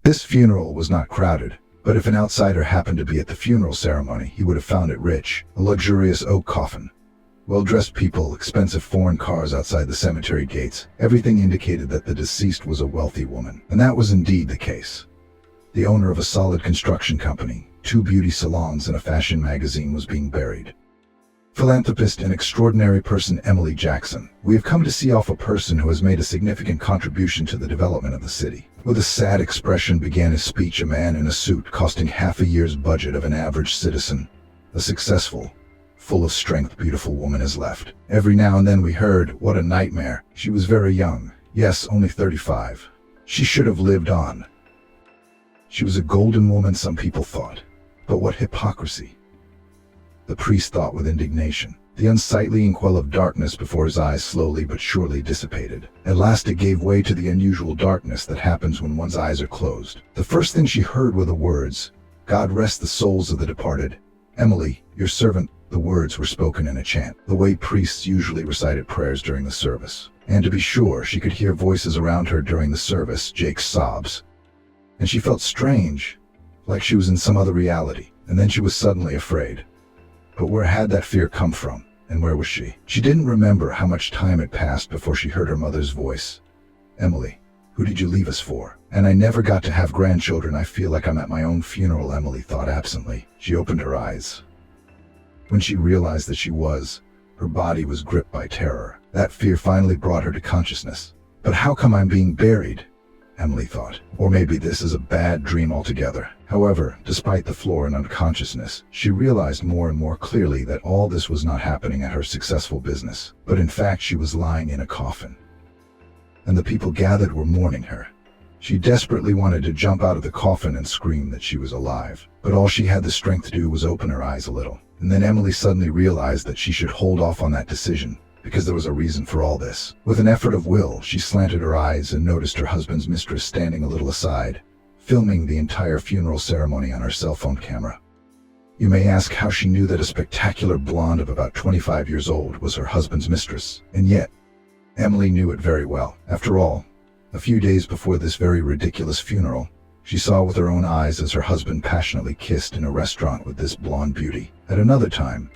This funeral was not crowded, but if an outsider happened to be at the funeral ceremony, he would have found it rich. A luxurious oak coffin, well-dressed people, expensive foreign cars outside the cemetery gates. Everything indicated that the deceased was a wealthy woman, and that was indeed the case. The owner of a solid construction company, 2 beauty salons, and a fashion magazine was being buried. Philanthropist and extraordinary person Emily Jackson. We have come to see off a person who has made a significant contribution to the development of the city. With a sad expression began his speech, a man in a suit costing half a year's budget of an average citizen. A successful, full of strength, beautiful woman is left. Every now and then we heard, what a nightmare. She was very young. Yes, only 35. She should have lived on. She was a golden woman, some people thought. But what hypocrisy. The priest thought with indignation. The unsightly inkwell of darkness before his eyes slowly but surely dissipated. At last it gave way to the unusual darkness that happens when one's eyes are closed. The first thing she heard were the words, God rest the souls of the departed. Emily, your servant. The words were spoken in a chant, the way priests usually recited prayers during the service. And to be sure, she could hear voices around her during the service, Jake's sobs. And she felt strange, like she was in some other reality. And then she was suddenly afraid. But where had that fear come from? And where was she? She didn't remember how much time had passed before she heard her mother's voice. Emily, who did you leave us for? And I never got to have grandchildren. I feel like I'm at my own funeral, Emily thought absently. She opened her eyes. When she realized that her body was gripped by terror. That fear finally brought her to consciousness. But how come I'm being buried? Emily thought. Or maybe this is a bad dream altogether. However, despite the floor and unconsciousness, she realized more and more clearly that all this was not happening at her successful business, but in fact she was lying in a coffin. And the people gathered were mourning her. She desperately wanted to jump out of the coffin and scream that she was alive, but all she had the strength to do was open her eyes a little. And then Emily suddenly realized that she should hold off on that decision, because there was a reason for all this. With an effort of will, she slanted her eyes and noticed her husband's mistress standing a little aside, filming the entire funeral ceremony on her cell phone camera. You may ask how she knew that a spectacular blonde of about 25 years old was her husband's mistress, and yet, Emily knew it very well. After all, a few days before this very ridiculous funeral, she saw with her own eyes as her husband passionately kissed in a restaurant with this blonde beauty. At another time,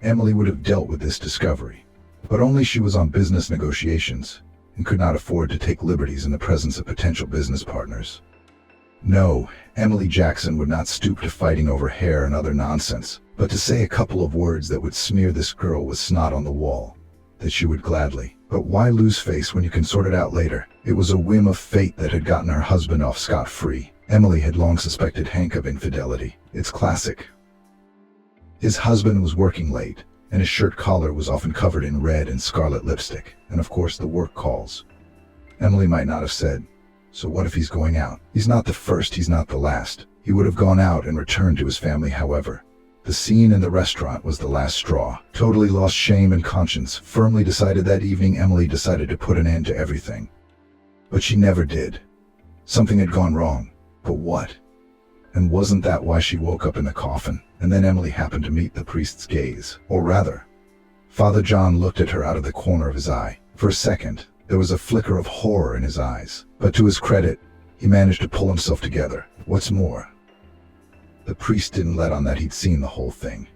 Emily would have dealt with this discovery, but only she was on business negotiations and could not afford to take liberties in the presence of potential business partners. No, Emily Jackson would not stoop to fighting over hair and other nonsense, but to say a couple of words that would smear this girl with snot on the wall, that she would gladly. But why lose face when you can sort it out later? It was a whim of fate that had gotten her husband off scot-free. Emily had long suspected Hank of infidelity. It's classic. His husband was working late, and his shirt collar was often covered in red and scarlet lipstick, and of course the work calls. Emily might not have said, so what if he's going out? He's not the first, he's not the last. He would have gone out and returned to his family, however. The scene in the restaurant was the last straw. Totally lost shame and conscience, firmly decided that evening Emily decided to put an end to everything. But she never did. Something had gone wrong. But what? And wasn't that why she woke up in the coffin? And then Emily happened to meet the priest's gaze. Or rather, Father John looked at her out of the corner of his eye. For a second, there was a flicker of horror in his eyes. But to his credit, he managed to pull himself together. What's more, the priest didn't let on that he'd seen the whole thing.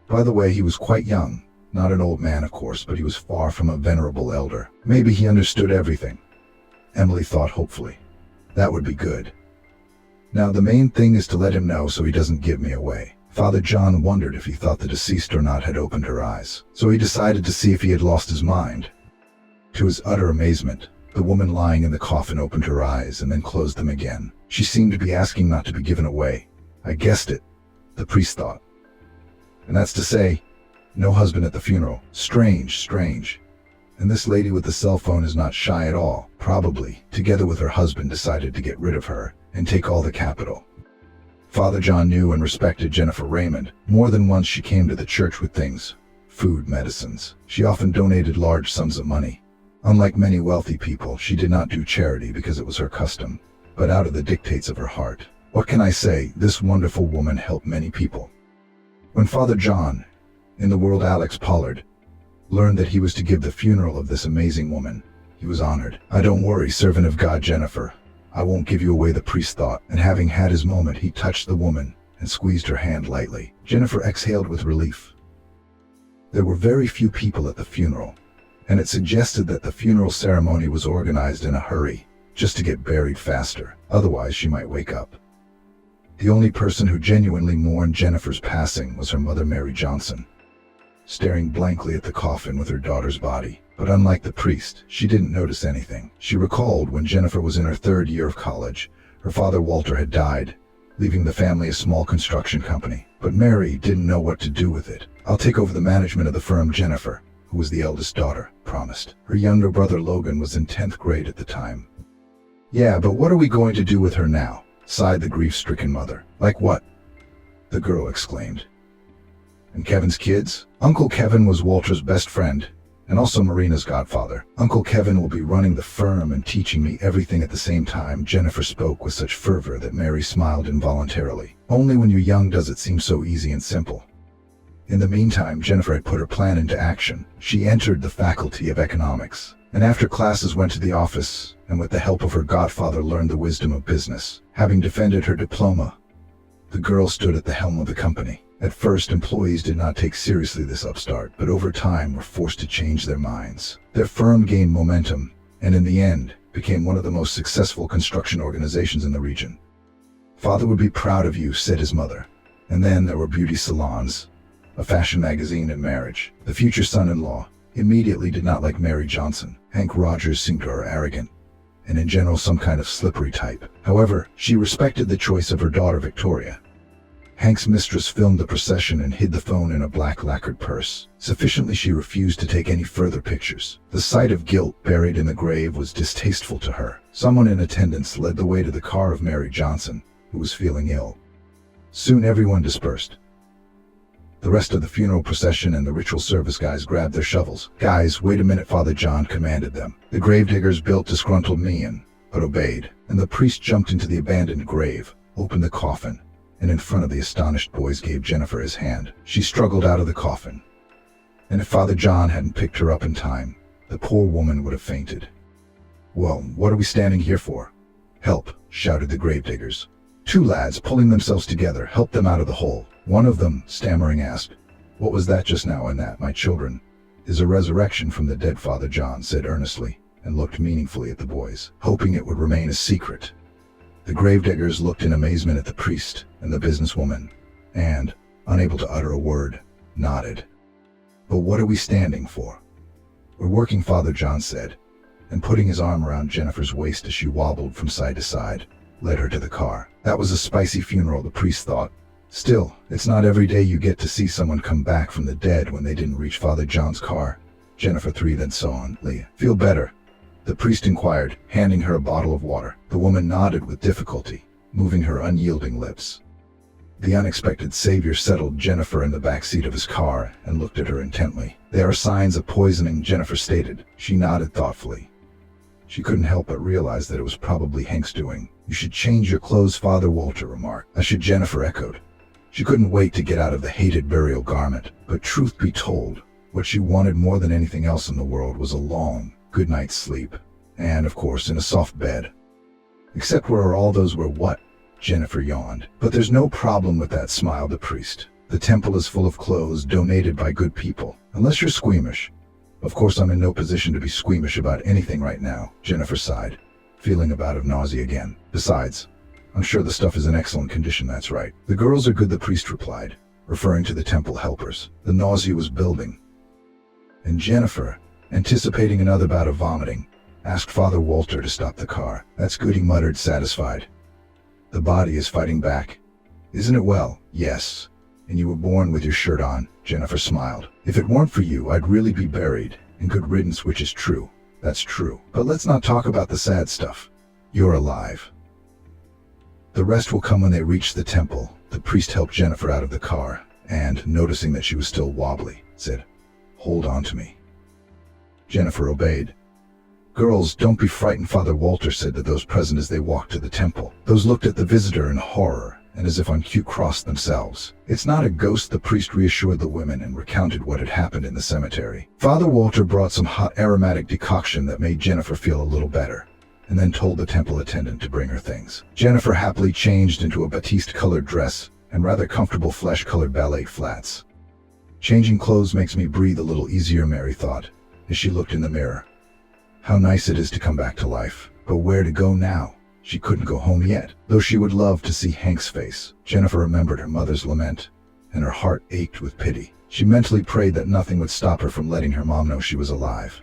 By the way, he was quite young. Not an old man, of course, but he was far from a venerable elder. Maybe he understood everything. Emily thought hopefully. That would be good. Now the main thing is to let him know so he doesn't give me away. Father John wondered if he thought the deceased or not had opened her eyes, so he decided to see if he had lost his mind. To his utter amazement, the woman lying in the coffin opened her eyes and then closed them again. She seemed to be asking not to be given away. I guessed it, the priest thought. And that's to say, no husband at the funeral. Strange, strange. And this lady with the cell phone is not shy at all. Probably, together with her husband, decided to get rid of her and take all the capital. Father John knew and respected Jennifer Raymond. More than once she came to the church with things, food, medicines. She often donated large sums of money. Unlike many wealthy people, she did not do charity because it was her custom, but out of the dictates of her heart. What can I say? This wonderful woman helped many people. When Father John, in the world Alex Pollard, learned that he was to give the funeral of this amazing woman, he was honored. Don't worry, servant of God Jennifer. "I won't give you away," the priest thought, and having had his moment, he touched the woman and squeezed her hand lightly. Jennifer exhaled with relief. There were very few people at the funeral, and it suggested that the funeral ceremony was organized in a hurry, just to get buried faster, otherwise she might wake up. The only person who genuinely mourned Jennifer's passing was her mother, Mary Johnson, staring blankly at the coffin with her daughter's body. But unlike the priest, she didn't notice anything. She recalled when Jennifer was in her 3rd year of college, her father Walter had died, leaving the family a small construction company. But Mary didn't know what to do with it. "I'll take over the management of the firm," Jennifer, who was the eldest daughter, promised. Her younger brother Logan was in 10th grade at the time. "Yeah, but what are we going to do with her now?" sighed the grief-stricken mother. "Like what?" the girl exclaimed. "And Kevin's kids?" Uncle Kevin was Walter's best friend, and also Marina's godfather. "Uncle Kevin will be running the firm and teaching me everything at the same time." Jennifer spoke with such fervor that Mary smiled involuntarily. Only when you're young does it seem so easy and simple. In the meantime, Jennifer had put her plan into action. She entered the Faculty of Economics, and after classes went to the office, and with the help of her godfather learned the wisdom of business. Having defended her diploma, the girl stood at the helm of the company. At first, employees did not take seriously this upstart, but over time were forced to change their minds. Their firm gained momentum, and in the end, became one of the most successful construction organizations in the region. "Father would be proud of you," said his mother. And then there were beauty salons, a fashion magazine, and marriage. The future son-in-law immediately did not like Mary Johnson. Hank Rogers seemed to her arrogant, and in general some kind of slippery type. However, she respected the choice of her daughter Victoria. Hank's mistress filmed the procession and hid the phone in a black lacquered purse. Sufficiently, she refused to take any further pictures. The sight of guilt buried in the grave was distasteful to her. Someone in attendance led the way to the car of Mary Johnson, who was feeling ill. Soon everyone dispersed. The rest of the funeral procession and the ritual service guys grabbed their shovels. "Guys, wait a minute," Father John commanded them. The gravediggers built disgruntled mien, but obeyed, and the priest jumped into the abandoned grave, opened the coffin, and in front of the astonished boys gave Jennifer his hand. She struggled out of the coffin, and if Father John hadn't picked her up in time, the poor woman would have fainted. "Well, what are we standing here for?" "Help," shouted the gravediggers. 2 lads, pulling themselves together, helped them out of the hole. One of them, stammering, asked, "What was that just now?" "And that, my children, is a resurrection from the dead," Father John said earnestly, and looked meaningfully at the boys, hoping it would remain a secret. The gravediggers looked in amazement at the priest and the businesswoman, and, unable to utter a word, nodded. "But what are we standing for?" "We're working," Father John said, and putting his arm around Jennifer's waist as she wobbled from side to side, led her to the car. That was a spicy funeral, the priest thought. Still, it's not every day you get to see someone come back from the dead when they didn't reach Father John's car. Jennifer 3 then solemnly. "Feel better?" the priest inquired, handing her a bottle of water. The woman nodded with difficulty, moving her unyielding lips. The unexpected savior settled Jennifer in the back seat of his car and looked at her intently. "There are signs of poisoning," Jennifer stated. She nodded thoughtfully. She couldn't help but realize that it was probably Hank's doing. "You should change your clothes," Father Walter remarked. "I should," Jennifer echoed. She couldn't wait to get out of the hated burial garment, but truth be told, what she wanted more than anything else in the world was a long, good night's sleep, and, of course, in a soft bed. "Except where all those were what?" Jennifer yawned. "But there's no problem with that," smiled the priest. "The temple is full of clothes donated by good people, unless you're squeamish." "Of course I'm in no position to be squeamish about anything right now," Jennifer sighed, feeling a bout of nausea again. "Besides, I'm sure the stuff is in excellent condition." "That's right. The girls are good," the priest replied, referring to the temple helpers. The nausea was building, and Jennifer, anticipating another bout of vomiting, asked Father Walter to stop the car. "That's good," he muttered, satisfied. "The body is fighting back. Isn't it? Well, yes. And you were born with your shirt on." Jennifer smiled. "If it weren't for you, I'd really be buried, and good riddance," which is true. That's true. But let's not talk about the sad stuff. You're alive. The rest will come when they reach the temple. The priest helped Jennifer out of the car, and, noticing that she was still wobbly, said, "Hold on to me." Jennifer obeyed. "Girls, don't be frightened," Father Walter said to those present as they walked to the temple. Those looked at the visitor in horror, and as if on cue crossed themselves. "It's not a ghost," the priest reassured the women and recounted what had happened in the cemetery. Father Walter brought some hot aromatic decoction that made Jennifer feel a little better. and then told the temple attendant to bring her things. Jennifer happily changed into a batiste-colored dress and rather comfortable flesh-colored ballet flats. Changing clothes makes me breathe a little easier, Mary thought, as she looked in the mirror. How nice it is to come back to life. But where to go now? She couldn't go home yet, though she would love to see Hank's face. Jennifer remembered her mother's lament, and her heart ached with pity. She mentally prayed that nothing would stop her from letting her mom know she was alive.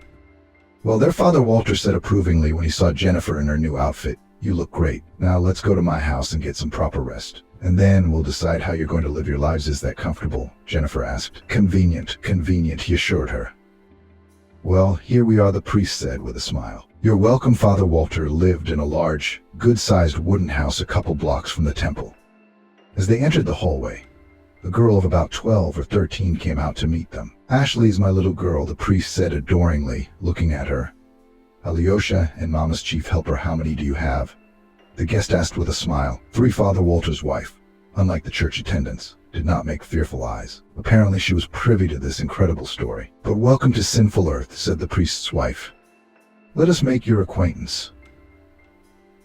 Well, their father Walter said approvingly when he saw Jennifer in her new outfit, "You look great. Now let's go to my house and get some proper rest. And then we'll decide how you're going to live your lives. Is that comfortable?" Jennifer asked. Convenient, he assured her. "Well, here we are," the priest said with a smile. "You're welcome." Father Walter lived in a large, good-sized wooden house a couple blocks from the temple. As they entered the hallway, a girl of about 12 or 13 came out to meet them. "Ashley's my little girl," the priest said adoringly, looking at her. "Alyosha and Mama's chief helper. How many do you have?" The guest asked with a smile. 3. Father Walter's wife, unlike the church attendants, did not make fearful eyes. Apparently she was privy to this incredible story. "But welcome to Sinful Earth," said the priest's wife. "Let us make your acquaintance.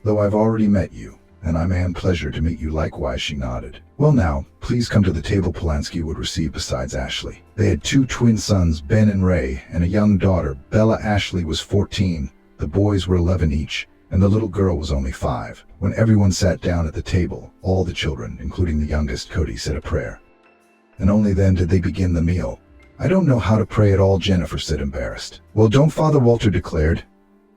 Though I've already met you, and I may have pleasure to meet you likewise," she nodded. "Well now, please come to the table." Polanski would receive besides Ashley. They had 2 twin sons, Ben and Ray, and a young daughter, Bella. Ashley was 14, the boys were 11 each, and the little girl was only 5. When everyone sat down at the table, all the children, including the youngest, Cody, said a prayer. And only then did they begin the meal. "I don't know how to pray at all," Jennifer said, embarrassed. "Well, don't," Father Walter declared.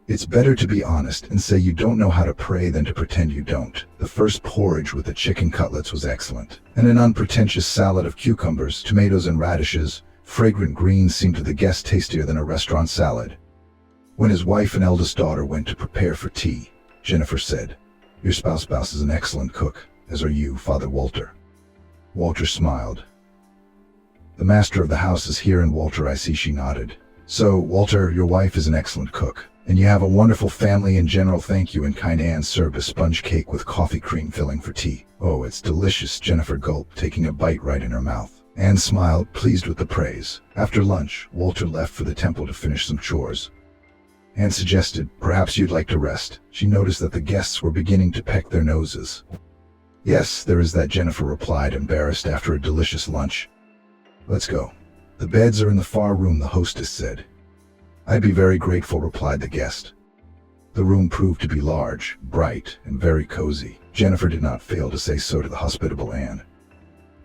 "It's better to be honest and say you don't know how to pray than to pretend you don't." The first porridge with the chicken cutlets was excellent, and an unpretentious salad of cucumbers, tomatoes, and radishes, fragrant greens, seemed to the guest tastier than a restaurant salad. When his wife and eldest daughter went to prepare for tea, Jennifer said, "Your spouse is an excellent cook, as are you, Father Walter." Walter smiled. "The master of the house is here, and Walter, I see." She nodded. "So, Walter, your wife is an excellent cook, and you have a wonderful family in general." "Thank you." And kind Anne served a sponge cake with coffee cream filling for tea. "Oh, it's delicious," Jennifer gulped, taking a bite right in her mouth. Anne smiled, pleased with the praise. After lunch, Walter left for the temple to finish some chores. Anne suggested, "Perhaps you'd like to rest." She noticed that the guests were beginning to peck their noses. "Yes, there is that," Jennifer replied, embarrassed after a delicious lunch. "Let's go. The beds are in the far room," the hostess said. "I'd be very grateful," replied the guest. The room proved to be large, bright, and very cozy. Jennifer did not fail to say so to the hospitable Anne.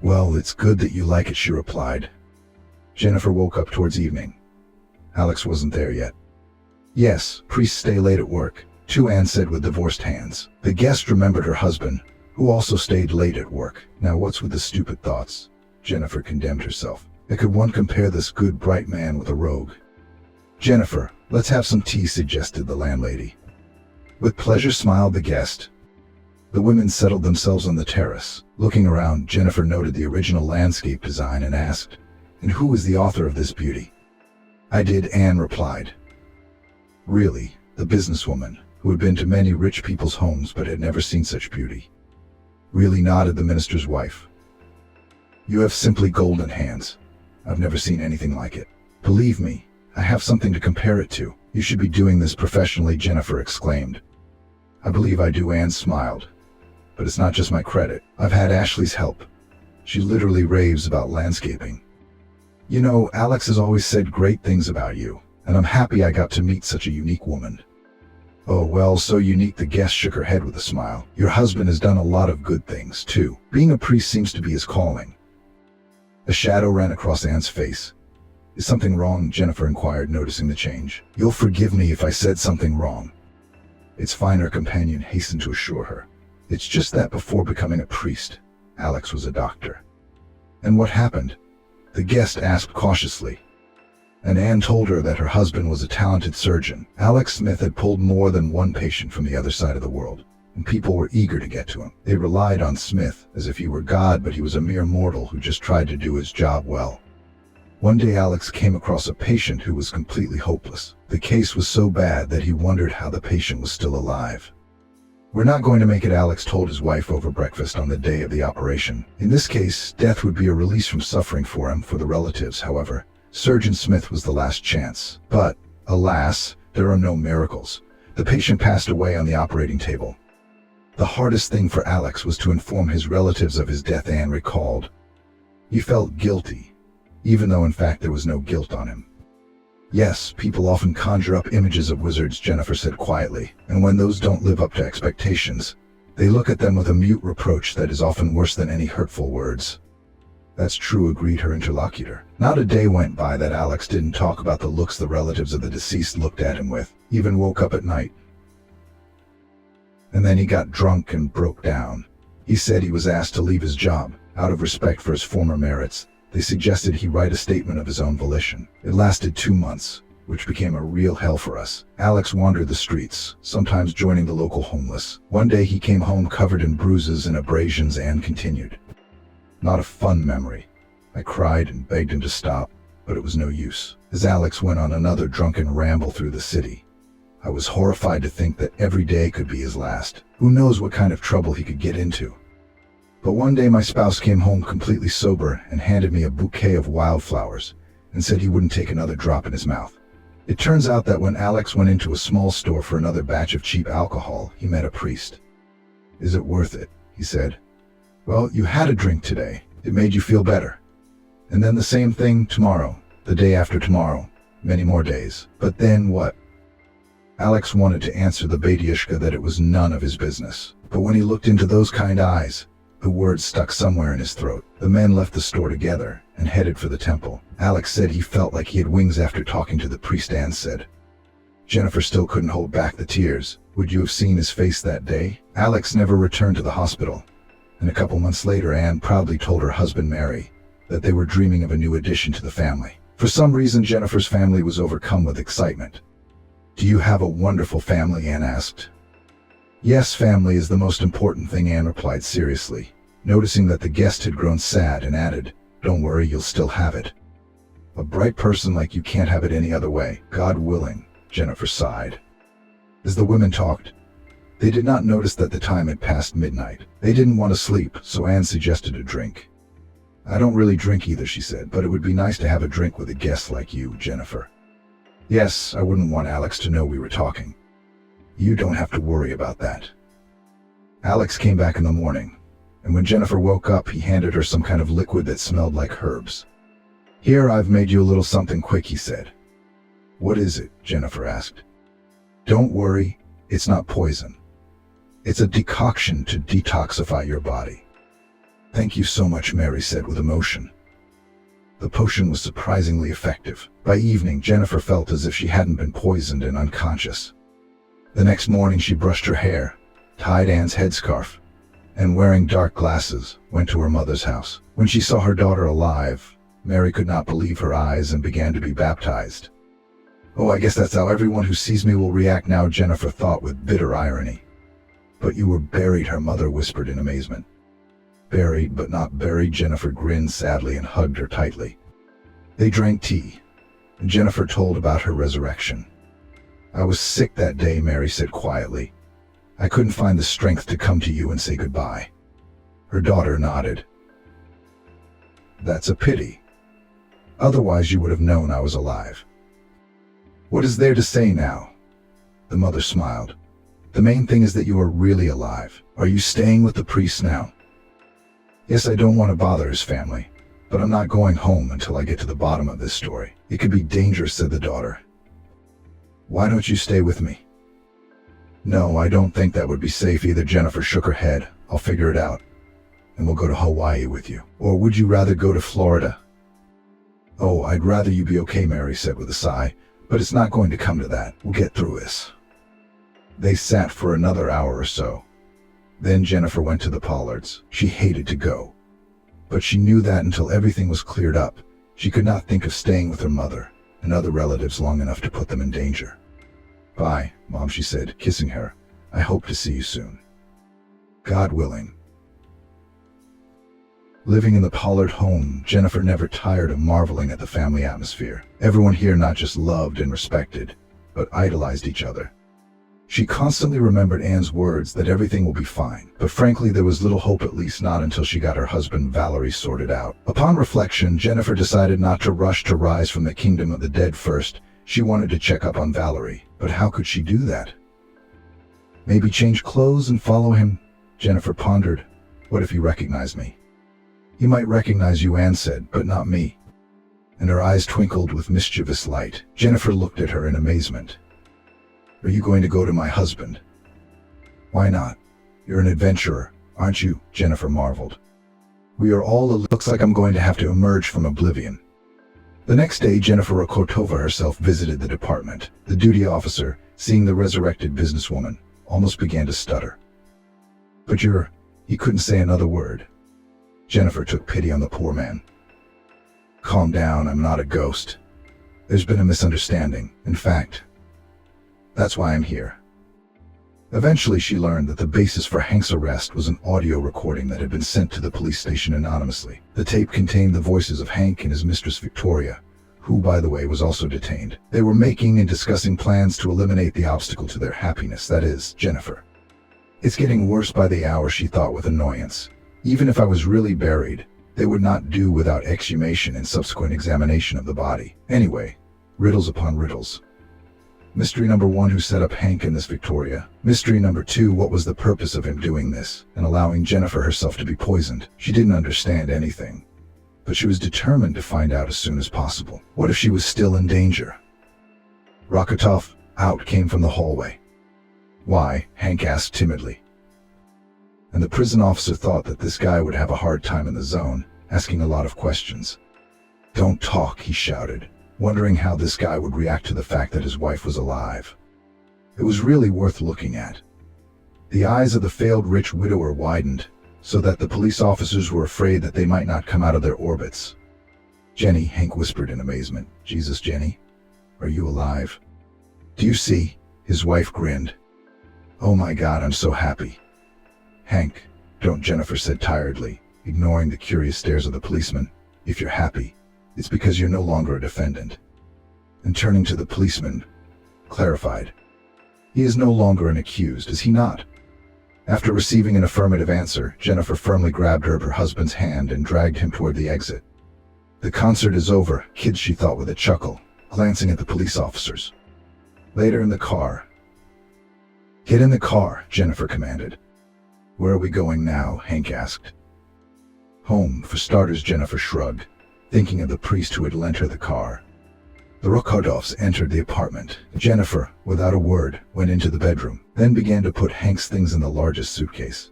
"Well, it's good that you like it," she replied. Jennifer woke up towards evening. Alex wasn't there yet. "Yes, priests stay late at work," too, Anne said with divorced hands. The guest remembered her husband, who also stayed late at work. Now what's with the stupid thoughts? Jennifer condemned herself. How could one compare this good, bright man with a rogue? "Jennifer, let's have some tea," suggested the landlady. "With pleasure," smiled the guest. The women settled themselves on the terrace. Looking around, Jennifer noted the original landscape design and asked, "And who is the author of this beauty?" "I did," Anne replied. "Really?" The businesswoman, who had been to many rich people's homes but had never seen such beauty. "Really?" nodded the minister's wife. "You have simply golden hands. I've never seen anything like it. Believe me, I have something to compare it to." "You should be doing this professionally," Jennifer exclaimed. "I believe I do," Anne smiled. "But it's not just my credit. I've had Ashley's help. She literally raves about landscaping. You know, Alex has always said great things about you, and I'm happy I got to meet such a unique woman." "Oh, well, so unique," the guest shook her head with a smile. "Your husband has done a lot of good things, too. Being a priest seems to be his calling." A shadow ran across Anne's face. "Is something wrong?" Jennifer inquired, noticing the change. "You'll forgive me if I said something wrong." "It's fine," her companion hastened to assure her. "It's just that before becoming a priest, Alex was a doctor." "And what happened?" the guest asked cautiously. And Anne told her that her husband was a talented surgeon. Alex Smith had pulled more than one patient from the other side of the world, and people were eager to get to him. They relied on Smith as if he were God, but he was a mere mortal who just tried to do his job well. One day Alex came across a patient who was completely hopeless. The case was so bad that he wondered how the patient was still alive. "We're not going to make it," Alex told his wife over breakfast on the day of the operation. In this case, death would be a release from suffering for him. For the relatives, however, Surgeon Smith was the last chance. But, alas, there are no miracles. The patient passed away on the operating table. The hardest thing for Alex was to inform his relatives of his death, Anne recalled. He felt guilty, even though in fact there was no guilt on him. Yes, people often conjure up images of wizards, Jennifer said quietly, and when those don't live up to expectations, they look at them with a mute reproach that is often worse than any hurtful words. That's true, agreed her interlocutor. Not a day went by that Alex didn't talk about the looks the relatives of the deceased looked at him with, even woke up at night. And then he got drunk and broke down. He said he was asked to leave his job, out of respect for his former merits. They suggested he write a statement of his own volition. It lasted 2 months, which became a real hell for us. Alex wandered the streets, sometimes joining the local homeless. One day he came home covered in bruises and abrasions. Anne continued. Not a fun memory. I cried and begged him to stop, but it was no use. As Alex went on another drunken ramble through the city, I was horrified to think that every day could be his last. Who knows what kind of trouble he could get into. But one day my spouse came home completely sober and handed me a bouquet of wildflowers and said he wouldn't take another drop in his mouth. It turns out that when Alex went into a small store for another batch of cheap alcohol, he met a priest. Is it worth it? He said. Well, you had a drink today. It made you feel better. And then the same thing tomorrow, the day after tomorrow, many more days. But then what? Alex wanted to answer the Batyushka that it was none of his business. But when he looked into those kind eyes, the words stuck somewhere in his throat. The men left the store together and headed for the temple. Alex said he felt like he had wings after talking to the priest. Anne said. Jennifer still couldn't hold back the tears. Would you have seen his face that day? Alex never returned to the hospital. And a couple months later, Anne proudly told her husband, Mary, that they were dreaming of a new addition to the family. For some reason, Jennifer's family was overcome with excitement. Do you have a wonderful family? Anne asked. Yes, family is the most important thing, Anne replied seriously, noticing that the guest had grown sad, and added, Don't worry, you'll still have it. A bright person like you can't have it any other way. God willing, Jennifer sighed. As the women talked, they did not notice that the time had passed midnight. They didn't want to sleep, so Anne suggested a drink. I don't really drink either, she said, but it would be nice to have a drink with a guest like you, Jennifer. Yes, I wouldn't want Alex to know we were talking. You don't have to worry about that. Alex came back in the morning, and when Jennifer woke up, he handed her some kind of liquid that smelled like herbs. Here, I've made you a little something quick, he said. What is it? Jennifer asked. Don't worry, it's not poison. It's a decoction to detoxify your body. Thank you so much, Mary said with emotion. The potion was surprisingly effective. By evening, Jennifer felt as if she hadn't been poisoned and unconscious. The next morning, she brushed her hair, tied Anne's headscarf, and wearing dark glasses, went to her mother's house. When she saw her daughter alive, Mary could not believe her eyes and began to be baptized. Oh, I guess that's how everyone who sees me will react now, Jennifer thought with bitter irony. But you were buried, her mother whispered in amazement. Buried but not buried, Jennifer grinned sadly and hugged her tightly. They drank tea, and Jennifer told about her resurrection. I was sick that day, Mary said quietly. I couldn't find the strength to come to you and say goodbye. Her daughter nodded. That's a pity. Otherwise you would have known I was alive. What is there to say now? The mother smiled. The main thing is that you are really alive. Are you staying with the priest now? Yes, I don't want to bother his family, but I'm not going home until I get to the bottom of this story. It could be dangerous, said the daughter. Why don't you stay with me? No, I don't think that would be safe either. Jennifer shook her head. I'll figure it out, and we'll go to Hawaii with you. Or would you rather go to Florida? Oh, I'd rather you be okay, Mary said with a sigh, but it's not going to come to that. We'll get through this. They sat for another hour or so. Then Jennifer went to the Pollards. She hated to go, but she knew that until everything was cleared up, she could not think of staying with her mother and other relatives long enough to put them in danger. Bye, Mom, she said, kissing her. I hope to see you soon. God willing. Living in the Pollard home, Jennifer never tired of marveling at the family atmosphere. Everyone here not just loved and respected, but idolized each other. She constantly remembered Anne's words that everything will be fine, but frankly there was little hope, at least not until she got her husband Valerie sorted out. Upon reflection, Jennifer decided not to rush to rise from the kingdom of the dead first. She wanted to check up on Valerie, but how could she do that? Maybe change clothes and follow him? Jennifer pondered. What if he recognized me? He might recognize you, Anne said, but not me. And her eyes twinkled with mischievous light. Jennifer looked at her in amazement. Are you going to go to my husband? Why not? You're an adventurer, aren't you? Jennifer marveled. We are all looks like I'm going to have to emerge from oblivion. The next day, Jennifer Rakotova herself visited the department. The duty officer, seeing the resurrected businesswoman, almost began to stutter. But he couldn't say another word. Jennifer took pity on the poor man. Calm down, I'm not a ghost. There's been a misunderstanding. In fact, that's why I'm here. Eventually, she learned that the basis for Hank's arrest was an audio recording that had been sent to the police station anonymously. The tape contained the voices of Hank and his mistress Victoria, who, by the way, was also detained. They were making and discussing plans to eliminate the obstacle to their happiness, that is, Jennifer. It's getting worse by the hour, she thought with annoyance. Even if I was really buried, they would not do without exhumation and subsequent examination of the body. Anyway, riddles upon riddles. Mystery number 1, who set up Hank and this Victoria? Mystery number 2, what was the purpose of him doing this and allowing Jennifer herself to be poisoned? She didn't understand anything, but she was determined to find out as soon as possible. What if she was still in danger? Rakotov, out came from the hallway. Why? Hank asked timidly. And the prison officer thought that this guy would have a hard time in the zone, asking a lot of questions. Don't talk, he shouted, wondering how this guy would react to the fact that his wife was alive. It was really worth looking at. The eyes of the failed rich widower widened, so that the police officers were afraid that they might not come out of their orbits. Jenny, Hank whispered in amazement. Jesus, Jenny, are you alive? Do you see? His wife grinned. Oh my God, I'm so happy. Hank, don't, Jennifer said tiredly, ignoring the curious stares of the policeman. If you're happy, it's because you're no longer a defendant. And turning to the policeman, clarified. He is no longer an accused, is he not? After receiving an affirmative answer, Jennifer firmly grabbed her husband's hand and dragged him toward the exit. The concert is over, kids, she thought with a chuckle, glancing at the police officers. Later in the car. Get in the car, Jennifer commanded. Where are we going now? Hank asked. Home, for starters, Jennifer shrugged, thinking of the priest who had lent her the car. The Rakotovs entered the apartment. Jennifer, without a word, went into the bedroom, then began to put Hank's things in the largest suitcase.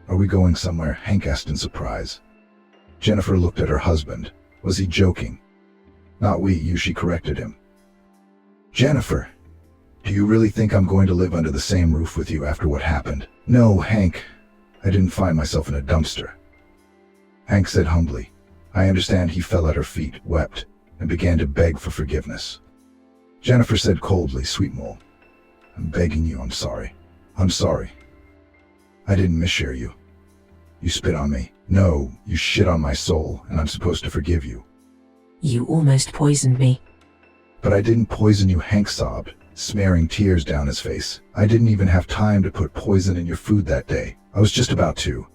Are we going somewhere? Hank asked in surprise. Jennifer looked at her husband. Was he joking? Not you, she corrected him. Jennifer, do you really think I'm going to live under the same roof with you after what happened? No, Hank. I didn't find myself in a dumpster. Hank said humbly. I understand. He fell at her feet, wept, and began to beg for forgiveness. Jennifer said coldly, Sweet mole, I'm begging you, I'm sorry. I'm sorry. I didn't misshare you. You spit on me. No, you shit on my soul, and I'm supposed to forgive you. You almost poisoned me. But I didn't poison you, Hank sobbed, smearing tears down his face. I didn't even have time to put poison in your food that day. I was just about to.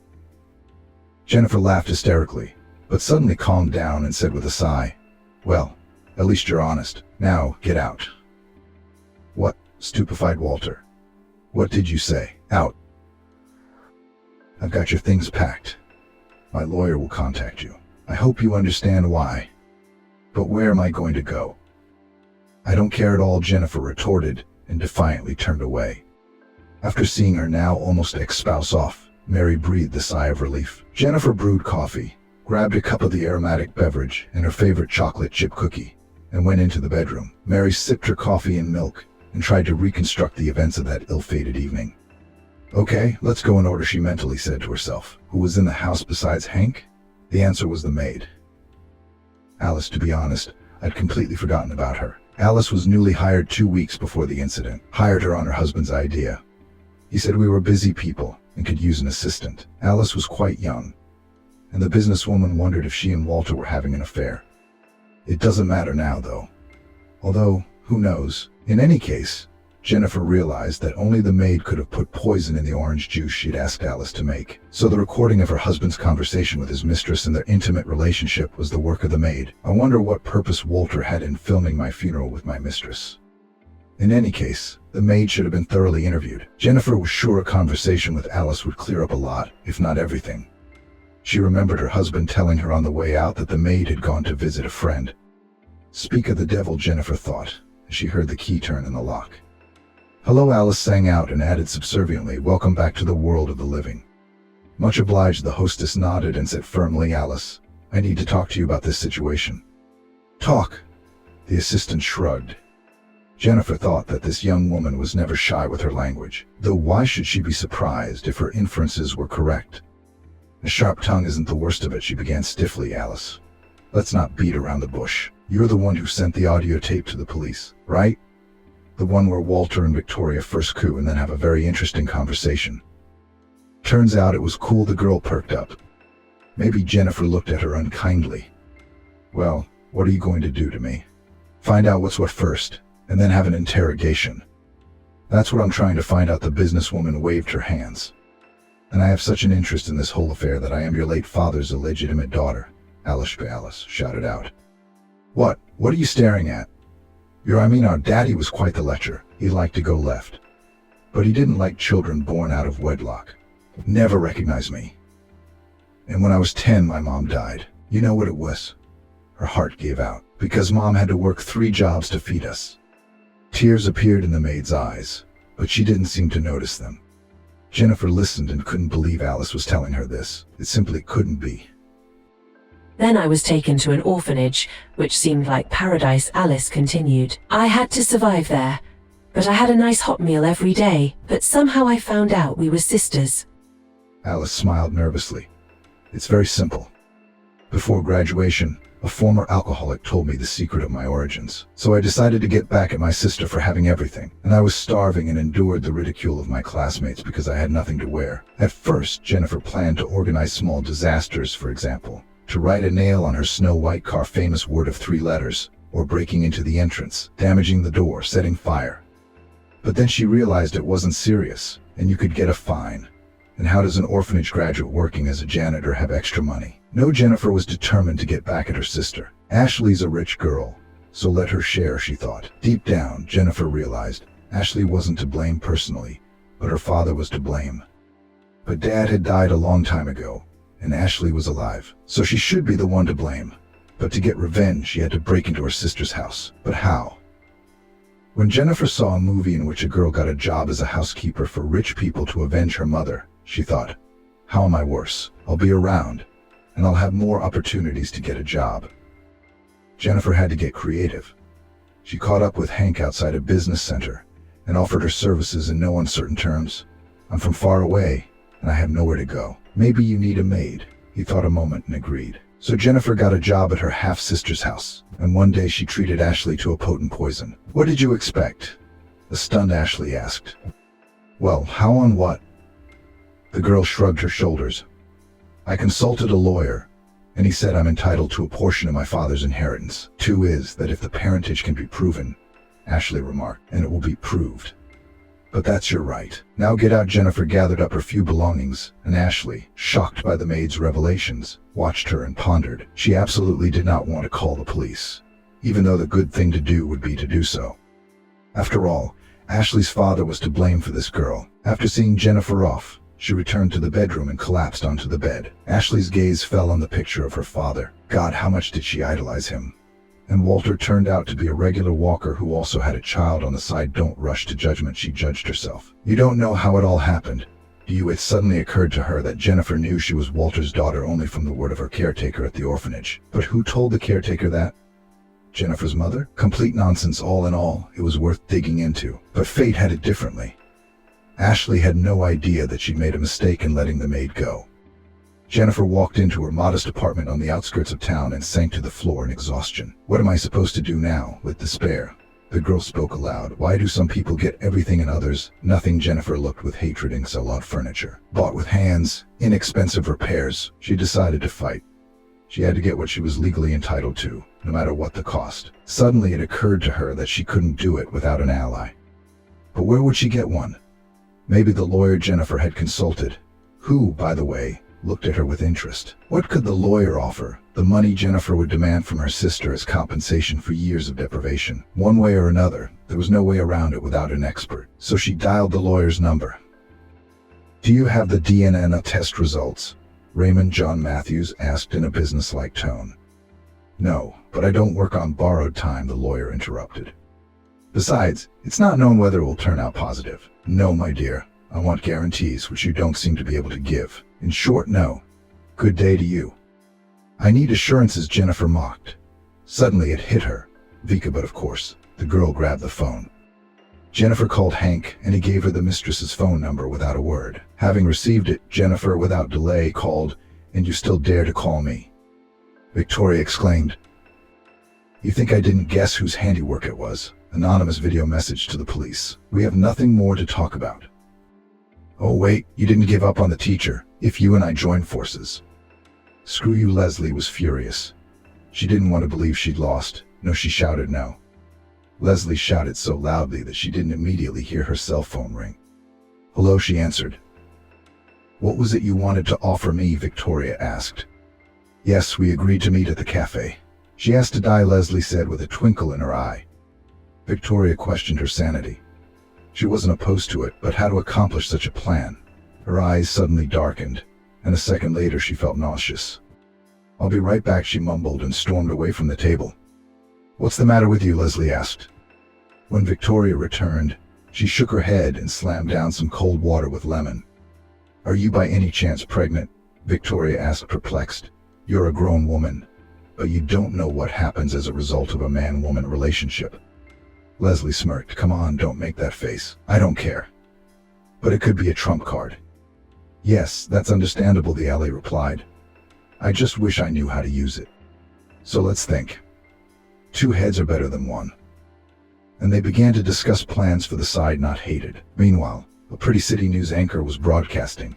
Jennifer laughed hysterically, but suddenly calmed down and said with a sigh, Well, at least you're honest. Now, get out. What? Stupefied Walter. What did you say? Out. I've got your things packed. My lawyer will contact you. I hope you understand why. But where am I going to go? I don't care at all, Jennifer retorted, and defiantly turned away. After seeing her now almost ex-spouse off, Mary breathed a sigh of relief. Jennifer brewed coffee, grabbed a cup of the aromatic beverage and her favorite chocolate chip cookie, and went into the bedroom. Mary sipped her coffee and milk and tried to reconstruct the events of that ill-fated evening. Okay, let's go in order, she mentally said to herself. Who was in the house besides Hank? The answer was the maid. Alice, to be honest, I'd completely forgotten about her. Alice was newly hired 2 weeks before the incident. Hired her on her husband's idea. He said we were busy people and could use an assistant. Alice was quite young, and the businesswoman wondered if she and Walter were having an affair. It doesn't matter now, though. Although, who knows? In any case, Jennifer realized that only the maid could have put poison in the orange juice she'd asked Alice to make. So the recording of her husband's conversation with his mistress and their intimate relationship was the work of the maid. I wonder what purpose Walter had in filming my funeral with my mistress. In any case, the maid should have been thoroughly interviewed. Jennifer was sure a conversation with Alice would clear up a lot, if not everything. She remembered her husband telling her on the way out that the maid had gone to visit a friend. Speak of the devil, Jennifer thought, as she heard the key turn in the lock. Hello, Alice sang out and added subserviently, welcome back to the world of the living. Much obliged, the hostess nodded and said firmly, Alice, I need to talk to you about this situation. Talk? The assistant shrugged. Jennifer thought that this young woman was never shy with her language, though why should she be surprised if her inferences were correct? A sharp tongue isn't the worst of it, she began stiffly, Alice. Let's not beat around the bush. You're the one who sent the audio tape to the police, right? The one where Walter and Victoria first coo and then have a very interesting conversation. Turns out it was cool. The girl perked up. Maybe Jennifer looked at her unkindly. Well, what are you going to do to me? Find out what's what first, and then have an interrogation. That's what I'm trying to find out. The businesswoman waved her hands. And I have such an interest in this whole affair that I am your late father's illegitimate daughter, Alice shouted out. What are you staring at? Our daddy was quite the lecher. He liked to go left. But he didn't like children born out of wedlock. Never recognized me. And when I was 10, my mom died. You know what it was? Her heart gave out, because Mom had to work 3 jobs to feed us. Tears appeared in the maid's eyes, but she didn't seem to notice them. Jennifer listened and couldn't believe Alice was telling her this. It simply couldn't be. Then I was taken to an orphanage, which seemed like paradise, Alice continued. I had to survive there, but I had a nice hot meal every day, but somehow I found out we were sisters. Alice smiled nervously. It's very simple. Before graduation, a former alcoholic told me the secret of my origins. So I decided to get back at my sister for having everything, and I was starving and endured the ridicule of my classmates because I had nothing to wear. At first, Jennifer planned to organize small disasters, for example, to write a nail on her Snow White car famous word of 3 letters, or breaking into the entrance, damaging the door, setting fire. But then she realized it wasn't serious, and you could get a fine. And how does an orphanage graduate working as a janitor have extra money? No, Jennifer was determined to get back at her sister. Ashley's a rich girl, so let her share, she thought. Deep down, Jennifer realized Ashley wasn't to blame personally, but her father was to blame. But Dad had died a long time ago, and Ashley was alive, so she should be the one to blame. But to get revenge, she had to break into her sister's house. But how? When Jennifer saw a movie in which a girl got a job as a housekeeper for rich people to avenge her mother, she thought, how am I worse? I'll be around, and I'll have more opportunities to get a job. Jennifer had to get creative. She caught up with Hank outside a business center and offered her services in no uncertain terms. I'm from far away, and I have nowhere to go. Maybe you need a maid. He thought a moment and agreed. So Jennifer got a job at her half-sister's house, and one day she treated Ashley to a potent poison. What did you expect? The stunned Ashley asked. Well, how on what? The girl shrugged her shoulders. I consulted a lawyer, and he said I'm entitled to a portion of my father's inheritance. 2 is that if the parentage can be proven, Ashley remarked, and it will be proved. But that's your right. Now get out. Jennifer gathered up her few belongings, and Ashley, shocked by the maid's revelations, watched her and pondered. She absolutely did not want to call the police, even though the good thing to do would be to do so. After all, Ashley's father was to blame for this girl. After seeing Jennifer off, she returned to the bedroom and collapsed onto the bed. Ashley's gaze fell on the picture of her father. God, how much did she idolize him? And Walter turned out to be a regular walker who also had a child on the side. Don't rush to judgment, she judged herself. You don't know how it all happened, do you? It suddenly occurred to her that Jennifer knew she was Walter's daughter only from the word of her caretaker at the orphanage. But who told the caretaker that? Jennifer's mother? Complete nonsense. All in all, it was worth digging into. But fate had it differently. Ashley had no idea that she'd made a mistake in letting the maid go. Jennifer walked into her modest apartment on the outskirts of town and sank to the floor in exhaustion. What am I supposed to do now? With despair, the girl spoke aloud. Why do some people get everything and others nothing? Jennifer looked with hatred and saw odd furniture, bought with hands, inexpensive repairs. She decided to fight. She had to get what she was legally entitled to, no matter what the cost. Suddenly it occurred to her that she couldn't do it without an ally. But where would she get one? Maybe the lawyer Jennifer had consulted, who, by the way, looked at her with interest. What could the lawyer offer The money Jennifer would demand from her sister as compensation for years of deprivation. One way or another, there was no way around it without an expert. So she dialed the lawyer's number. "Do you have the DNA test results?" Raymond John Matthews asked in a businesslike tone. "No, but I don't work on borrowed time," the lawyer interrupted. "Besides, it's not known whether it will turn out positive." "No, my dear. I want guarantees, which you don't seem to be able to give. In short, no. Good day to you." "I need assurances," Jennifer mocked. Suddenly it hit her. Vika, but of course. The girl grabbed the phone. Jennifer called Hank, and he gave her the mistress's phone number without a word. Having received it, Jennifer, without delay, called, "And you still dare to call me?" Victoria exclaimed. "You think I didn't guess whose handiwork it was?" Anonymous video message to the police. "We have nothing more to talk about." "Oh wait, you didn't give up on the teacher. If you and I join forces." "Screw you." Leslie was furious. She didn't want to believe she'd lost. No, she shouted no. Leslie shouted so loudly that she didn't immediately hear her cell phone ring. "Hello," she answered. "What was it you wanted to offer me?" Victoria asked. "Yes, we agreed to meet at the cafe." "She has to die," Leslie said with a twinkle in her eye. Victoria questioned her sanity. She wasn't opposed to it, but how to accomplish such a plan? Her eyes suddenly darkened, and a second later she felt nauseous. "I'll be right back," she mumbled and stormed away from the table. "What's the matter with you?" Leslie asked. When Victoria returned, she shook her head and slammed down some cold water with lemon. "Are you by any chance pregnant?" Victoria asked, perplexed. "You're a grown woman, but you don't know what happens as a result of a man-woman relationship." Leslie smirked. "Come on, don't make that face. I don't care. But it could be a trump card." "Yes, that's understandable," the ally replied. "I just wish I knew how to use it. So let's think. 2 heads are better than 1. And they began to discuss plans for the side not hated. Meanwhile, a Pretty City news anchor was broadcasting.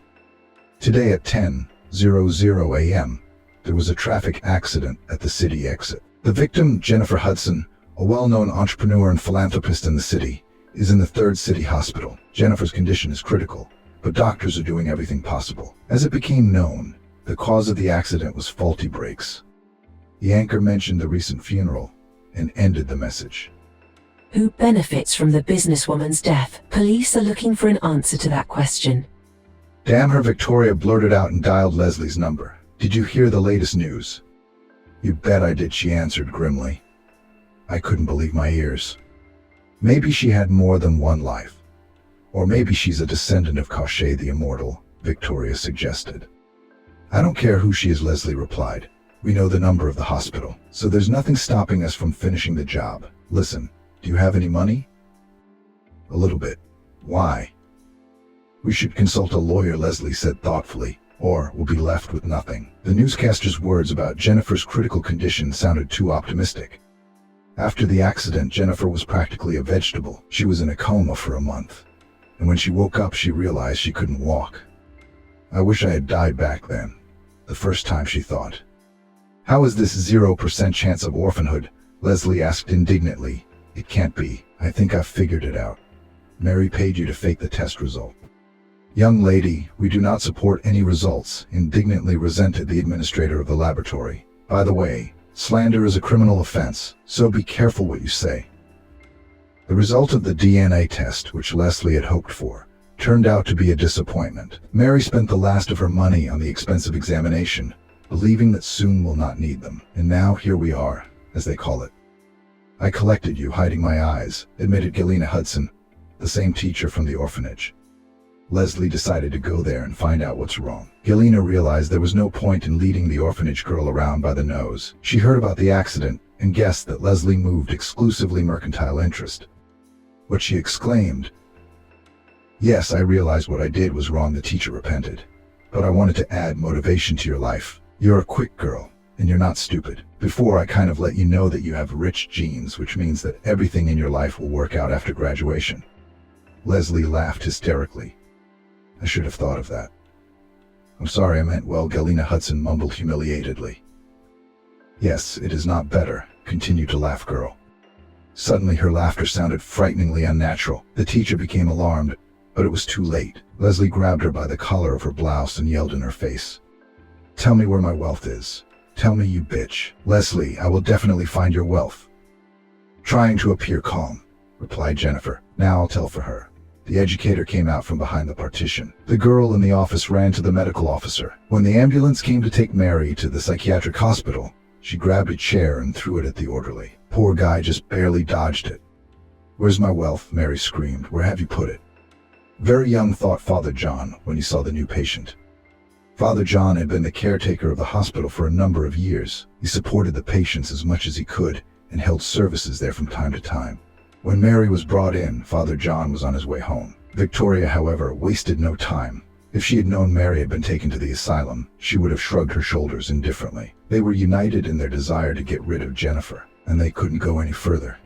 Today at 10:00 a.m., there was a traffic accident at the city exit. The victim, Jennifer Hudson, a well-known entrepreneur and philanthropist in the city, is in the 3rd City Hospital. Jennifer's condition is critical, but doctors are doing everything possible. As it became known, the cause of the accident was faulty brakes. The anchor mentioned the recent funeral and ended the message. Who benefits from the businesswoman's death? Police are looking for an answer to that question. "Damn her," Victoria blurted out and dialed Leslie's number. "Did you hear the latest news?" "You bet I did," she answered grimly. I couldn't believe my ears. "Maybe she had more than one life. Or maybe she's a descendant of Cauchet the Immortal," Victoria suggested. "I don't care who she is," Leslie replied. "We know the number of the hospital, so there's nothing stopping us from finishing the job. Listen, do you have any money?" "A little bit." "Why?" "We should consult a lawyer," Leslie said thoughtfully, "or we'll be left with nothing." The newscaster's words about Jennifer's critical condition sounded too optimistic. After the accident, Jennifer was practically a vegetable. She was in a coma for a month, and when she woke up, she realized she couldn't walk. "I wish I had died back then," the first time, she thought. "How is this 0% chance of orphanhood?" Leslie asked indignantly. "It can't be. I think I've figured it out. Mary paid you to fake the test result." "Young lady, we do not support any results," indignantly resented the administrator of the laboratory. "By the way, slander is a criminal offense, so be careful what you say." The result of the DNA test, which Leslie had hoped for, turned out to be a disappointment. Mary spent the last of her money on the expensive examination, believing that soon we'll not need them. And now here we are, as they call it. "I collected you, hiding my eyes," admitted Galena Hudson, the same teacher from the orphanage. Leslie decided to go there and find out what's wrong. Galena realized there was no point in leading the orphanage girl around by the nose. She heard about the accident and guessed that Leslie moved exclusively mercantile interest. But she exclaimed, "Yes, I realized what I did was wrong," the teacher repented. "But I wanted to add motivation to your life. You're a quick girl, and you're not stupid. Before, I kind of let you know that you have rich genes, which means that everything in your life will work out after graduation." Leslie laughed hysterically. "I should have thought of that." "I'm sorry, I meant well," Galena Hudson mumbled humiliatedly. "Yes, it is not better," continued to laugh girl. Suddenly her laughter sounded frighteningly unnatural. The teacher became alarmed, but it was too late. Leslie grabbed her by the collar of her blouse and yelled in her face, "Tell me where my wealth is. Tell me, you bitch. Leslie, I will definitely find your wealth. Trying to appear calm, replied Jennifer. Now I'll tell for her. The educator came out from behind the partition. The girl in the office ran to the medical officer. When the ambulance came to take Mary to the psychiatric hospital, she grabbed a chair and threw it at the orderly. Poor guy just barely dodged it. Where's my wealth? Mary screamed. Where have you put it? Very young, thought Father John when he saw the new patient. Father John had been the caretaker of the hospital for a number of years. He supported the patients as much as he could and held services there from time to time. When Mary was brought in, Father John was on his way home. Victoria, however, wasted no time. If she had known Mary had been taken to the asylum, she would have shrugged her shoulders indifferently. They were united in their desire to get rid of Jennifer, and they couldn't go any further.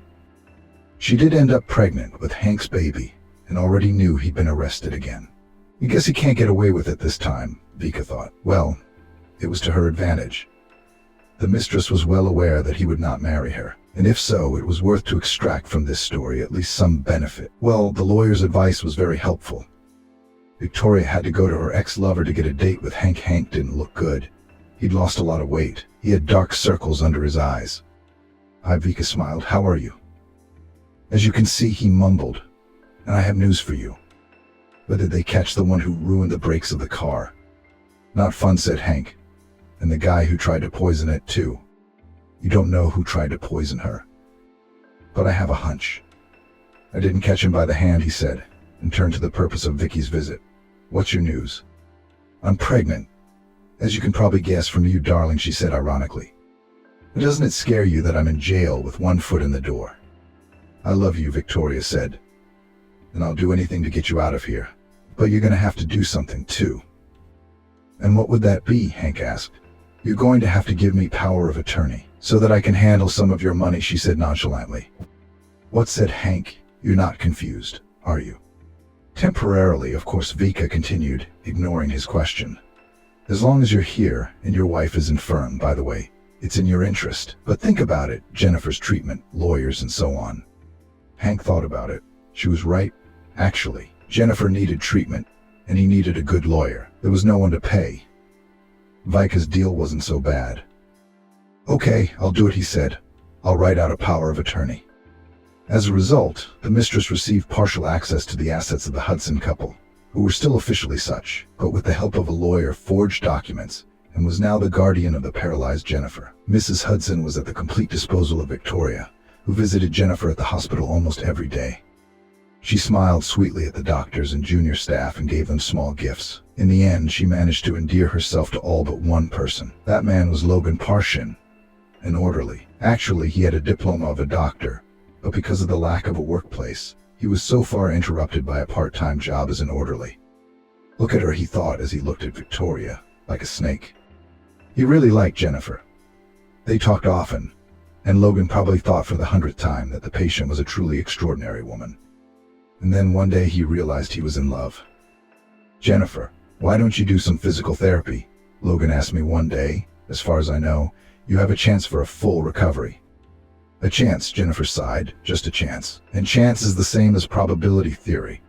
She did end up pregnant with Hank's baby, and already knew he'd been arrested again. I guess he can't get away with it this time, Vika thought. Well, it was to her advantage. The mistress was well aware that he would not marry her, and if so, it was worth to extract from this story at least some benefit. Well, the lawyer's advice was very helpful. Victoria had to go to her ex-lover to get a date with Hank. Hank didn't look good. He'd lost a lot of weight. He had dark circles under his eyes. Hi, Vika smiled. How are you? As you can see, he mumbled, and I have news for you. But did they catch the one who ruined the brakes of the car? Not fun, said Hank. And the guy who tried to poison it too. You don't know who tried to poison her. But I have a hunch. I didn't catch him by the hand, he said, and turned to the purpose of Vicky's visit. What's your news? I'm pregnant. As you can probably guess from you, darling, she said ironically. Doesn't it scare you that I'm in jail with one foot in the door? I love you, Victoria said, and I'll do anything to get you out of here. But you're going to have to do something too. And what would that be? Hank asked. You're going to have to give me power of attorney, so that I can handle some of your money, she said nonchalantly. What? Said Hank. You're not confused, are you? Temporarily, of course, Vika continued, ignoring his question. As long as you're here, and your wife is infirm, by the way, it's in your interest. But think about it, Jennifer's treatment, lawyers and so on. Hank thought about it. She was right. Actually, Jennifer needed treatment, and he needed a good lawyer. There was no one to pay. Vika's deal wasn't so bad. Okay, I'll do it, he said. I'll write out a power of attorney. As a result, the mistress received partial access to the assets of the Hudson couple, who were still officially such, but with the help of a lawyer forged documents, and was now the guardian of the paralyzed Jennifer. Mrs. Hudson was at the complete disposal of Victoria, who visited Jennifer at the hospital almost every day. She smiled sweetly at the doctors and junior staff and gave them small gifts. In the end, she managed to endear herself to all but one person. That man was Logan Parshin, an orderly. Actually, he had a diploma of a doctor, but because of the lack of a workplace, he was so far interrupted by a part-time job as an orderly. Look at her, he thought as he looked at Victoria, like a snake. He really liked Jennifer. They talked often, and Logan probably thought for the 100th time that the patient was a truly extraordinary woman. And then one day he realized he was in love. Jennifer, why don't you do some physical therapy? Logan asked me one day. As far as I know, you have a chance for a full recovery. A chance, Jennifer sighed, just a chance. And chance is the same as probability theory.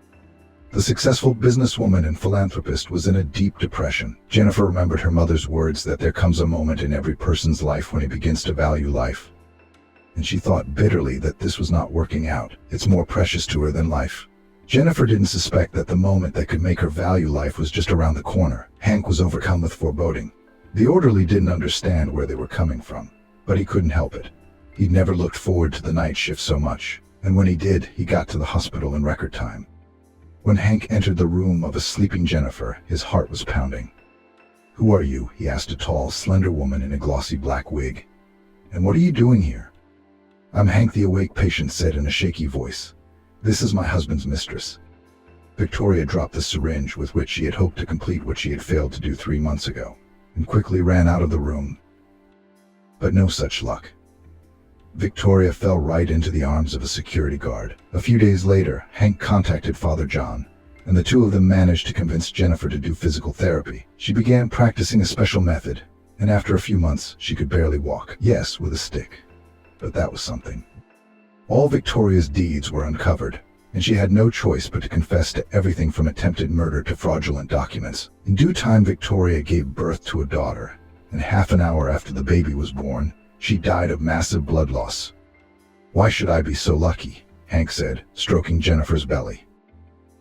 The successful businesswoman and philanthropist was in a deep depression. Jennifer remembered her mother's words that there comes a moment in every person's life when he begins to value life. And she thought bitterly that this was not working out. It's more precious to her than life. Jennifer didn't suspect that the moment that could make her value life was just around the corner. Hank was overcome with foreboding. The orderly didn't understand where they were coming from, but he couldn't help it. He'd never looked forward to the night shift so much, and when he did, he got to the hospital in record time. When Hank entered the room of a sleeping Jennifer, his heart was pounding. Who are you? He asked a tall, slender woman in a glossy black wig. And what are you doing here? I'm Hank, the awake patient said in a shaky voice. This is my husband's mistress. Victoria dropped the syringe with which she had hoped to complete what she had failed to do 3 months ago, and quickly ran out of the room. But no such luck. Victoria fell right into the arms of a security guard. A few days later, Hank contacted Father John, and the two of them managed to convince Jennifer to do physical therapy. She began practicing a special method, and after a few months, she could barely walk. Yes, with a stick. But that was something. All Victoria's deeds were uncovered, and she had no choice but to confess to everything from attempted murder to fraudulent documents. In due time, Victoria gave birth to a daughter, and half an hour after the baby was born, she died of massive blood loss. "Why should I be so lucky?" Hank said, stroking Jennifer's belly.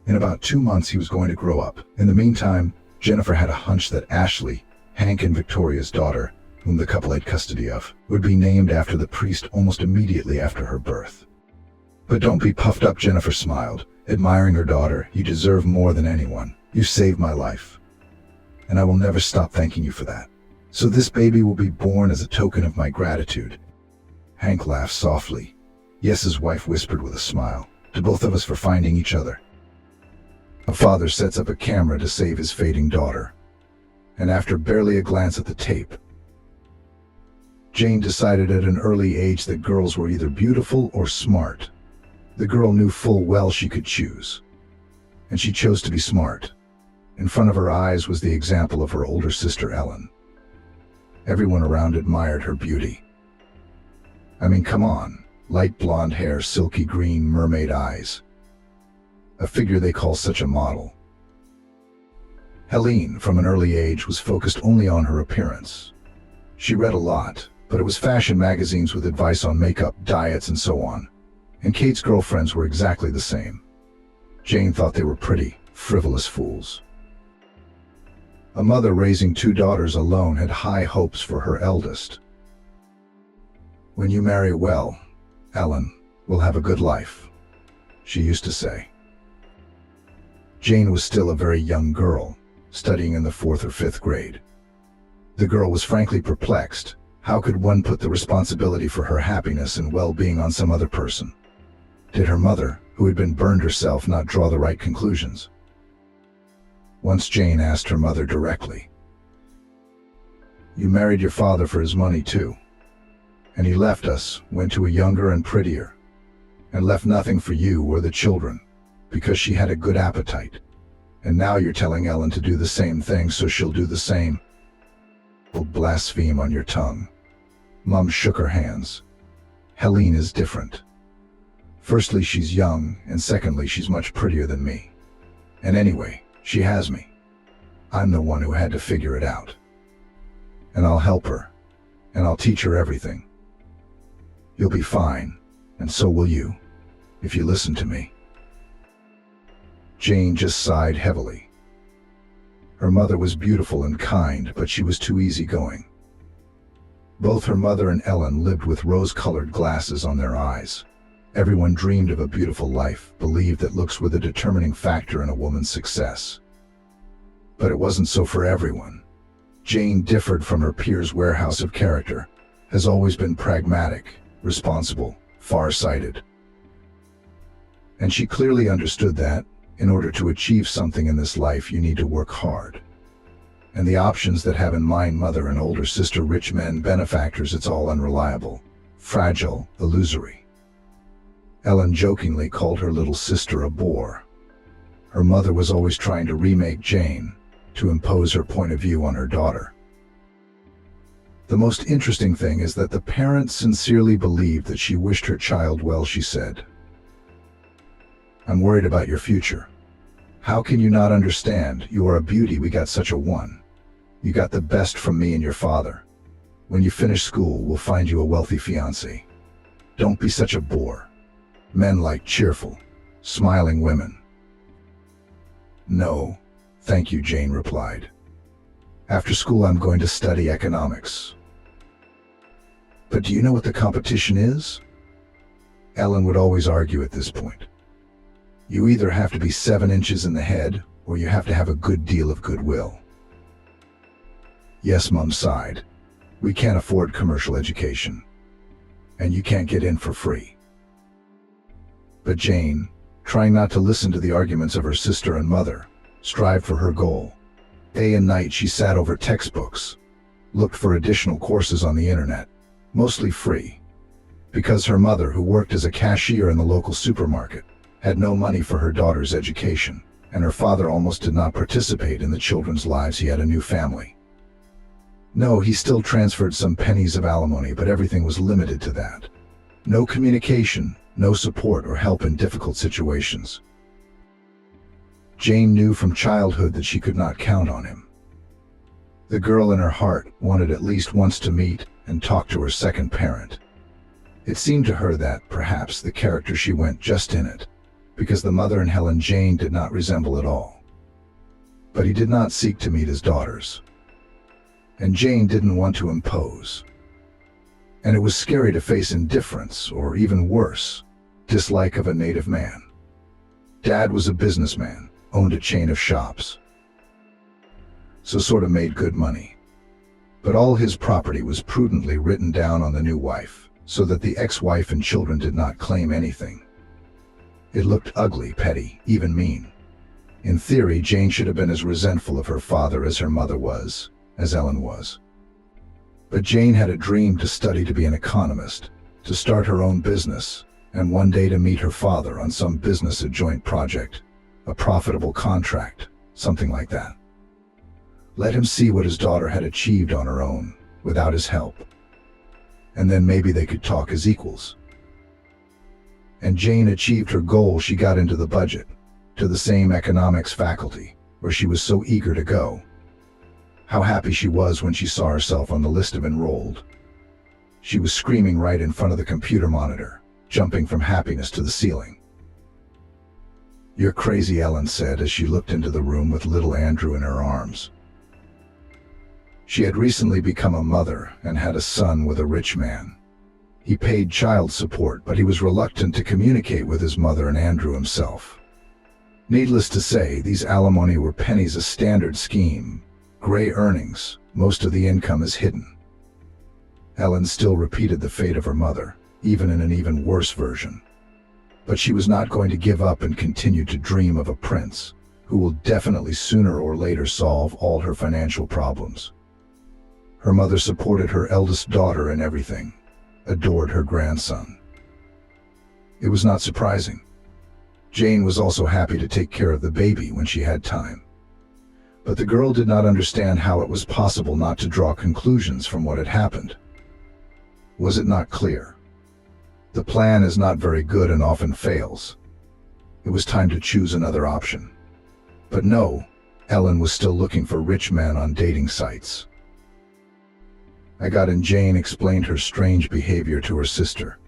In about 2 months he was going to grow up. In the meantime, Jennifer had a hunch that Ashley, Hank and Victoria's daughter, whom the couple had custody of, would be named after the priest almost immediately after her birth. "But don't be puffed up," Jennifer smiled, admiring her daughter. "You deserve more than anyone. You saved my life, and I will never stop thanking you for that. So this baby will be born as a token of my gratitude." Hank laughed softly. "Yes," his wife whispered with a smile, "to both of us for finding each other." A father sets up a camera to save his fading daughter, and after barely a glance at the tape, Jane decided at an early age that girls were either beautiful or smart. The girl knew full well she could choose, and she chose to be smart. In front of her eyes was the example of her older sister Ellen. Everyone around admired her beauty. I mean, come on, light blonde hair, silky green mermaid eyes. A figure they call such a model. Helene, from an early age, was focused only on her appearance. She read a lot, but it was fashion magazines with advice on makeup, diets, and so on. And Kate's girlfriends were exactly the same. Jane thought they were pretty, frivolous fools. A mother raising 2 daughters alone had high hopes for her eldest. "When you marry well, Ellen, we'll have a good life," she used to say. Jane was still a very young girl, studying in the 4th or 5th grade. The girl was frankly perplexed. How could one put the responsibility for her happiness and well-being on some other person? Did her mother, who had been burned herself, not draw the right conclusions? Once Jane asked her mother directly, "You married your father for his money too, and he left us, went to a younger and prettier, and left nothing for you or the children, because she had a good appetite. And now you're telling Ellen to do the same thing, so she'll do the same. Will blaspheme on your tongue." Mom shook her hands. "Helene is different. Firstly, she's young, and secondly, she's much prettier than me. And anyway, she has me. I'm the one who had to figure it out. And I'll help her, and I'll teach her everything. You'll be fine, and so will you, if you listen to me." Jane just sighed heavily. Her mother was beautiful and kind, but she was too easygoing. Both her mother and Ellen lived with rose-colored glasses on their eyes. Everyone dreamed of a beautiful life, believed that looks were the determining factor in a woman's success. But it wasn't so for everyone. Jane differed from her peers' warehouse of character, has always been pragmatic, responsible, far-sighted. And she clearly understood that, in order to achieve something in this life, you need to work hard. And the options that have in mind mother and older sister, rich men, benefactors, it's all unreliable, fragile, illusory. Ellen jokingly called her little sister a bore. Her mother was always trying to remake Jane, to impose her point of view on her daughter. The most interesting thing is that the parents sincerely believed that she wished her child well. She said, "I'm worried about your future. How can you not understand? You are a beauty. We got such a one. You got the best from me and your father. When you finish school, we'll find you a wealthy fiancé. Don't be such a bore. Men like cheerful, smiling women." "No, thank you," Jane replied. "After school, I'm going to study economics." "But do you know what the competition is?" Ellen would always argue at this point. "You either have to be 7 inches in the head, or you have to have a good deal of goodwill." "Yes," Mom sighed. "We can't afford commercial education. And you can't get in for free." But Jane, trying not to listen to the arguments of her sister and mother, strived for her goal. Day and night she sat over textbooks, looked for additional courses on the internet, mostly free, because her mother, who worked as a cashier in the local supermarket, had no money for her daughter's education, and her father almost did not participate in the children's lives. He had a new family. No, he still transferred some pennies of alimony, but everything was limited to that. No communication, no support or help in difficult situations. Jane knew from childhood that she could not count on him. The girl in her heart wanted at least once to meet and talk to her second parent. It seemed to her that, perhaps, the character she went just in it, because the mother in Helen Jane did not resemble at all. But he did not seek to meet his daughters. And Jane didn't want to impose. And it was scary to face indifference, or even worse, dislike of a native man. Dad was a businessman, owned a chain of shops, so sort of made good money. But all his property was prudently written down on the new wife, so that the ex-wife and children did not claim anything. It looked ugly, petty, even mean. In theory, Jane should have been as resentful of her father as her mother was, as Ellen was. But Jane had a dream to study to be an economist, to start her own business, and one day to meet her father on some business a joint project, a profitable contract, something like that. Let him see what his daughter had achieved on her own, without his help. And then maybe they could talk as equals. And Jane achieved her goal. She got into the budget, to the same economics faculty, where she was so eager to go. How happy she was when she saw herself on the list of enrolled. She was screaming right in front of the computer monitor, jumping from happiness to the ceiling. "You're crazy," Ellen said as she looked into the room with little Andrew in her arms. She had recently become a mother and had a son with a rich man. He paid child support, but he was reluctant to communicate with his mother and Andrew himself. Needless to say, these alimony were pennies, a standard scheme. Gray earnings, most of the income is hidden. Ellen still repeated the fate of her mother, even in an even worse version. But she was not going to give up and continue to dream of a prince, who will definitely sooner or later solve all her financial problems. Her mother supported her eldest daughter in everything, adored her grandson. It was not surprising. Jane was also happy to take care of the baby when she had time. But the girl did not understand how it was possible not to draw conclusions from what had happened. Was it not clear? The plan is not very good and often fails. It was time to choose another option. But no, Ellen was still looking for rich men on dating sites. Jane explained her strange behavior to her sister.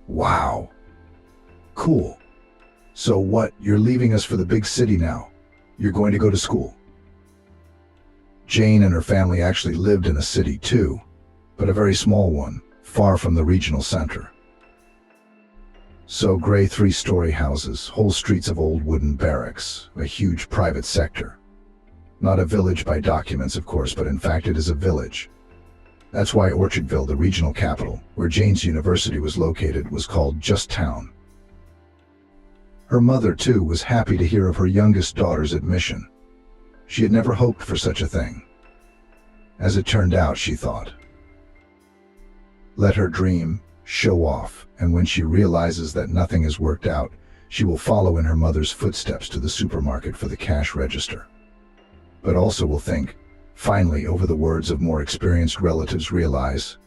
"Wow. Cool. So what, you're leaving us for the big city now? You're going to go to school?" Jane and her family actually lived in a city too, but a very small one, far from the regional center. So gray 3-story houses, whole streets of old wooden barracks, a huge private sector. Not a village by documents, of course, but in fact it is a village. That's why Orchardville, the regional capital, where Jane's university was located, was called just town. Her mother, too, was happy to hear of her youngest daughter's admission. She had never hoped for such a thing. As it turned out, she thought. Let her dream, show off, and when she realizes that nothing has worked out, she will follow in her mother's footsteps to the supermarket for the cash register. But also will think, finally, over the words of more experienced relatives, realize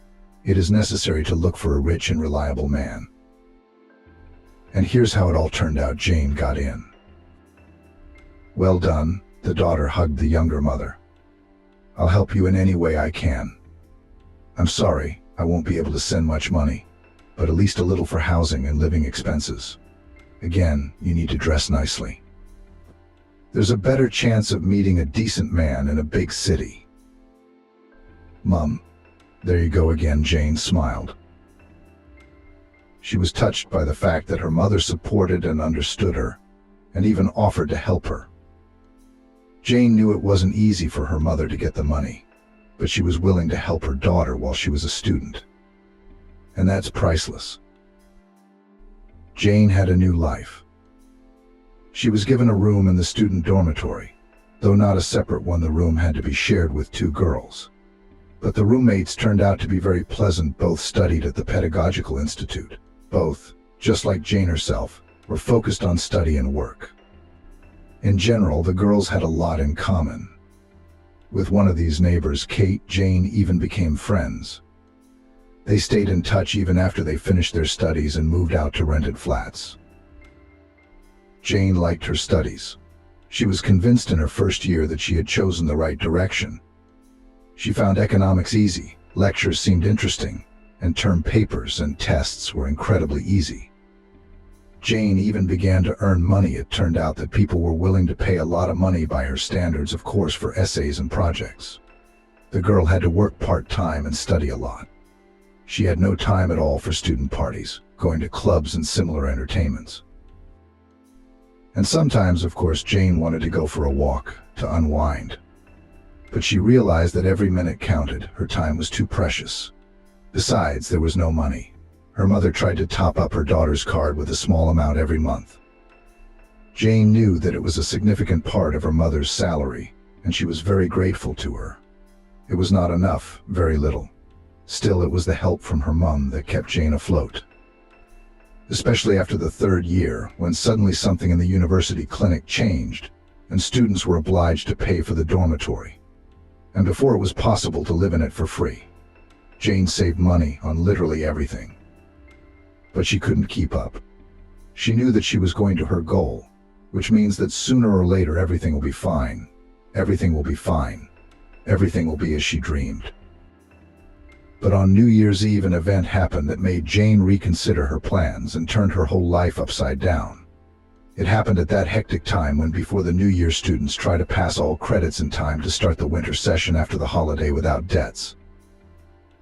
it is necessary to look for a rich and reliable man. And here's how it all turned out. Jane got in. "Well done," the daughter hugged the younger mother. "I'll help you in any way I can. I'm sorry, I won't be able to send much money, but at least a little for housing and living expenses. Again, you need to dress nicely. There's a better chance of meeting a decent man in a big city." "Mum, there you go again," Jane smiled. She was touched by the fact that her mother supported and understood her, and even offered to help her. Jane knew it wasn't easy for her mother to get the money, but she was willing to help her daughter while she was a student. And that's priceless. Jane had a new life. She was given a room in the student dormitory, though not a separate one. The room had to be shared with 2 girls. But the roommates turned out to be very pleasant. Both studied at the Pedagogical Institute. Both, just like Jane herself, were focused on study and work. In general, the girls had a lot in common. With one of these neighbors, Kate, Jane even became friends. They stayed in touch even after they finished their studies and moved out to rented flats. Jane liked her studies. She was convinced in her first year that she had chosen the right direction. She found economics easy, lectures seemed interesting, and term papers and tests were incredibly easy. Jane even began to earn money. It turned out that people were willing to pay a lot of money by her standards, of course, for essays and projects. The girl had to work part-time and study a lot. She had no time at all for student parties, going to clubs and similar entertainments. And sometimes, of course, Jane wanted to go for a walk, to unwind. But she realized that every minute counted. Her time was too precious. Besides, there was no money. Her mother tried to top up her daughter's card with a small amount every month. Jane knew that it was a significant part of her mother's salary, and she was very grateful to her. It was not enough, very little. Still, it was the help from her mom that kept Jane afloat. Especially after the third year, when suddenly something in the university clinic changed, and students were obliged to pay for the dormitory. And before it was possible to live in it for free. Jane saved money on literally everything. But she couldn't keep up. She knew that she was going to her goal, which means that sooner or later everything will be fine. Everything will be fine. Everything will be as she dreamed. But on New Year's Eve, an event happened that made Jane reconsider her plans and turned her whole life upside down. It happened at that hectic time when, before the New Year, students try to pass all credits in time to start the winter session after the holiday without debts.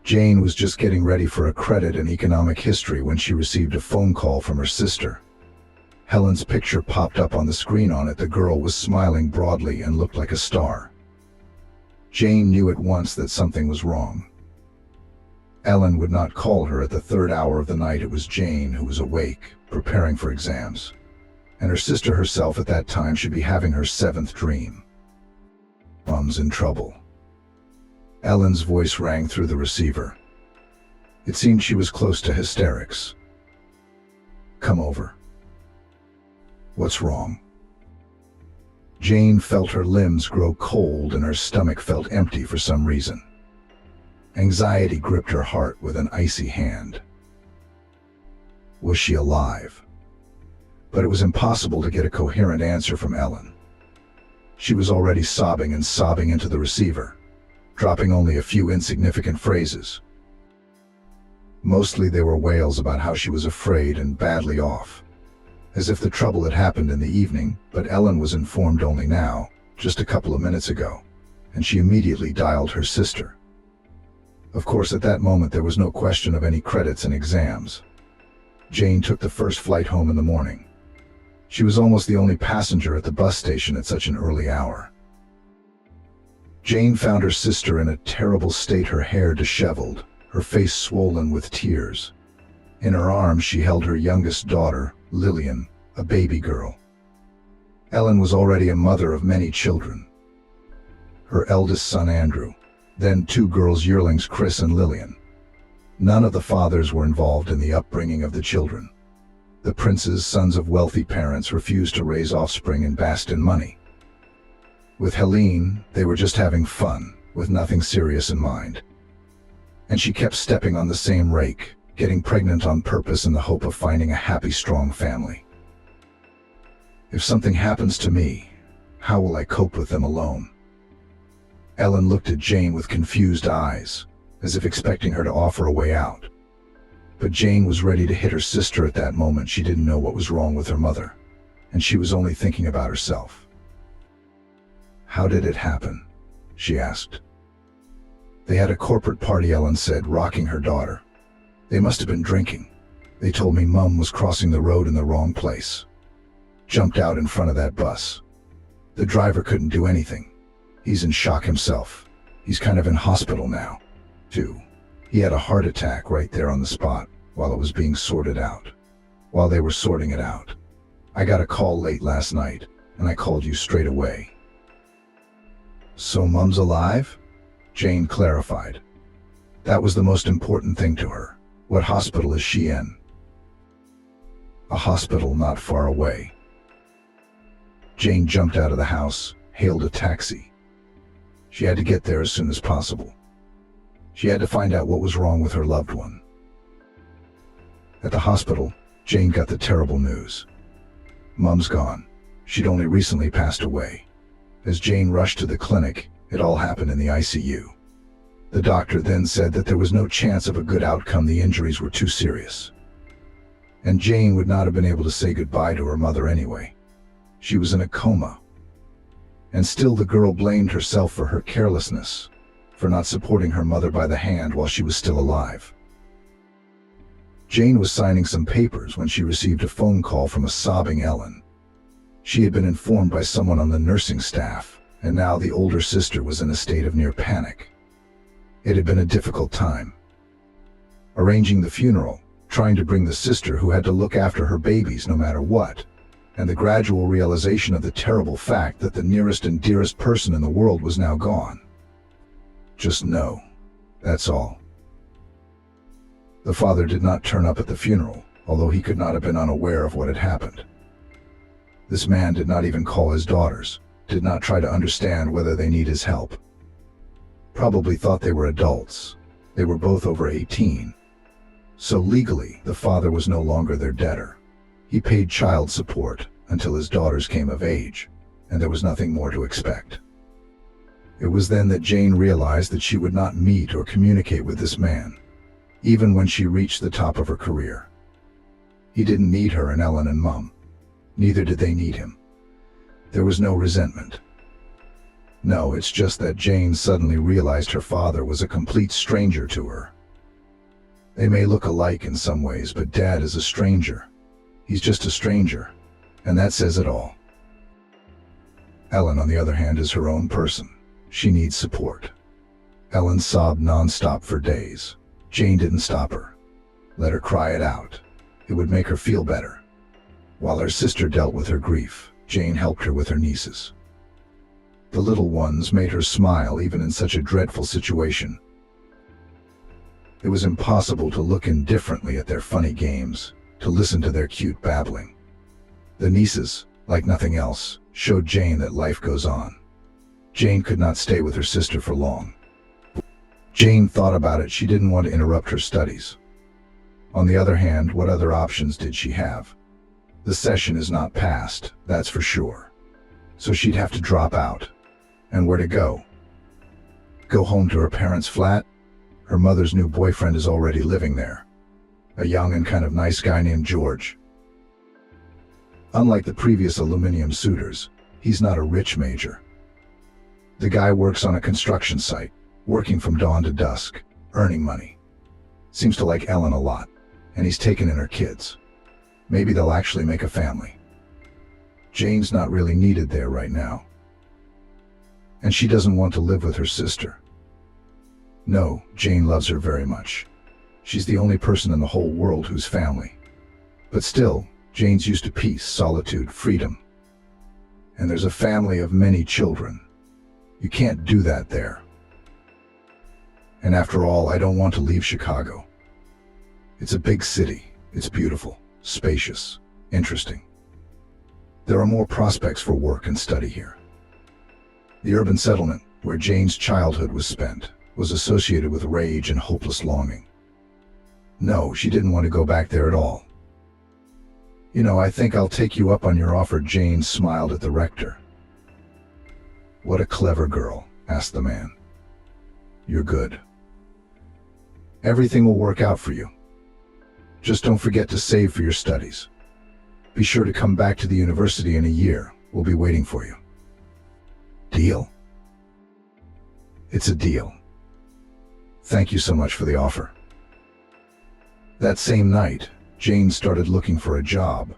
Jane was just getting ready for a credit in economic history when she received a phone call from her sister. Helen's picture popped up on the screen. On it, the girl was smiling broadly and looked like a star. Jane knew at once that something was wrong. Ellen would not call her at the third hour of the night. It was Jane who was awake, preparing for exams. And her sister herself at that time should be having her seventh dream. Mom's in trouble. Ellen's voice rang through the receiver. It seemed she was close to hysterics. Come over. What's wrong? Jane felt her limbs grow cold and her stomach felt empty for some reason. Anxiety gripped her heart with an icy hand. Was she alive? But it was impossible to get a coherent answer from Ellen. She was already sobbing and sobbing into the receiver, dropping only a few insignificant phrases. Mostly they were wails about how she was afraid and badly off, as if the trouble had happened in the evening, but Ellen was informed only now, just a couple of minutes ago, and she immediately dialed her sister. Of course, at that moment there was no question of any credits and exams. Jane took the first flight home in the morning. She was almost the only passenger at the bus station at such an early hour. Jane found her sister in a terrible state, her hair disheveled, her face swollen with tears. In her arms she held her youngest daughter, Lillian, a baby girl. Ellen was already a mother of many children. Her eldest son, Andrew, then two girls, yearlings Chris and Lillian. None of the fathers were involved in the upbringing of the children. The princes, sons of wealthy parents, refused to raise offspring and basked in money. With Helene, they were just having fun, with nothing serious in mind. And she kept stepping on the same rake, getting pregnant on purpose in the hope of finding a happy, strong family. If something happens to me, how will I cope with them alone? Ellen looked at Jane with confused eyes, as if expecting her to offer a way out. But Jane was ready to hit her sister at that moment. She didn't know what was wrong with her mother, and she was only thinking about herself. How did it happen? She asked. They had a corporate party, Ellen said, rocking her daughter. They must have been drinking. They told me Mum was crossing the road in the wrong place. Jumped out in front of that bus. The driver couldn't do anything. He's in shock himself. He's kind of in hospital now, too. He had a heart attack right there on the spot while it was being sorted out. While they were sorting it out. I got a call late last night, and I called you straight away. So Mum's alive? Jane clarified. That was the most important thing to her. What hospital is she in? A hospital not far away. Jane jumped out of the house, hailed a taxi. She had to get there as soon as possible. She had to find out what was wrong with her loved one. At the hospital, Jane got the terrible news. Mum's gone. She'd only recently passed away. As Jane rushed to the clinic, it all happened in the ICU. The doctor then said that there was no chance of a good outcome, the injuries were too serious. And Jane would not have been able to say goodbye to her mother anyway. She was in a coma. And still the girl blamed herself for her carelessness, for not supporting her mother by the hand while she was still alive. Jane was signing some papers when she received a phone call from a sobbing Ellen. She had been informed by someone on the nursing staff, and now the older sister was in a state of near panic. It had been a difficult time. Arranging the funeral, trying to bring the sister who had to look after her babies no matter what, and the gradual realization of the terrible fact that the nearest and dearest person in the world was now gone. Just no, that's all. The father did not turn up at the funeral, although he could not have been unaware of what had happened. This man did not even call his daughters, did not try to understand whether they need his help. Probably thought they were adults. They were both over 18. So legally, the father was no longer their debtor. He paid child support until his daughters came of age, and there was nothing more to expect. It was then that Jane realized that she would not meet or communicate with this man, even when she reached the top of her career. He didn't need her and Ellen and Mum. Neither did they need him. There was no resentment. No, it's just that Jane suddenly realized her father was a complete stranger to her. They may look alike in some ways, but Dad is a stranger. He's just a stranger, and that says it all. Ellen, on the other hand, is her own person. She needs support. Ellen sobbed non-stop for days. Jane didn't stop her. Let her cry it out. It would make her feel better. While her sister dealt with her grief, Jane helped her with her nieces. The little ones made her smile even in such a dreadful situation. It was impossible to look indifferently at their funny games, to listen to their cute babbling. The nieces, like nothing else, showed Jane that life goes on. Jane could not stay with her sister for long. Jane thought about it. She didn't want to interrupt her studies. On the other hand, what other options did she have? The session is not passed, that's for sure. So she'd have to drop out. And where to go? Go home to her parents' flat? Her mother's new boyfriend is already living there. A young and kind of nice guy named George. Unlike the previous aluminum suitors, he's not a rich major. The guy works on a construction site, working from dawn to dusk, earning money. Seems to like Ellen a lot, and he's taken in her kids. Maybe they'll actually make a family. Jane's not really needed there right now. And she doesn't want to live with her sister. No, Jane loves her very much. She's the only person in the whole world who's family. But still, Jane's used to peace, solitude, freedom. And there's a family of many children. You can't do that there. And after all, I don't want to leave Chicago. It's a big city. It's beautiful, spacious, interesting. There are more prospects for work and study here. The urban settlement, where Jane's childhood was spent, was associated with rage and hopeless longing. No, she didn't want to go back there at all. You know, I think I'll take you up on your offer. Jane smiled at the rector. What a clever girl, asked the man. You're good. Everything will work out for you. Just don't forget to save for your studies. Be sure to come back to the university in a year. We'll be waiting for you. Deal? It's a deal. Thank you so much for the offer. That same night, Jane started looking for a job.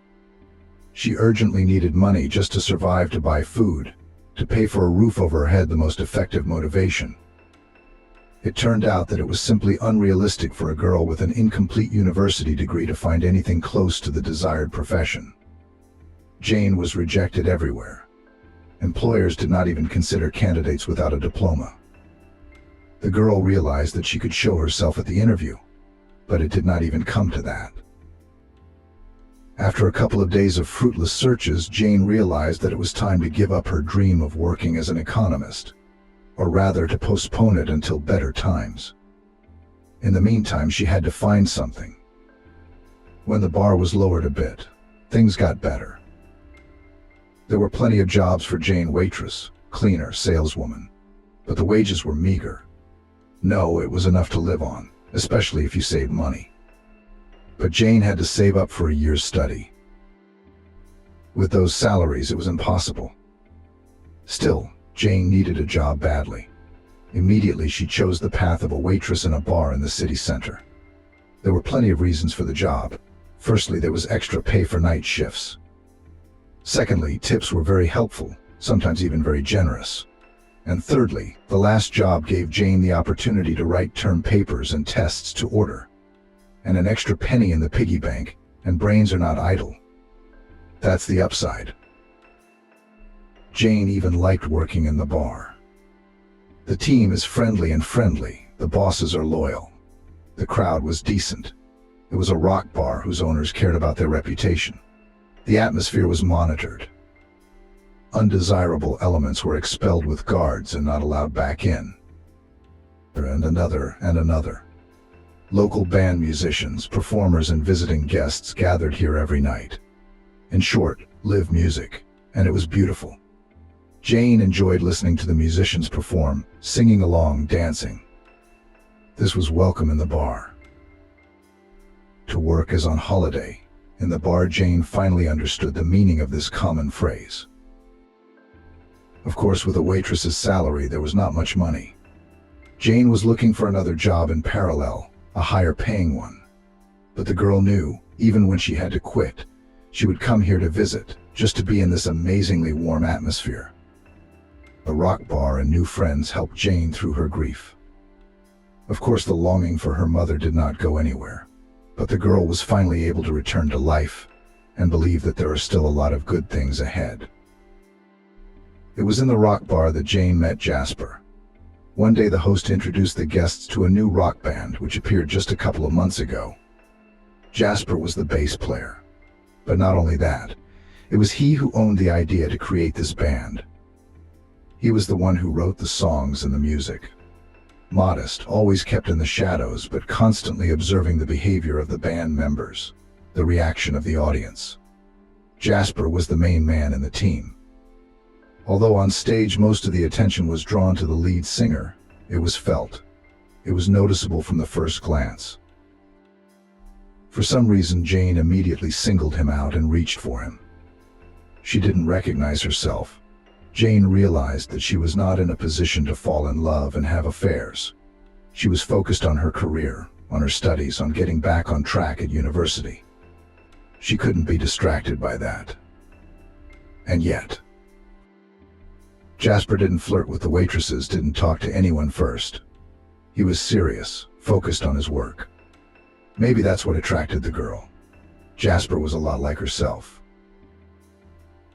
She urgently needed money just to survive, to buy food, to pay for a roof over her head, the most effective motivation. It turned out that it was simply unrealistic for a girl with an incomplete university degree to find anything close to the desired profession. Jane was rejected everywhere. Employers did not even consider candidates without a diploma. The girl realized that she could show herself at the interview, but it did not even come to that. After a couple of days of fruitless searches, Jane realized that it was time to give up her dream of working as an economist, or rather to postpone it until better times. In the meantime, she had to find something. When the bar was lowered a bit, things got better. There were plenty of jobs for Jane: waitress, cleaner, saleswoman. But the wages were meager. No, it was enough to live on, especially if you saved money. But Jane had to save up for a year's study. With those salaries, it was impossible. Still, Jane needed a job badly. Immediately, she chose the path of a waitress in a bar in the city center. There were plenty of reasons for the job. Firstly, there was extra pay for night shifts. Secondly, tips were very helpful, sometimes even very generous. And thirdly, the last job gave Jane the opportunity to write term papers and tests to order. And an extra penny in the piggy bank, and brains are not idle. That's the upside. Jane even liked working in the bar. The team is friendly, the bosses are loyal. The crowd was decent. It was a rock bar whose owners cared about their reputation. The atmosphere was monitored. Undesirable elements were expelled with guards and not allowed back in. And another. Local band musicians, performers, and visiting guests gathered here every night. In short, live music, and it was beautiful. Jane enjoyed listening to the musicians perform, singing along, dancing. This was welcome in the bar. To work as on holiday. In the bar, Jane finally understood the meaning of this common phrase. Of course, with a waitress's salary, there was not much money. Jane was looking for another job in parallel, a higher paying one. But the girl knew, even when she had to quit, she would come here to visit, just to be in this amazingly warm atmosphere. A rock bar and new friends helped Jane through her grief. Of course, the longing for her mother did not go anywhere, but the girl was finally able to return to life and believe that there are still a lot of good things ahead. It was in the rock bar that Jane met Jasper. One day, the host introduced the guests to a new rock band which appeared just a couple of months ago. Jasper was the bass player. But not only that, it was he who owned the idea to create this band. He was the one who wrote the songs and the music. Modest, always kept in the shadows, but constantly observing the behavior of the band members, the reaction of the audience. Jasper was the main man in the team. Although on stage most of the attention was drawn to the lead singer, it was felt. It was noticeable from the first glance. For some reason, Jane immediately singled him out and reached for him. She didn't recognize herself. Jane realized that she was not in a position to fall in love and have affairs. She was focused on her career, on her studies, on getting back on track at university. She couldn't be distracted by that. And yet, Jasper didn't flirt with the waitresses, didn't talk to anyone first. He was serious, focused on his work. Maybe that's what attracted the girl. Jasper was a lot like herself.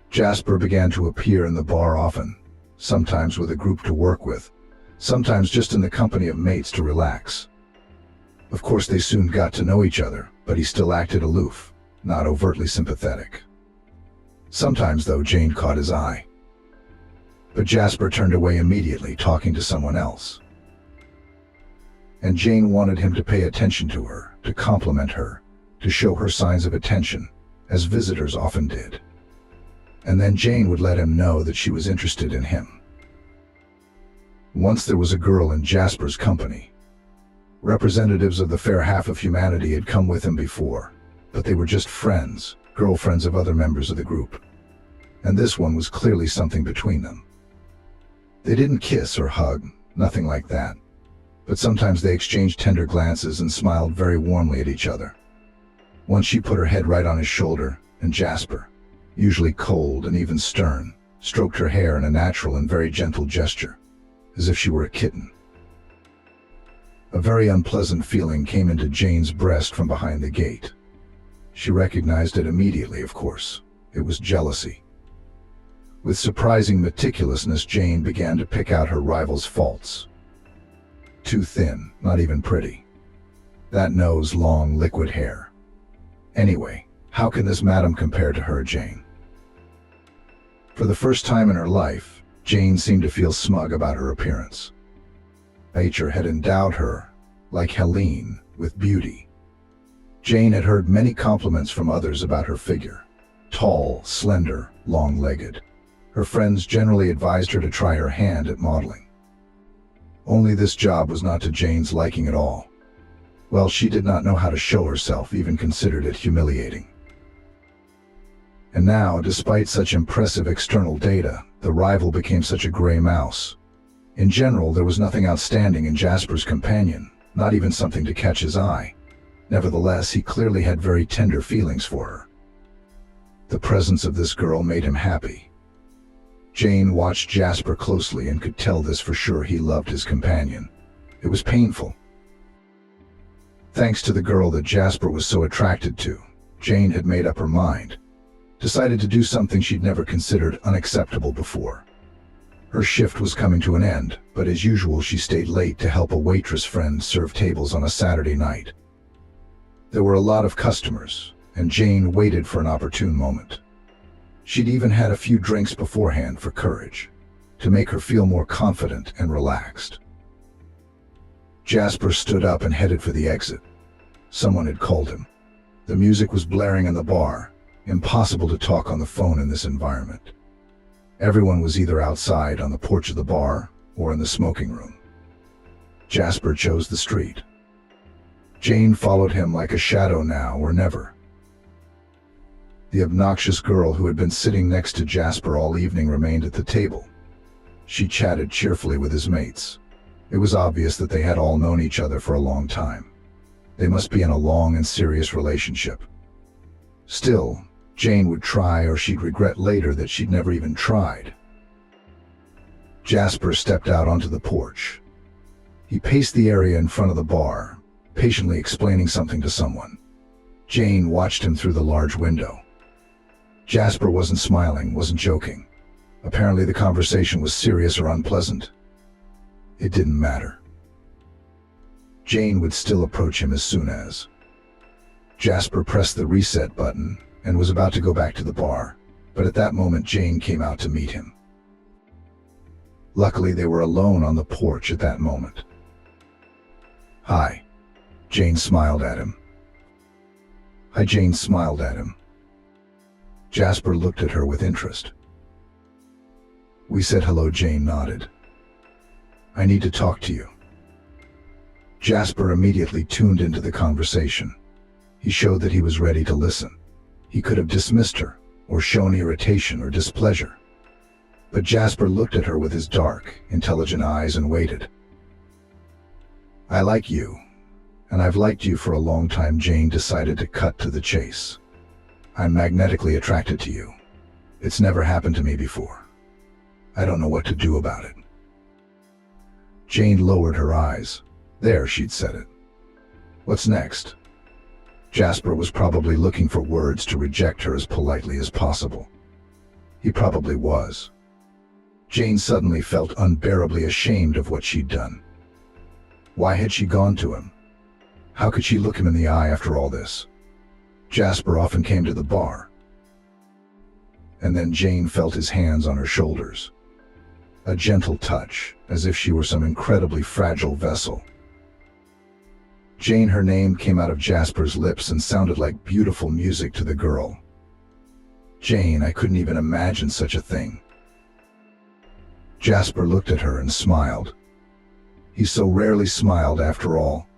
Jasper began to appear in the bar often, sometimes with a group to work with, sometimes just in the company of mates to relax. Of course, they soon got to know each other, but he still acted aloof, not overtly sympathetic. Sometimes, though, Jane caught his eye. But Jasper turned away immediately, talking to someone else. And Jane wanted him to pay attention to her, to compliment her, to show her signs of attention, as visitors often did. And then Jane would let him know that she was interested in him. Once there was a girl in Jasper's company. Representatives of the fair half of humanity had come with him before, but they were just friends, girlfriends of other members of the group. And this one was clearly something between them. They didn't kiss or hug, nothing like that. But sometimes they exchanged tender glances and smiled very warmly at each other. Once she put her head right on his shoulder, and Jasper, usually cold and even stern, stroked her hair in a natural and very gentle gesture, as if she were a kitten. A very unpleasant feeling came into Jane's breast from behind the gate. She recognized it immediately, of course. It was jealousy. With surprising meticulousness, Jane began to pick out her rival's faults. Too thin, not even pretty. That nose, long, liquid hair. Anyway, how can this madam compare to her, Jane? For the first time in her life, Jane seemed to feel smug about her appearance. Nature had endowed her, like Helene, with beauty. Jane had heard many compliments from others about her figure. Tall, slender, long-legged. Her friends generally advised her to try her hand at modeling. Only this job was not to Jane's liking at all. Well, she did not know how to show herself, even considered it humiliating. And now, despite such impressive external data, the rival became such a gray mouse. In general, there was nothing outstanding in Jasper's companion, not even something to catch his eye. Nevertheless, he clearly had very tender feelings for her. The presence of this girl made him happy. Jane watched Jasper closely and could tell this for sure: he loved his companion. It was painful. Thanks to the girl that Jasper was so attracted to, Jane had made up her mind, decided to do something she'd never considered unacceptable before. Her shift was coming to an end, but as usual she stayed late to help a waitress friend serve tables on a Saturday night. There were a lot of customers, and Jane waited for an opportune moment. She'd even had a few drinks beforehand for courage, to make her feel more confident and relaxed. Jasper stood up and headed for the exit. Someone had called him. The music was blaring in the bar. Impossible to talk on the phone in this environment. Everyone was either outside on the porch of the bar or in the smoking room. Jasper chose the street. Jane followed him like a shadow, now or never. The obnoxious girl who had been sitting next to Jasper all evening remained at the table. She chatted cheerfully with his mates. It was obvious that they had all known each other for a long time. They must be in a long and serious relationship. Still, Jane would try, or she'd regret later that she'd never even tried. Jasper stepped out onto the porch. He paced the area in front of the bar, patiently explaining something to someone. Jane watched him through the large window. Jasper wasn't smiling, wasn't joking. Apparently the conversation was serious or unpleasant. It didn't matter. Jane would still approach him as soon as. Jasper pressed the reset button and was about to go back to the bar, but at that moment Jane came out to meet him. Luckily, they were alone on the porch at that moment. "Hi." Jane smiled at him. Jane smiled at him. Jasper looked at her with interest. "We said hello." Jane nodded. "I need to talk to you." Jasper immediately tuned into the conversation. He showed that he was ready to listen. He could have dismissed her, or shown irritation or displeasure. But Jasper looked at her with his dark, intelligent eyes and waited. "I like you, and I've liked you for a long time." Jane decided to cut to the chase. "I'm magnetically attracted to you. It's never happened to me before. I don't know what to do about it." Jane lowered her eyes. There, she'd said it. What's next? Jasper was probably looking for words to reject her as politely as possible. He probably was. Jane suddenly felt unbearably ashamed of what she'd done. Why had she gone to him? How could she look him in the eye after all this? Jasper often came to the bar. And then Jane felt his hands on her shoulders. A gentle touch, as if she were some incredibly fragile vessel. Jane, her name came out of Jasper's lips and sounded like beautiful music to the girl. Jane, I couldn't even imagine such a thing. Jasper looked at her and smiled. He so rarely smiled after all.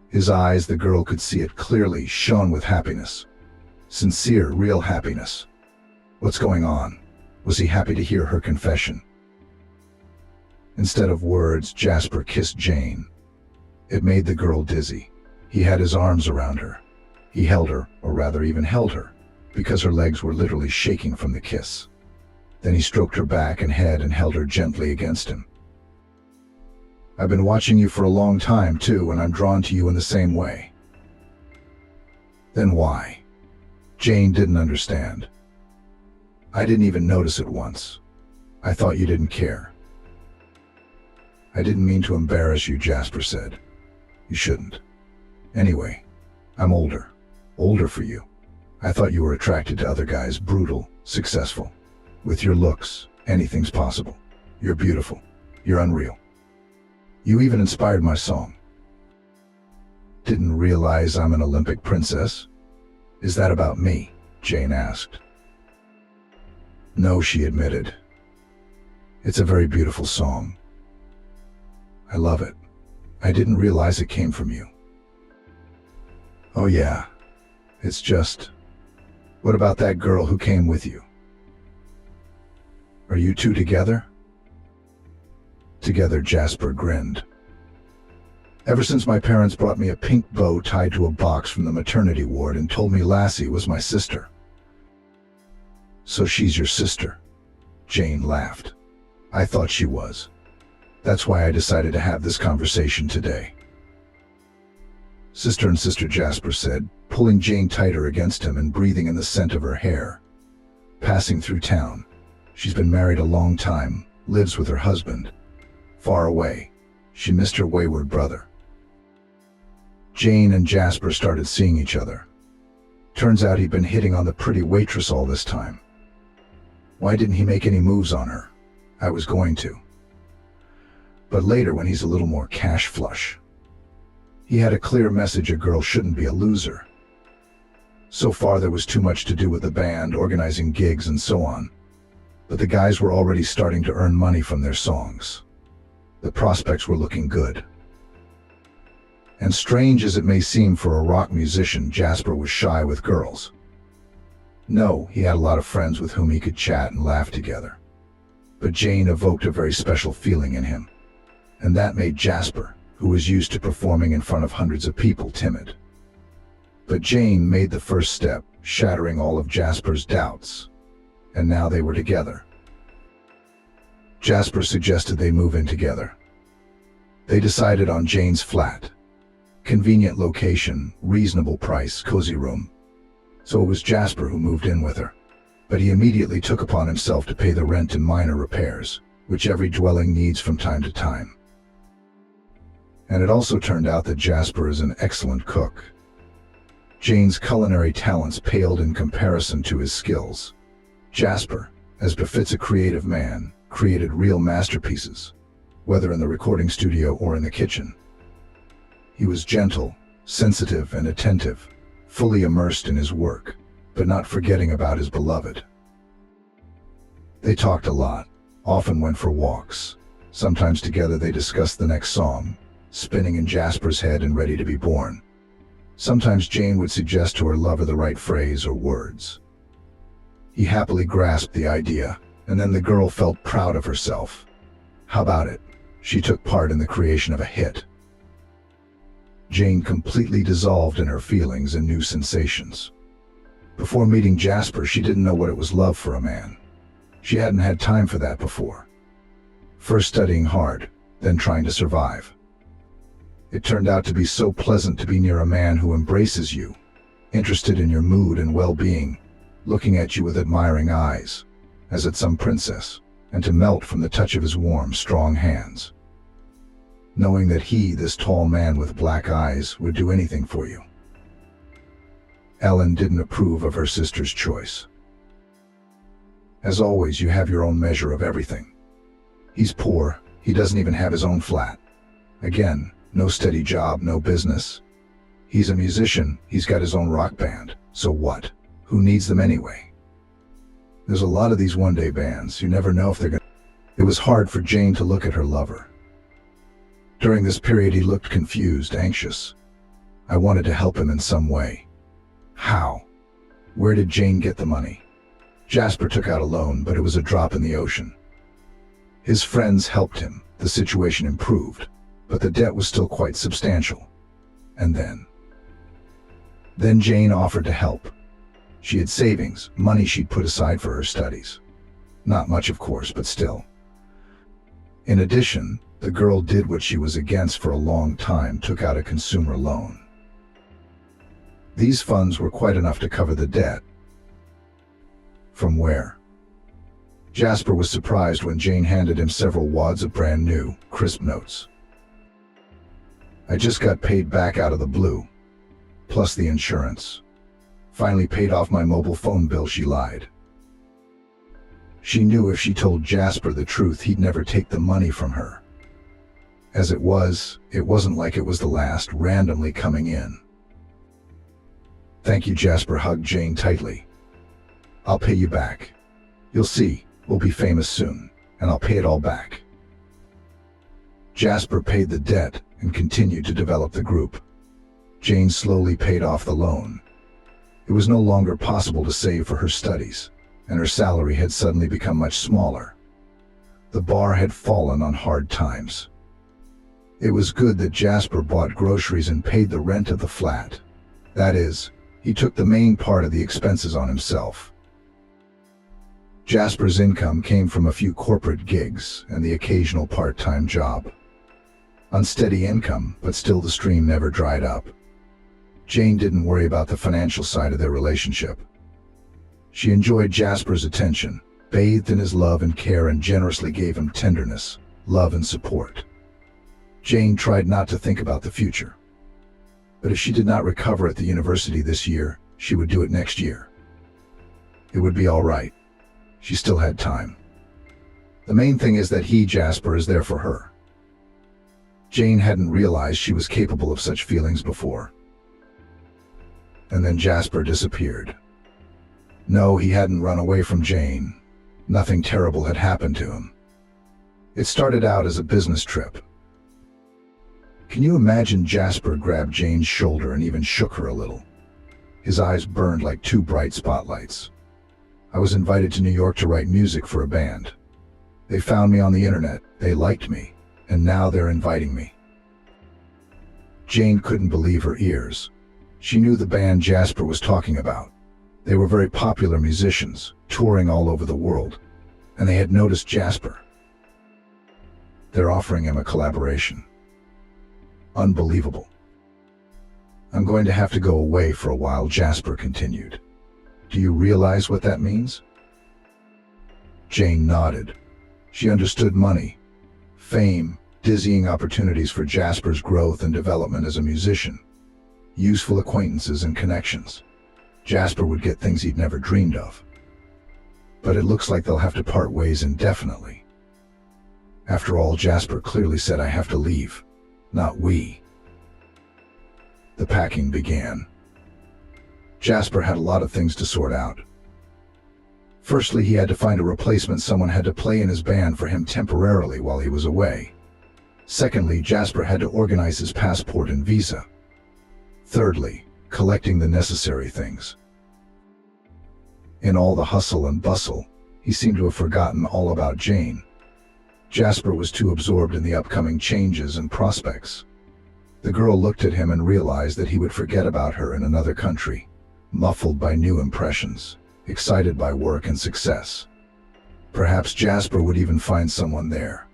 His eyes, the girl could see it clearly, shone with happiness. Sincere, real happiness. What's going on? Was he happy to hear her confession? Instead of words, Jasper kissed Jane. It made the girl dizzy. He had his arms around her. He held her, or rather even held her, because her legs were literally shaking from the kiss. Then he stroked her back and head and held her gently against him. I've been watching you for a long time too, and I'm drawn to you in the same way. Then why? Jane didn't understand. I didn't even notice it once. I thought you didn't care. I didn't mean to embarrass you, Jasper said. You shouldn't. Anyway, I'm older. Older for you. I thought you were attracted to other guys, brutal, successful. With your looks, anything's possible. You're beautiful. You're unreal. You even inspired my song. Didn't realize I'm an Olympic princess? Is that about me? Jane asked. No, she admitted. It's a very beautiful song. I love it. I didn't realize it came from you. Oh yeah, it's just... What about that girl who came with you? Are you two together? Together, Jasper grinned. Ever since my parents brought me a pink bow tied to a box from the maternity ward and told me Lassie was my sister. So she's your sister? Jane laughed. I thought she was. That's why I decided to have this conversation today. Sister and Sister, Jasper said, pulling Jane tighter against him and breathing in the scent of her hair. Passing through town. She's been married a long time, lives with her husband. Far away. She missed her wayward brother. Jane and Jasper started seeing each other. Turns out he'd been hitting on the pretty waitress all this time. Why didn't he make any moves on her? I was going to. But later, when he's a little more cash flush. He had a clear message: a girl shouldn't be a loser. So far there was too much to do with the band, organizing gigs and so on. But the guys were already starting to earn money from their songs. The prospects were looking good. And strange as it may seem for a rock musician, Jasper was shy with girls. No, he had a lot of friends with whom he could chat and laugh together. But Jane evoked a very special feeling in him. And that made Jasper, who was used to performing in front of hundreds of people, timid. But Jane made the first step, shattering all of Jasper's doubts. And now they were together. Jasper suggested they move in together. They decided on Jane's flat. Convenient location, reasonable price, cozy room. So it was Jasper who moved in with her. But he immediately took upon himself to pay the rent and minor repairs, which every dwelling needs from time to time. And it also turned out that Jasper is an excellent cook. Jane's culinary talents paled in comparison to his skills. Jasper, as befits a creative man, created real masterpieces, whether in the recording studio or in the kitchen. He was gentle, sensitive, and attentive, fully immersed in his work, but not forgetting about his beloved. They talked a lot, often went for walks. Sometimes together they discussed the next song, spinning in Jasper's head and ready to be born. Sometimes Jane would suggest to her lover the right phrase or words. He happily grasped the idea, and then the girl felt proud of herself. How about it? She took part in the creation of a hit. Jane completely dissolved in her feelings and new sensations. Before meeting Jasper, she didn't know what it was love for a man. She hadn't had time for that before. First studying hard, then trying to survive. It turned out to be so pleasant to be near a man who embraces you, interested in your mood and well-being, looking at you with admiring eyes, as at some princess, and to melt from the touch of his warm, strong hands. Knowing that he, this tall man with black eyes, would do anything for you. Ellen didn't approve of her sister's choice. As always, you have your own measure of everything. He's poor, he doesn't even have his own flat. Again, no steady job, no business. He's a musician, he's got his own rock band, so what? Who needs them anyway? There's a lot of these one-day bands, you never know if they're gonna... It was hard for Jane to look at her lover. During this period he looked confused, anxious. I wanted to help him in some way. How? Where did Jane get the money? Jasper took out a loan, but it was a drop in the ocean. His friends helped him, the situation improved, but the debt was still quite substantial. And then Jane offered to help. She had savings, money she'd put aside for her studies. Not much, of course, but still. In addition, the girl did what she was against for a long time, took out a consumer loan. These funds were quite enough to cover the debt. From where? Jasper was surprised when Jane handed him several wads of brand new, crisp notes. I just got paid back out of the blue, plus the insurance. Finally paid off my mobile phone bill, she lied. She knew if she told Jasper the truth, he'd never take the money from her. As it wasn't like it was the last, randomly coming in. Thank you, Jasper hugged Jane tightly. I'll pay you back. You'll see, we'll be famous soon, and I'll pay it all back. Jasper paid the debt and continued to develop the group. Jane slowly paid off the loan. It was no longer possible to save for her studies, and her salary had suddenly become much smaller. The bar had fallen on hard times. It was good that Jasper bought groceries and paid the rent of the flat. That is, he took the main part of the expenses on himself. Jasper's income came from a few corporate gigs and the occasional part-time job. Unsteady income, but still the stream never dried up. Jane didn't worry about the financial side of their relationship. She enjoyed Jasper's attention, bathed in his love and care, and generously gave him tenderness, love and support. Jane tried not to think about the future. But if she did not recover at the university this year, she would do it next year. It would be all right. She still had time. The main thing is that Jasper, is there for her. Jane hadn't realized she was capable of such feelings before. And then Jasper disappeared. No, he hadn't run away from Jane. Nothing terrible had happened to him. It started out as a business trip. Can you imagine? Jasper grabbed Jane's shoulder and even shook her a little. His eyes burned like two bright spotlights. I was invited to New York to write music for a band. They found me on the internet, they liked me, and now they're inviting me. Jane couldn't believe her ears. She knew the band Jasper was talking about. They were very popular musicians, touring all over the world, and they had noticed Jasper. They're offering him a collaboration. Unbelievable. I'm going to have to go away for a while, Jasper continued. Do you realize what that means? Jane nodded. She understood money, fame, dizzying opportunities for Jasper's growth and development as a musician, useful acquaintances and connections. Jasper would get things he'd never dreamed of. But it looks like they'll have to part ways indefinitely. After all, Jasper clearly said I have to leave, not we. The packing began. Jasper had a lot of things to sort out. Firstly, he had to find a replacement. Someone had to play in his band for him temporarily while he was away. Secondly, Jasper had to organize his passport and visa. Thirdly, collecting the necessary things. In all the hustle and bustle, he seemed to have forgotten all about Jane. Jasper was too absorbed in the upcoming changes and prospects. The girl looked at him and realized that he would forget about her in another country, muffled by new impressions, excited by work and success. Perhaps Jasper would even find someone there.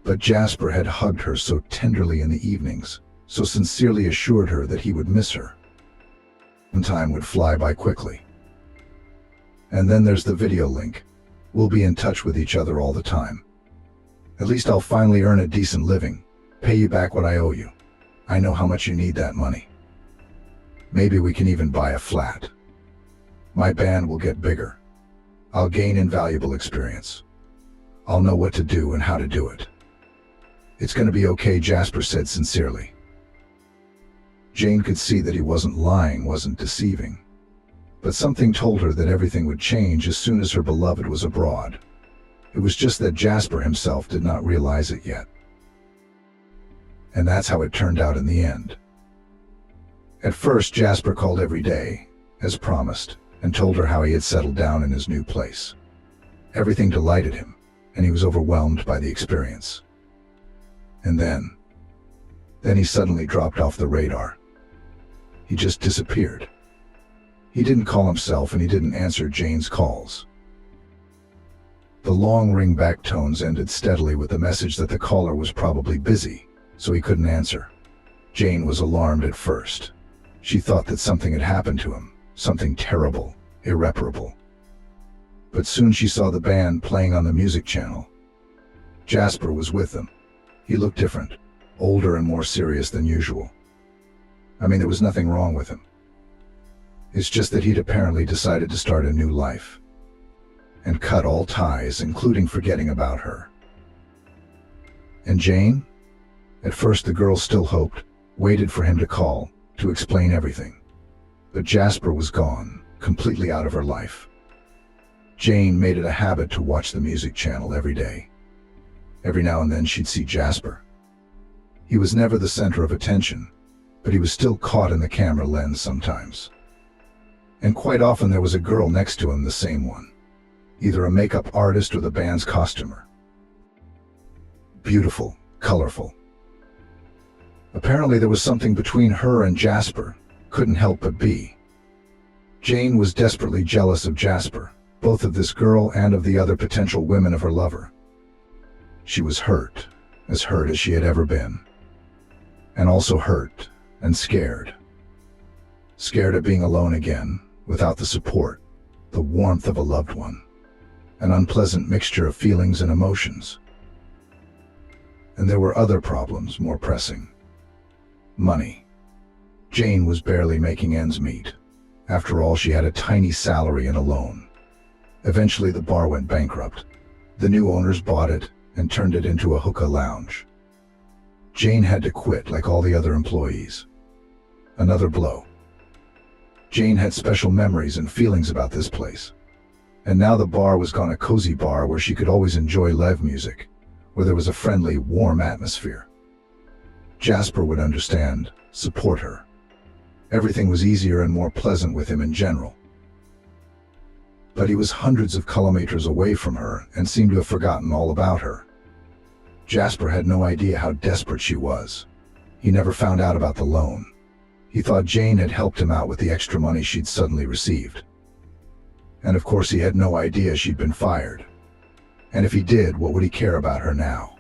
But Jasper had hugged her so tenderly in the evenings, so sincerely assured her that he would miss her. And time would fly by quickly. And then there's the video link. We'll be in touch with each other all the time. At least I'll finally earn a decent living, pay you back what I owe you. I know how much you need that money. Maybe we can even buy a flat. My band will get bigger. I'll gain invaluable experience. I'll know what to do and how to do it. It's going to be okay, Jasper said sincerely. Jane could see that he wasn't lying, wasn't deceiving. But something told her that everything would change as soon as her beloved was abroad. It was just that Jasper himself did not realize it yet. And that's how it turned out in the end. At first, Jasper called every day, as promised, and told her how he had settled down in his new place. Everything delighted him, and he was overwhelmed by the experience. And then he suddenly dropped off the radar. He just disappeared. He didn't call himself, and he didn't answer Jane's calls. The long ring-back tones ended steadily with the message that the caller was probably busy, so he couldn't answer. Jane was alarmed at first. She thought that something had happened to him, something terrible, irreparable. But soon she saw the band playing on the music channel. Jasper was with them. He looked different, older and more serious than usual. I mean, there was nothing wrong with him. It's just that he'd apparently decided to start a new life and cut all ties, including forgetting about her. And Jane? At first the girl still hoped, waited for him to call, to explain everything. But Jasper was gone, completely out of her life. Jane made it a habit to watch the music channel every day. Every now and then she'd see Jasper. He was never the center of attention, but he was still caught in the camera lens sometimes. And quite often there was a girl next to him, the same one, either a makeup artist or the band's costumer. Beautiful, colorful. Apparently there was something between her and Jasper, couldn't help but be. Jane was desperately jealous of Jasper, both of this girl and of the other potential women of her lover. She was hurt as she had ever been. And also hurt and scared. Scared of being alone again, without the support, the warmth of a loved one. An unpleasant mixture of feelings and emotions. And there were other problems more pressing. Money. Jane was barely making ends meet. After all, she had a tiny salary and a loan. Eventually the bar went bankrupt. The new owners bought it and turned it into a hookah lounge. Jane had to quit like all the other employees. Another blow. Jane had special memories and feelings about this place. And now the bar was gone, a cozy bar where she could always enjoy live music, where there was a friendly, warm atmosphere. Jasper would understand, support her. Everything was easier and more pleasant with him in general. But he was hundreds of kilometers away from her and seemed to have forgotten all about her. Jasper had no idea how desperate she was. He never found out about the loan. He thought Jane had helped him out with the extra money she'd suddenly received. And of course he had no idea she'd been fired. And if he did, what would he care about her now?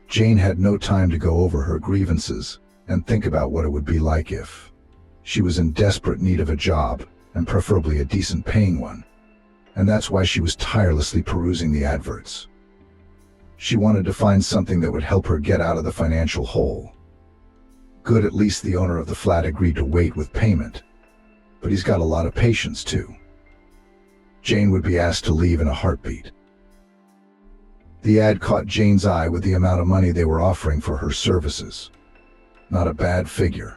Jane had no time to go over her grievances and think about what it would be like if she was in desperate need of a job, and preferably a decent paying one. And that's why she was tirelessly perusing the adverts. She wanted to find something that would help her get out of the financial hole. Good, at least the owner of the flat agreed to wait with payment. But he's got a lot of patience too. Jane would be asked to leave in a heartbeat. The ad caught Jane's eye with the amount of money they were offering for her services. Not a bad figure.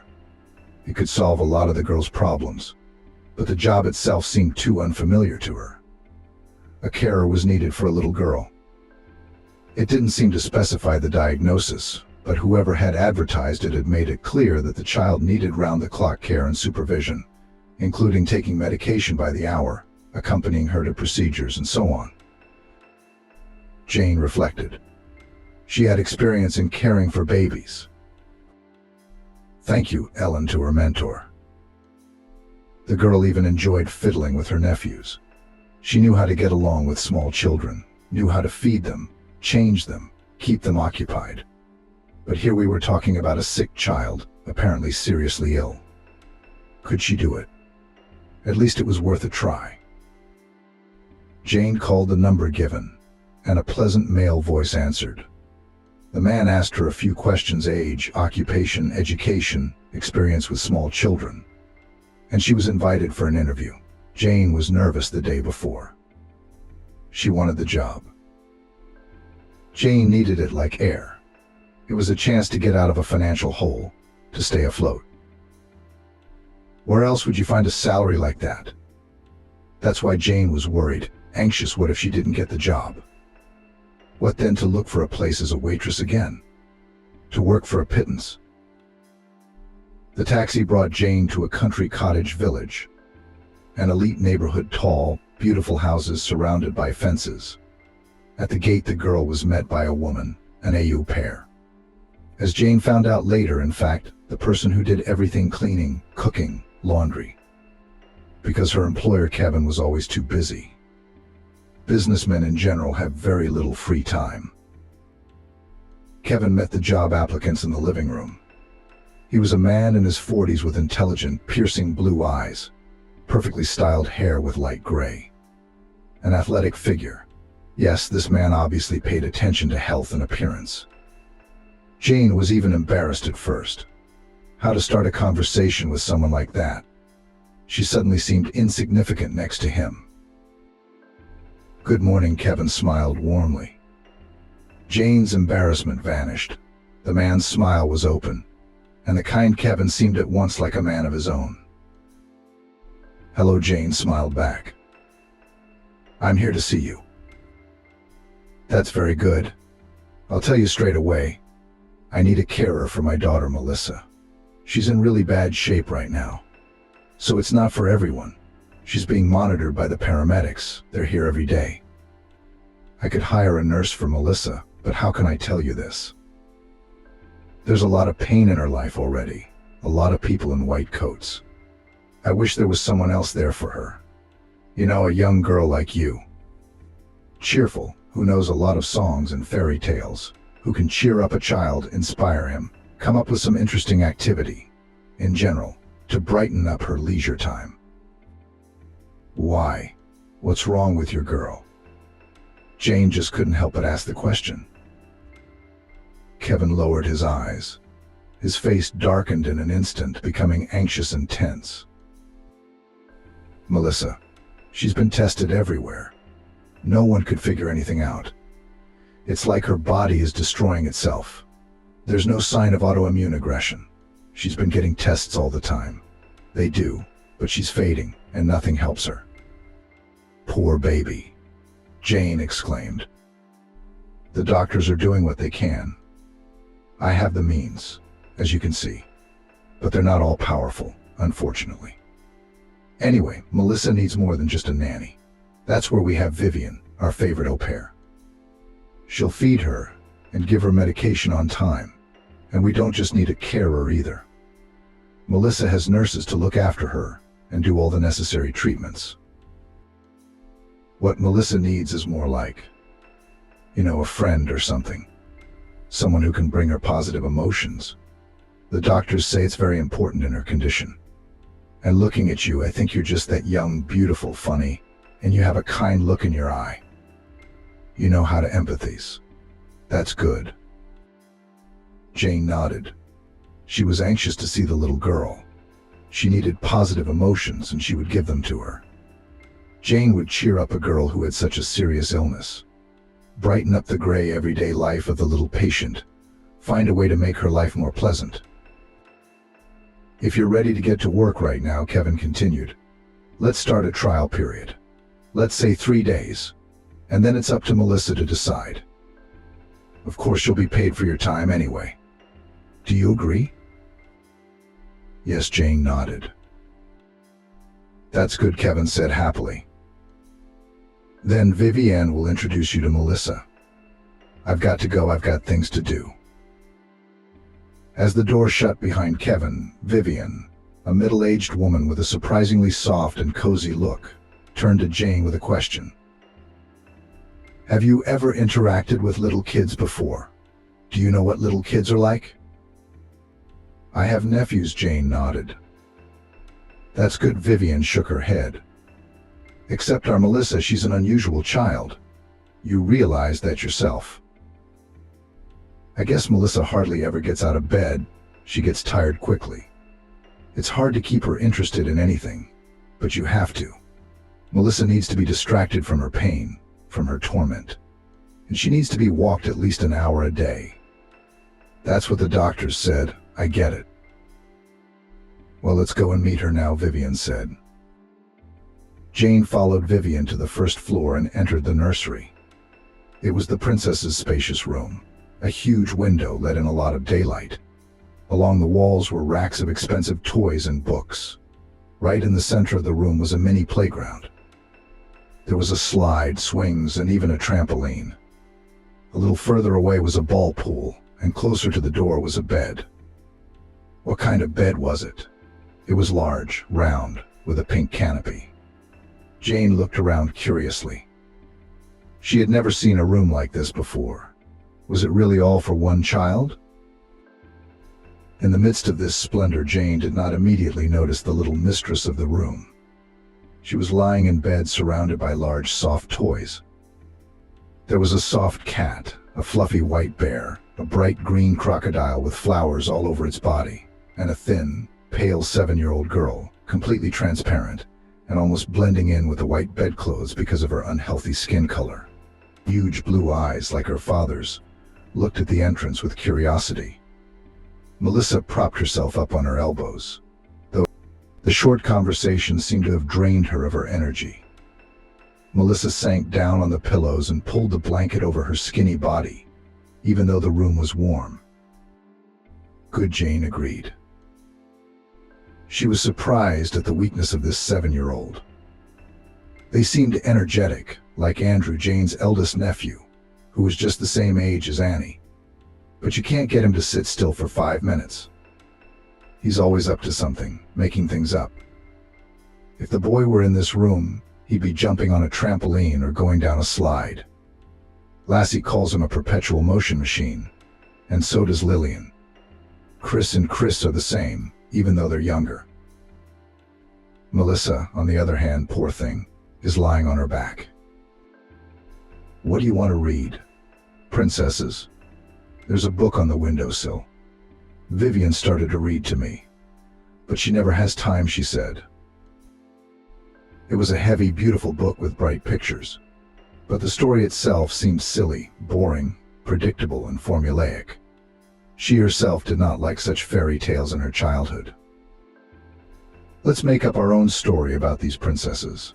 It could solve a lot of the girl's problems, but the job itself seemed too unfamiliar to her. A carer was needed for a little girl. It didn't seem to specify the diagnosis, but whoever had advertised it had made it clear that the child needed round-the-clock care and supervision, including taking medication by the hour, accompanying her to procedures, and so on. Jane reflected. She had experience in caring for babies. "Thank you, Ellen," to her mentor. The girl even enjoyed fiddling with her nephews. She knew how to get along with small children, knew how to feed them, change them, keep them occupied. But here we were talking about a sick child, apparently seriously ill. Could she do it? At least it was worth a try. Jane called the number given, and a pleasant male voice answered. The man asked her a few questions: age, occupation, education, experience with small children. And she was invited for an interview. Jane was nervous the day before. She wanted the job. Jane needed it like air. It was a chance to get out of a financial hole, to stay afloat. Where else would you find a salary like that? That's why Jane was worried, anxious. What if she didn't get the job? What then, to look for a place as a waitress again? To work for a pittance? The taxi brought Jane to a country cottage village. An elite neighborhood, tall, beautiful houses surrounded by fences. At the gate the girl was met by a woman, an au pair. As Jane found out later, in fact, the person who did everything: cleaning, cooking, laundry. Because her employer Kevin was always too busy. Businessmen in general have very little free time. Kevin met the job applicants in the living room. He was a man in his 40s with intelligent, piercing blue eyes, perfectly styled hair with light gray. An athletic figure. Yes, this man obviously paid attention to health and appearance. Jane was even embarrassed at first. How to start a conversation with someone like that? She suddenly seemed insignificant next to him. "Good morning," Kevin smiled warmly. Jane's embarrassment vanished. The man's smile was open, and the kind Kevin seemed at once like a man of his own. "Hello," Jane smiled back. I'm here to see you. That's very good. I'll tell you straight away. I need a carer for my daughter Melissa. She's in really bad shape right now. So it's not for everyone. She's being monitored by the paramedics. They're here every day. I could hire a nurse for Melissa, but how can I tell you this? There's a lot of pain in her life already. A lot of people in white coats. I wish there was someone else there for her. You know, a young girl like you. Cheerful, who knows a lot of songs and fairy tales, who can cheer up a child, inspire him, come up with some interesting activity, in general, to brighten up her leisure time. Why? What's wrong with your girl? Jane just couldn't help but ask the question. Kevin lowered his eyes. His face darkened in an instant, becoming anxious and tense. Melissa. She's been tested everywhere. No one could figure anything out. It's like her body is destroying itself. There's no sign of autoimmune aggression. She's been getting tests all the time. They do, but she's fading, and nothing helps her. Poor baby, Jane exclaimed. The doctors are doing what they can. I have the means, as you can see, but they're not all powerful, unfortunately. Anyway, Melissa needs more than just a nanny. That's where we have Vivian, our favorite au pair. She'll feed her and give her medication on time, and we don't just need a carer either. Melissa has nurses to look after her and do all the necessary treatments. What Melissa needs is more like, a friend or something. Someone who can bring her positive emotions. The doctors say it's very important in her condition. And looking at you, I think you're just that young, beautiful, funny, and you have a kind look in your eye. You know how to empathize. That's good. Jane nodded. She was anxious to see the little girl. She needed positive emotions, and she would give them to her. Jane would cheer up a girl who had such a serious illness. Brighten up the gray everyday life of the little patient. Find a way to make her life more pleasant. If you're ready to get to work right now, Kevin continued, let's start a trial period. Let's say 3 days, and then it's up to Melissa to decide. Of course, you'll be paid for your time anyway. Do you agree? Yes, Jane nodded. That's good, Kevin said happily. Then Vivian will introduce you to Melissa. I've got to go, I've got things to do. As the door shut behind Kevin, Vivian, a middle-aged woman with a surprisingly soft and cozy look, turned to Jane with a question. Have you ever interacted with little kids before? Do you know what little kids are like? I have nephews, Jane nodded. That's good, Vivian shook her head. Except our Melissa, she's an unusual child. You realize that yourself. I guess Melissa hardly ever gets out of bed. She gets tired quickly. It's hard to keep her interested in anything, but you have to. Melissa needs to be distracted from her pain, from her torment, and she needs to be walked at least an hour a day. That's what the doctors said. I get it. Well, let's go and meet her now, Vivian said. Jane followed Vivian to the first floor and entered the nursery. It was the princess's spacious room. A huge window let in a lot of daylight. Along the walls were racks of expensive toys and books. Right in the center of the room was a mini playground. There was a slide, swings, and even a trampoline. A little further away was a ball pool, and closer to the door was a bed. What kind of bed was it? It was large, round, with a pink canopy. Jane looked around curiously. She had never seen a room like this before. Was it really all for one child? In the midst of this splendor, Jane did not immediately notice the little mistress of the room. She was lying in bed surrounded by large, soft toys. There was a soft cat, a fluffy white bear, a bright green crocodile with flowers all over its body, and a thin, pale 7-year-old girl, completely transparent, and almost blending in with the white bedclothes because of her unhealthy skin color. Huge blue eyes, like her father's, looked at the entrance with curiosity. Melissa propped herself up on her elbows, though the short conversation seemed to have drained her of her energy. Melissa sank down on the pillows and pulled the blanket over her skinny body, even though the room was warm. Good, Jane agreed. She was surprised at the weakness of this 7-year-old. They seemed energetic, like Andrew, Jane's eldest nephew, who was just the same age as Annie. But you can't get him to sit still for 5 minutes. He's always up to something, making things up. If the boy were in this room, he'd be jumping on a trampoline or going down a slide. Lassie calls him a perpetual motion machine, and so does Lillian. Chris and Chris are the same, even though they're younger. Melissa, on the other hand, poor thing, is lying on her back. What do you want to read? Princesses. There's a book on the windowsill. Vivian started to read to me, but she never has time, she said. It was a heavy, beautiful book with bright pictures, but the story itself seemed silly, boring, predictable, and formulaic. She herself did not like such fairy tales in her childhood. Let's make up our own story about these princesses,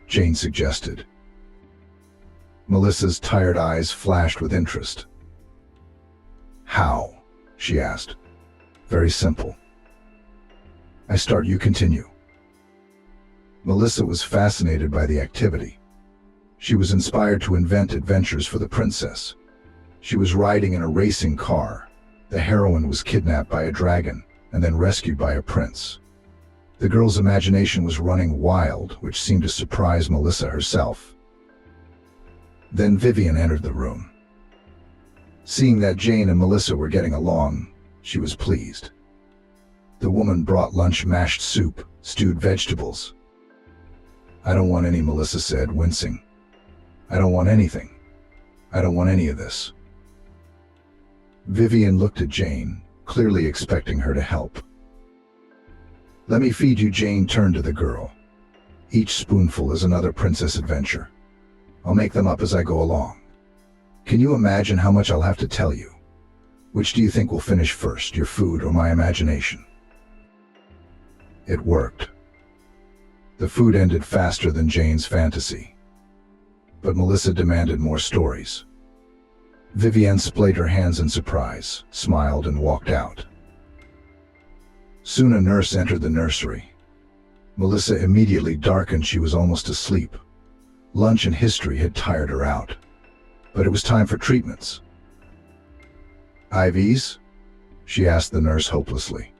Jane suggested. Melissa's tired eyes flashed with interest. How? She asked. Very simple. I start, you continue. Melissa was fascinated by the activity. She was inspired to invent adventures for the princess. She was riding in a racing car. The heroine was kidnapped by a dragon and then rescued by a prince. The girl's imagination was running wild, which seemed to surprise Melissa herself. Then Vivian entered the room. Seeing that Jane and Melissa were getting along, she was pleased. The woman brought lunch: mashed soup, stewed vegetables. I don't want any, Melissa said, wincing. I don't want anything. I don't want any of this. Vivian looked at Jane, clearly expecting her to help. Let me feed you, Jane turned to the girl. Each spoonful is another princess adventure. I'll make them up as I go along. Can you imagine how much I'll have to tell you? Which do you think will finish first, your food or my imagination? It worked. The food ended faster than Jane's fantasy. But Melissa demanded more stories. Vivian splayed her hands in surprise, smiled, and walked out. Soon a nurse entered the nursery. Melissa immediately darkened. She was almost asleep. Lunch and history had tired her out. But it was time for treatments. IVs? She asked the nurse hopelessly.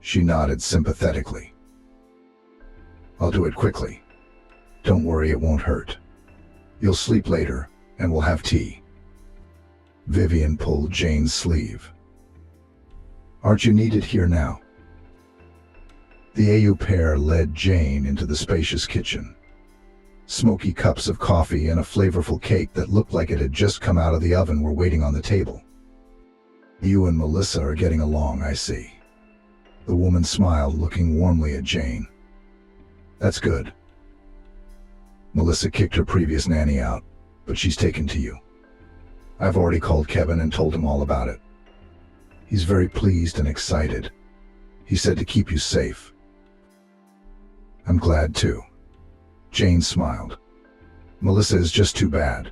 She nodded sympathetically. I'll do it quickly. Don't worry, it won't hurt. You'll sleep later, and we'll have tea. Vivian pulled Jane's sleeve. Aren't you needed here now? The AU pair led Jane into the spacious kitchen. Smoky cups of coffee and a flavorful cake that looked like it had just come out of the oven were waiting on the table. You and Melissa are getting along, I see. The woman smiled, looking warmly at Jane. That's good. Melissa kicked her previous nanny out, but she's taken to you. I've already called Kevin and told him all about it. He's very pleased and excited. He said to keep you safe. I'm glad too. Jane smiled. Melissa is just too bad.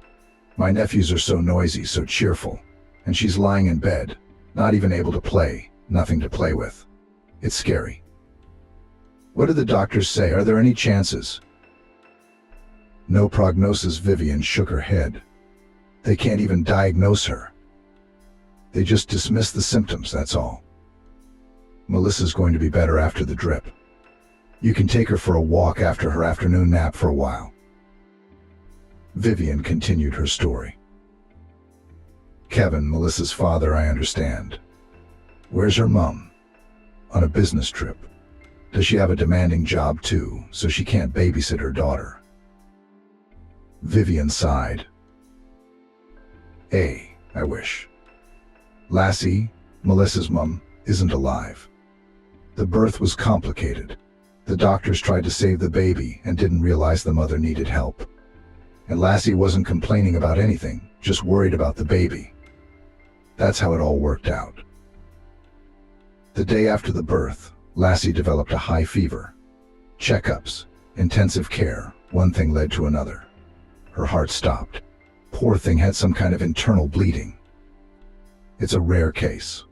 My nephews are so noisy, so cheerful, and she's lying in bed, not even able to play, nothing to play with. It's scary. What do the doctors say? Are there any chances? No prognosis. Vivian shook her head. They can't even diagnose her. They just dismiss the symptoms, that's all. Melissa's going to be better after the drip. You can take her for a walk after her afternoon nap for a while. Vivian continued her story. Kevin, Melissa's father, I understand. Where's her mom? On a business trip. Does she have a demanding job too, so she can't babysit her daughter? Vivian sighed. I wish. Lassie, Melissa's mom, isn't alive. The birth was complicated. The doctors tried to save the baby and didn't realize the mother needed help. And Lassie wasn't complaining about anything, just worried about the baby. That's how it all worked out. The day after the birth, Lassie developed a high fever. Checkups, Intensive care, one thing led to another. Her heart stopped. Poor thing had some kind of internal bleeding. It's a rare case.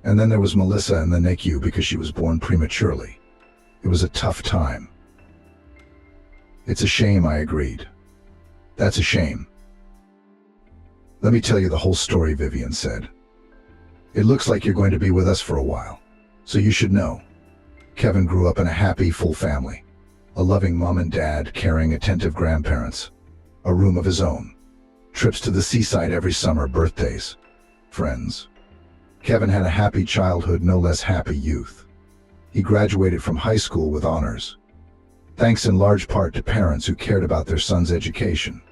And then there was Melissa in the NICU because she was born prematurely. It was a tough time. It's a shame, I agreed. That's a shame. Let me tell you the whole story, Vivian said. It looks like you're going to be with us for a while, so you should know. Kevin grew up in a happy, full family. A loving mom and dad, caring, attentive grandparents. A room of his own. Trips to the seaside every summer, birthdays. Friends. Kevin had a happy childhood, no less happy youth. He graduated from high school with honors. Thanks in large part to parents who cared about their son's education.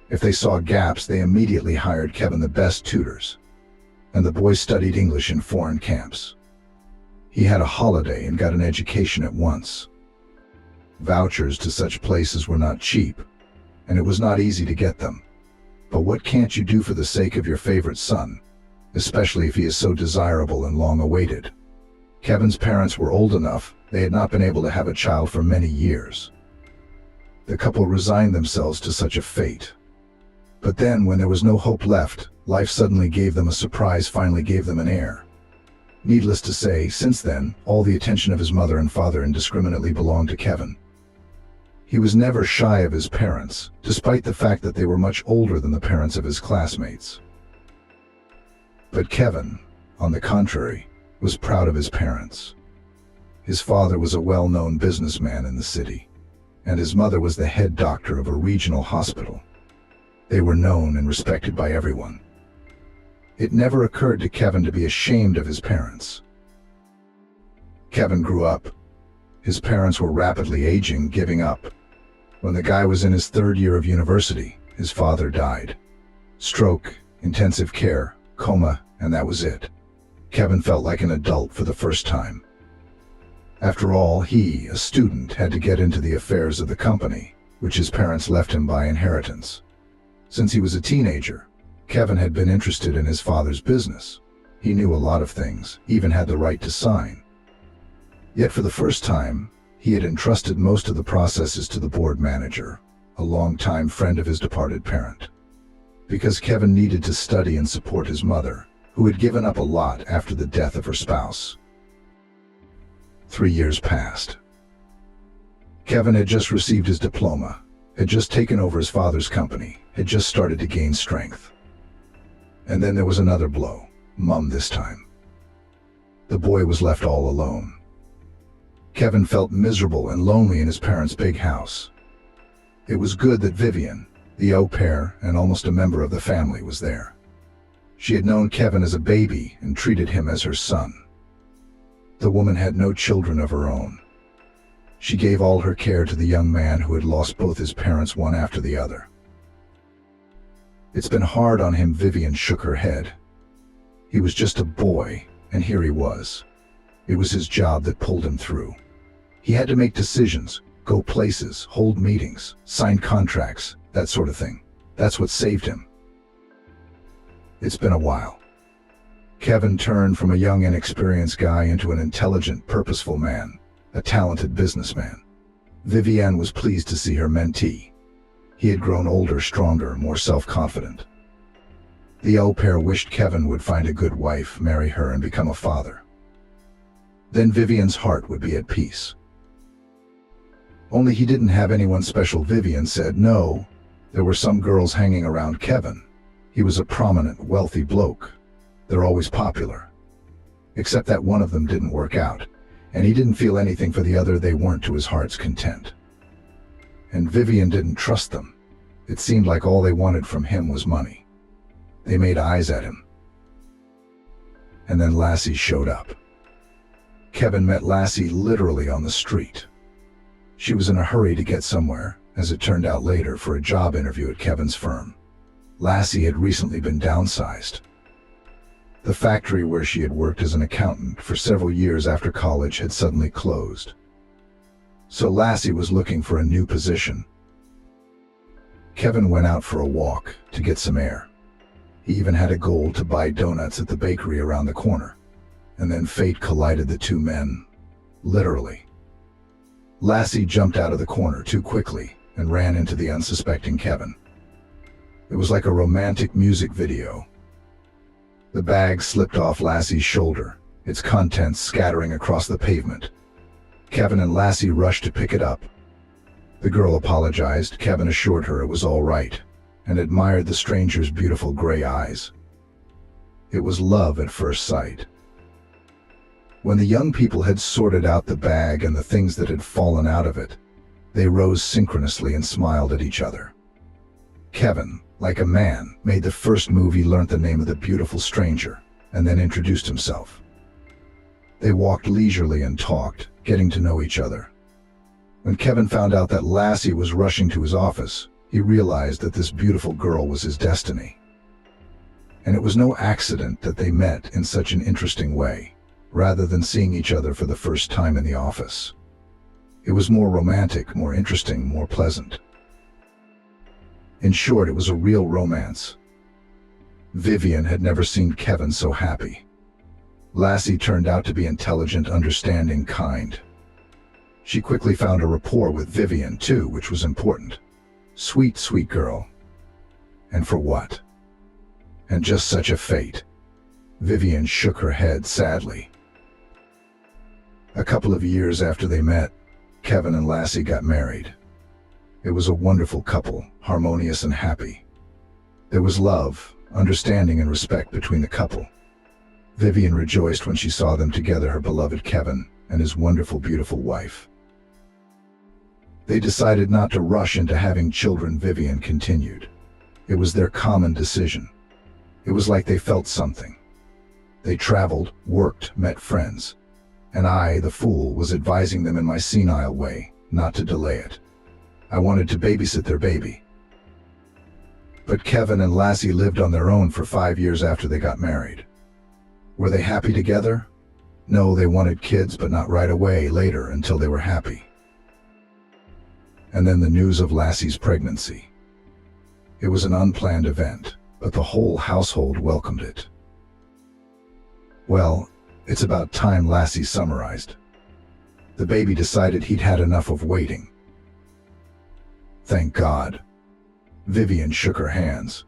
If they saw gaps, they immediately hired Kevin the best tutors. And the boy studied English in foreign camps. He had a holiday and got an education at once. Vouchers to such places were not cheap, and it was not easy to get them. But what can't you do for the sake of your favorite son, especially if he is so desirable and long awaited? Kevin's parents were old enough, they had not been able to have a child for many years. The couple resigned themselves to such a fate. But then, when there was no hope left, life suddenly gave them a surprise, finally gave them an heir. Needless to say, since then, all the attention of his mother and father indiscriminately belonged to Kevin. He was never shy of his parents, despite the fact that they were much older than the parents of his classmates. But Kevin, on the contrary, was proud of his parents. His father was a well-known businessman in the city, and his mother was the head doctor of a regional hospital. They were known and respected by everyone. It never occurred to Kevin to be ashamed of his parents. Kevin grew up. His parents were rapidly aging, giving up. When the guy was in his third year of university, his father died. Stroke, intensive care, coma, and that was it. Kevin felt like an adult for the first time. After all, he, a student, had to get into the affairs of the company, which his parents left him by inheritance. Since he was a teenager, Kevin had been interested in his father's business. He knew a lot of things, even had the right to sign. Yet for the first time, he had entrusted most of the processes to the board manager, a longtime friend of his departed parent. Because Kevin needed to study and support his mother, who had given up a lot after the death of her spouse. 3 years passed. Kevin had just received his diploma, had just taken over his father's company, had just started to gain strength. And then there was another blow, Mom this time. The boy was left all alone. Kevin felt miserable and lonely in his parents' big house. It was good that Vivian, the au pair and almost a member of the family, was there. She had known Kevin as a baby and treated him as her son. The woman had no children of her own. She gave all her care to the young man who had lost both his parents one after the other. It's been hard on him, Vivian shook her head. He was just a boy, and here he was. It was his job that pulled him through. He had to make decisions, go places, hold meetings, sign contracts, that sort of thing. That's what saved him. It's been a while. Kevin turned from a young, inexperienced guy into an intelligent, purposeful man, a talented businessman. Vivienne was pleased to see her mentee. He had grown older, stronger, more self-confident. The au pair wished Kevin would find a good wife, marry her, and become a father. Then Vivian's heart would be at peace. Only he didn't have anyone special, Vivian said. No, there were some girls hanging around Kevin. He was a prominent, wealthy bloke. They're always popular. Except that one of them didn't work out, and he didn't feel anything for the other. They weren't to his heart's content. And Vivian didn't trust them. It seemed like all they wanted from him was money. They made eyes at him. And then Lassie showed up. Kevin met Lassie literally on the street. She was in a hurry to get somewhere, as it turned out later, for a job interview at Kevin's firm. Lassie had recently been downsized. The factory where she had worked as an accountant for several years after college had suddenly closed. So Lassie was looking for a new position. Kevin went out for a walk to get some air. He even had a goal to buy donuts at the bakery around the corner. And then fate collided the two men, literally. Lassie jumped out of the corner too quickly and ran into the unsuspecting Kevin. It was like a romantic music video. The bag slipped off Lassie's shoulder, its contents scattering across the pavement. Kevin and Lassie rushed to pick it up. The girl apologized. Kevin assured her it was all right and admired the stranger's beautiful gray eyes. It was love at first sight. When the young people had sorted out the bag and the things that had fallen out of it, they rose synchronously and smiled at each other. Kevin, like a man, made the first move. He learned the name of the beautiful stranger and then introduced himself. They walked leisurely and talked, getting to know each other. When Kevin found out that Lassie was rushing to his office, he realized that this beautiful girl was his destiny. And it was no accident that they met in such an interesting way, rather than seeing each other for the first time in the office. It was more romantic, more interesting, more pleasant. In short, it was a real romance. Vivian had never seen Kevin so happy. Lassie turned out to be intelligent, understanding, kind. She quickly found a rapport with Vivian too, which was important. Sweet, sweet girl. And for what? And just such a fate. Vivian shook her head sadly. A couple of years after they met, Kevin and Lassie got married. It was a wonderful couple, harmonious and happy. There was love, understanding, and respect between the couple. Vivian rejoiced when she saw them together, her beloved Kevin and his wonderful, beautiful wife. They decided not to rush into having children. Vivian continued. It was their common decision. It was like they felt something. They traveled, worked, met friends. And I, the fool, was advising them in my senile way not to delay it. I wanted to babysit their baby. But Kevin and Lassie lived on their own for 5 years after they got married. Were they happy together? No, they wanted kids, but not right away, later, until they were happy. And then the news of Lassie's pregnancy. It was an unplanned event, but the whole household welcomed it. Well, it's about time, Lassie summarized. The baby decided he'd had enough of waiting. Thank God. Vivian shook her hands.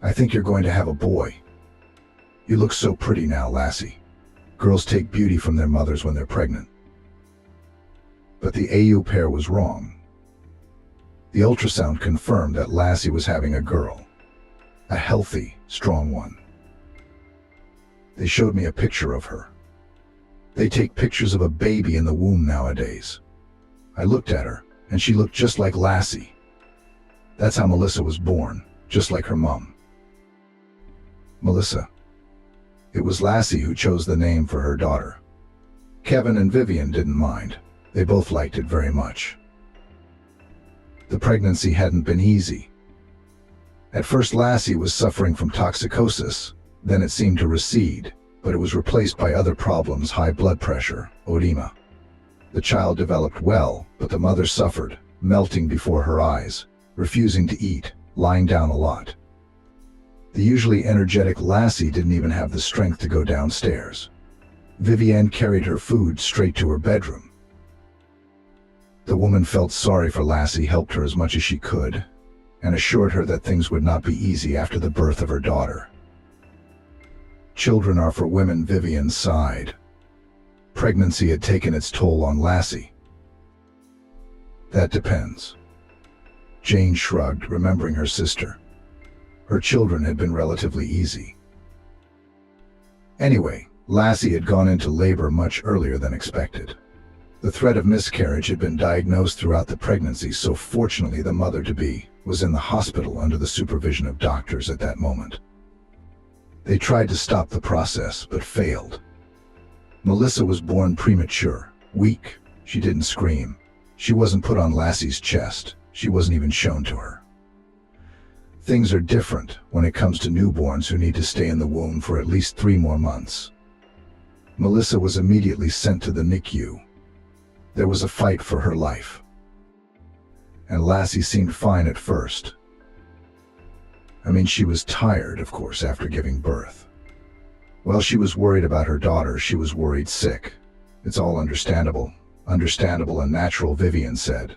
I think you're going to have a boy. You look so pretty now, Lassie. Girls take beauty from their mothers when they're pregnant. But the AU pair was wrong. The ultrasound confirmed that Lassie was having a girl. A healthy, strong one. They showed me a picture of her. They take pictures of a baby in the womb nowadays. I looked at her, and she looked just like Lassie. That's how Melissa was born, just like her mom. Melissa. It was Lassie who chose the name for her daughter. Kevin and Vivian didn't mind. They both liked it very much. The pregnancy hadn't been easy. At first, Lassie was suffering from toxicosis, then it seemed to recede, but it was replaced by other problems: high blood pressure, edema. The child developed well, but the mother suffered, melting before her eyes, refusing to eat, lying down a lot. The usually energetic Lassie didn't even have the strength to go downstairs. Vivian carried her food straight to her bedroom. The woman felt sorry for Lassie, helped her as much as she could, and assured her that things would not be easy after the birth of her daughter. Children are for women, Vivian sighed. Pregnancy had taken its toll on Lassie. That depends. Jane shrugged, remembering her sister. Her children had been relatively easy. Anyway, Lassie had gone into labor much earlier than expected. The threat of miscarriage had been diagnosed throughout the pregnancy, so fortunately the mother-to-be was in the hospital under the supervision of doctors at that moment. They tried to stop the process, but failed. Melissa was born premature, weak. She didn't scream. She wasn't put on Lassie's chest. She wasn't even shown to her. Things are different when it comes to newborns who need to stay in the womb for at least 3 more months. Melissa was immediately sent to the NICU. There was a fight for her life. And Lassie seemed fine at first. I mean, she was tired, of course, after giving birth. Well, she was worried about her daughter. She was worried sick. It's all understandable. understandable and natural, Vivian said.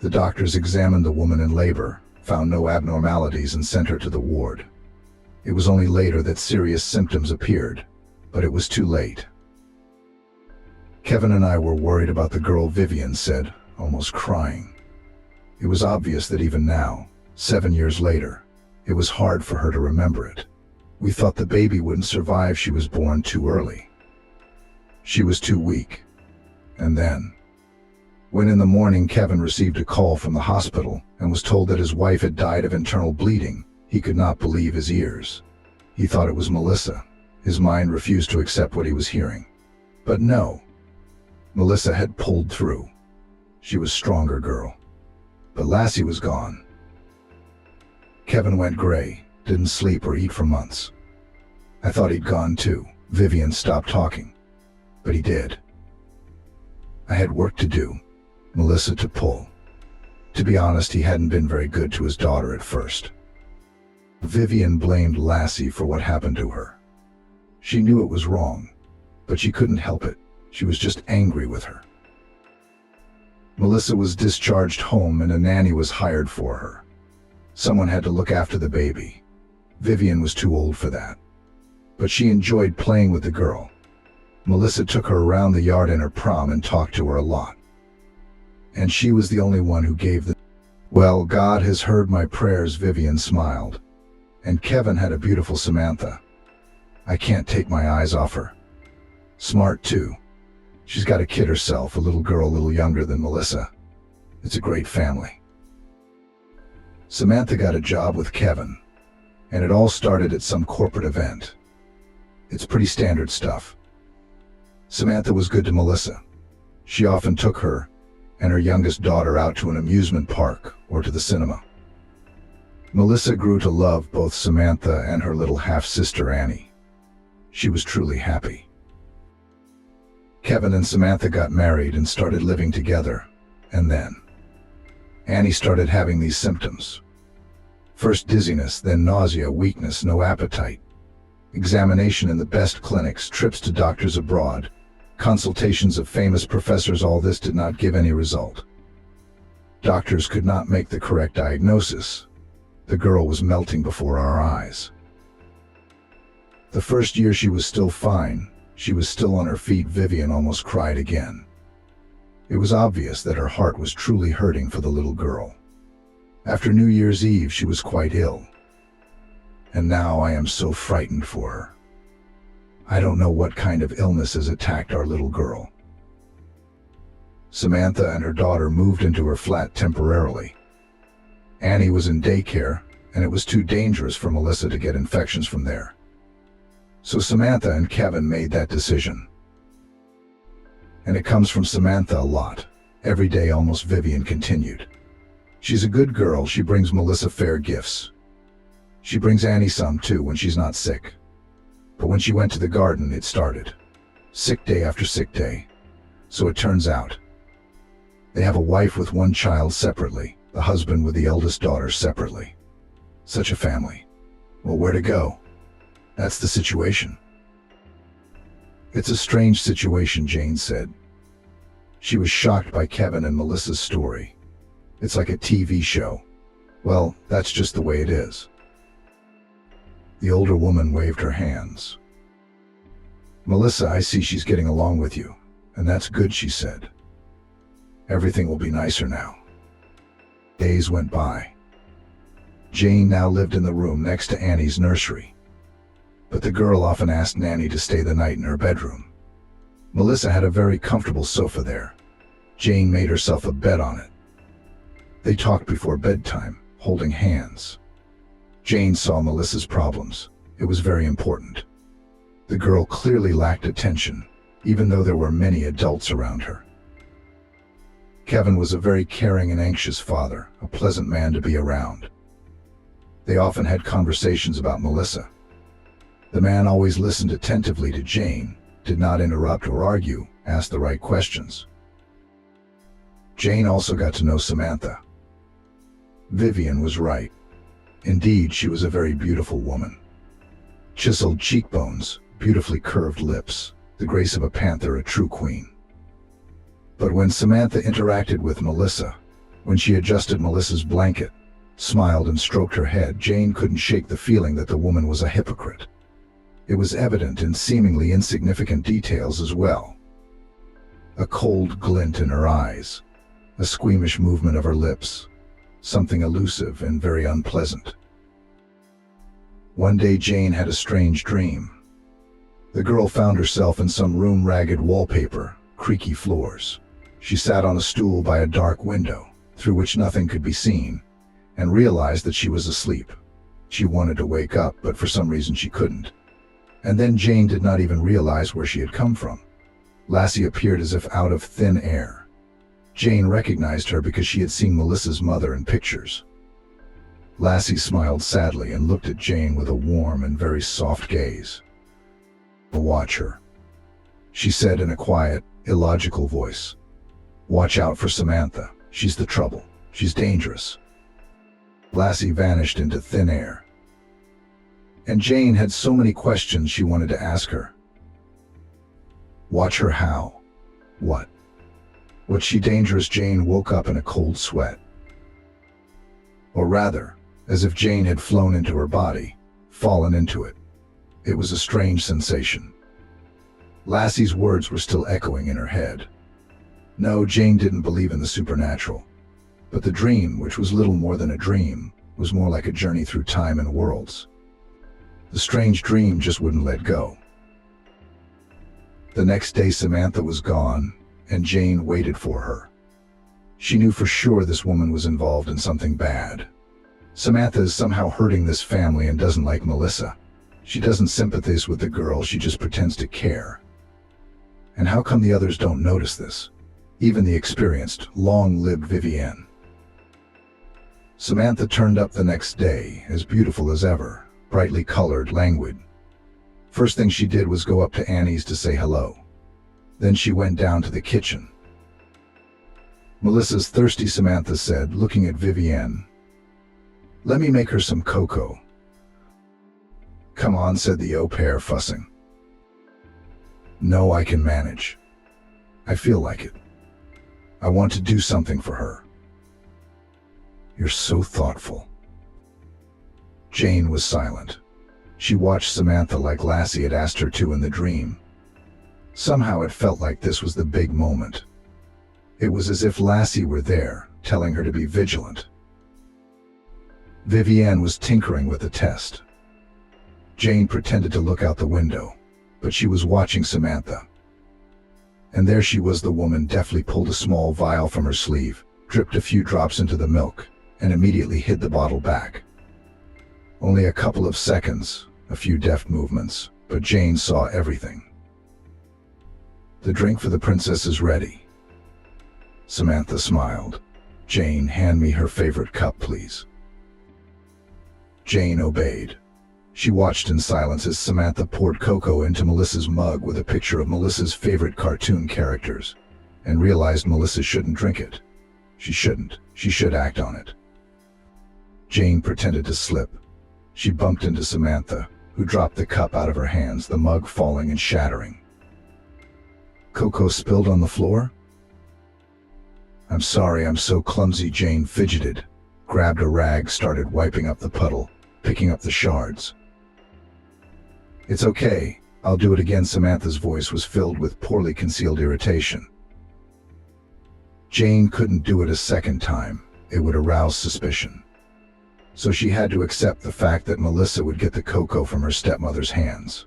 The doctors examined the woman in labor, found no abnormalities, and sent her to the ward. It was only later that serious symptoms appeared, but it was too late. Kevin and I were worried about the girl, Vivian said, almost crying. It was obvious that even now, 7 years later, it was hard for her to remember it. We thought the baby wouldn't survive. She was born too early. She was too weak. And then, when in the morning Kevin received a call from the hospital and was told that his wife had died of internal bleeding, he could not believe his ears. He thought it was Melissa. His mind refused to accept what he was hearing. But no, Melissa had pulled through. She was a stronger girl. But Lassie was gone. Kevin went gray, didn't sleep or eat for months. I thought he'd gone too. Vivian stopped talking. But he did. I had work to do, Melissa to pull. To be honest, he hadn't been very good to his daughter at first. Vivian blamed Lassie for what happened to her. She knew it was wrong, but she couldn't help it. She was just angry with her. Melissa was discharged home and a nanny was hired for her. Someone had to look after the baby. Vivian was too old for that. But she enjoyed playing with the girl. Melissa took her around the yard in her prom and talked to her a lot. And she was the only one who gave the... Well, God has heard my prayers, Vivian smiled. And Kevin had a beautiful Samantha. I can't take my eyes off her. Smart too. She's got a kid herself, a little girl a little younger than Melissa. It's a great family. Samantha got a job with Kevin, and it all started at some corporate event. It's pretty standard stuff. Samantha was good to Melissa. She often took her and her youngest daughter out to an amusement park or to the cinema. Melissa grew to love both Samantha and her little half-sister Annie. She was truly happy. Kevin and Samantha got married and started living together, and then Annie started having these symptoms. First dizziness, then nausea, weakness, no appetite. Examination in the best clinics, trips to doctors abroad, consultations of famous professors, all this did not give any result. Doctors could not make the correct diagnosis. The girl was melting before our eyes. The first year she was still fine. She was still on her feet. Vivian almost cried again. It was obvious that her heart was truly hurting for the little girl. After New Year's Eve, she was quite ill. And now I am so frightened for her. I don't know what kind of illness has attacked our little girl. Samantha and her daughter moved into her flat temporarily. Annie was in daycare, and it was too dangerous for Melissa to get infections from there. So Samantha and Kevin made that decision. And it comes from Samantha a lot. Every day almost, Vivian continued. She's a good girl. She brings Melissa fair gifts. She brings Annie some too when she's not sick. But when she went to the garden, it started. Sick day after sick day. So it turns out they have a wife with one child separately, the husband with the eldest daughter separately. Such a family. Well, where to go? That's the situation. It's a strange situation, Jane said. She was shocked by Kevin and Melissa's story. It's like a TV show. Well, that's just the way it is. The older woman waved her hands. Melissa, I see she's getting along with you, and that's good, she said. Everything will be nicer now. Days went by. Jane now lived in the room next to Annie's nursery. But the girl often asked Nanny to stay the night in her bedroom. Melissa had a very comfortable sofa there. Jane made herself a bed on it. They talked before bedtime, holding hands. Jane saw Melissa's problems. It was very important. The girl clearly lacked attention, even though there were many adults around her. Kevin was a very caring and anxious father, a pleasant man to be around. They often had conversations about Melissa. The man always listened attentively to Jane, did not interrupt or argue, asked the right questions. Jane also got to know Samantha. Vivian was right. Indeed, she was a very beautiful woman. Chiseled cheekbones, beautifully curved lips, the grace of a panther, a true queen. But when Samantha interacted with Melissa, when she adjusted Melissa's blanket, smiled and stroked her head, Jane couldn't shake the feeling that the woman was a hypocrite. It was evident in seemingly insignificant details as well. A cold glint in her eyes, a squeamish movement of her lips, something elusive and very unpleasant. One day Jane had a strange dream. The girl found herself in some room, ragged wallpaper, creaky floors. She sat on a stool by a dark window, through which nothing could be seen, and realized that she was asleep. She wanted to wake up, but for some reason she couldn't. And then Jane did not even realize where she had come from. Lassie appeared as if out of thin air. Jane recognized her because she had seen Melissa's mother in pictures. Lassie smiled sadly and looked at Jane with a warm and very soft gaze. "Watch her," she said in a quiet, illogical voice. "Watch out for Samantha. She's the trouble. She's dangerous." Lassie vanished into thin air. And Jane had so many questions she wanted to ask her. Watch her how? What? Was she dangerous? Jane woke up in a cold sweat. Or rather, as if Jane had flown into her body, fallen into it. It was a strange sensation. Lassie's words were still echoing in her head. No, Jane didn't believe in the supernatural. But the dream, which was little more than a dream, was more like a journey through time and worlds. The strange dream just wouldn't let go. The next day Samantha was gone, and Jane waited for her. She knew for sure this woman was involved in something bad. Samantha is somehow hurting this family and doesn't like Melissa. She doesn't sympathize with the girl, she just pretends to care. And how come the others don't notice this? Even the experienced, long-lived Vivienne. Samantha turned up the next day, as beautiful as ever, brightly colored, languid. First thing she did was go up to Annie's to say hello. Then she went down to the kitchen. "Melissa's thirsty," Samantha said, looking at Vivienne. "Let me make her some cocoa." "Come on," said the au pair, fussing. "No, I can manage. I feel like it. I want to do something for her." "You're so thoughtful." Jane was silent. She watched Samantha like Lassie had asked her to in the dream. Somehow it felt like this was the big moment. It was as if Lassie were there, telling her to be vigilant. Vivienne was tinkering with the test. Jane pretended to look out the window, but she was watching Samantha. And there she was, the woman deftly pulled a small vial from her sleeve, dripped a few drops into the milk, and immediately hid the bottle back. Only a couple of seconds, a few deft movements, but Jane saw everything. "The drink for the princess is ready." Samantha smiled. "Jane, hand me her favorite cup, please." Jane obeyed. She watched in silence as Samantha poured cocoa into Melissa's mug with a picture of Melissa's favorite cartoon characters, and realized Melissa shouldn't drink it. She shouldn't. She should act on it. Jane pretended to slip. She bumped into Samantha, who dropped the cup out of her hands, the mug falling and shattering. "Cocoa spilled on the floor?" "I'm sorry, I'm so clumsy." Jane fidgeted, grabbed a rag, started wiping up the puddle, picking up the shards. "It's okay, I'll do it again." Samantha's voice was filled with poorly concealed irritation. Jane couldn't do it a second time. It would arouse suspicion. So she had to accept the fact that Melissa would get the cocoa from her stepmother's hands.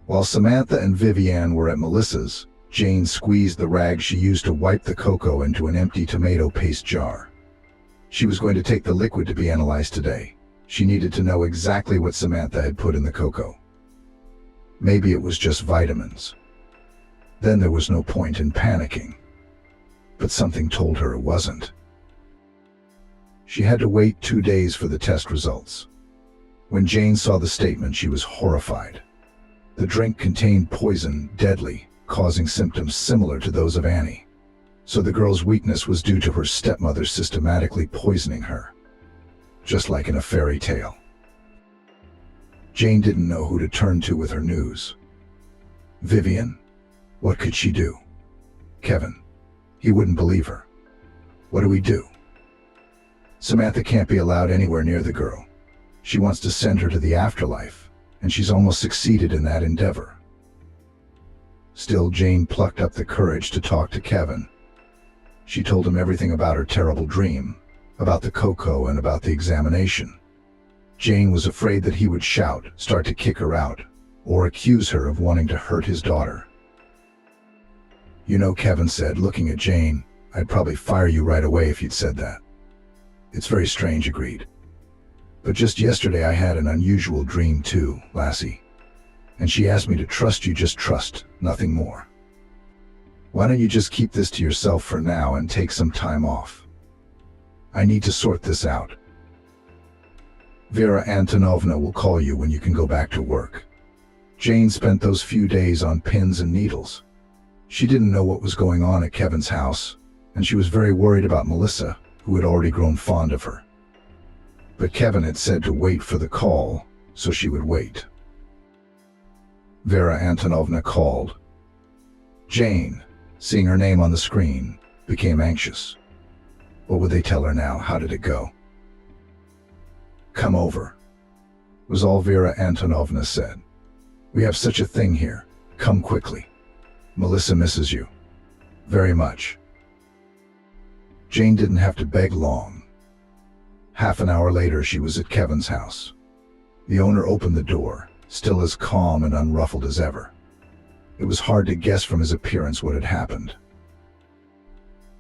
While Samantha and Vivienne were at Melissa's, Jane squeezed the rag she used to wipe the cocoa into an empty tomato paste jar. She was going to take the liquid to be analyzed today. She needed to know exactly what Samantha had put in the cocoa. Maybe it was just vitamins. Then there was no point in panicking. But something told her it wasn't. She had to wait 2 days for the test results. When Jane saw the statement, she was horrified. The drink contained poison, deadly, causing symptoms similar to those of Annie. So the girl's weakness was due to her stepmother systematically poisoning her. Just like in a fairy tale. Jane didn't know who to turn to with her news. Vivienne? What could she do? Kevin. He wouldn't believe her. What do we do? Samantha can't be allowed anywhere near the girl. She wants to send her to the afterlife, and she's almost succeeded in that endeavor. Still, Jane plucked up the courage to talk to Kevin. She told him everything about her terrible dream, about the cocoa, and about the examination. Jane was afraid that he would shout, start to kick her out, or accuse her of wanting to hurt his daughter. You know, Kevin said, looking at Jane, I'd probably fire you right away if you'd said that. It's very strange, agreed. But just yesterday I had an unusual dream too, lassie. And she asked me to trust you, just trust, nothing more. Why don't you just keep this to yourself for now and take some time off? I need to sort this out. Vera Antonovna will call you when you can go back to work. Jane spent those few days on pins and needles. She didn't know what was going on at Kevin's house, and she was very worried about Melissa, who had already grown fond of her. But Kevin had said to wait for the call, so she would wait. Vera Antonovna called. Jane, seeing her name on the screen, became anxious. What would they tell her now? How did it go? Come over, was all Vera Antonovna said. We have such a thing here. Come quickly. Melissa misses you. Very much. Jane didn't have to beg long. Half an hour later, she was at Kevin's house. The owner opened the door, still as calm and unruffled as ever. It was hard to guess from his appearance what had happened.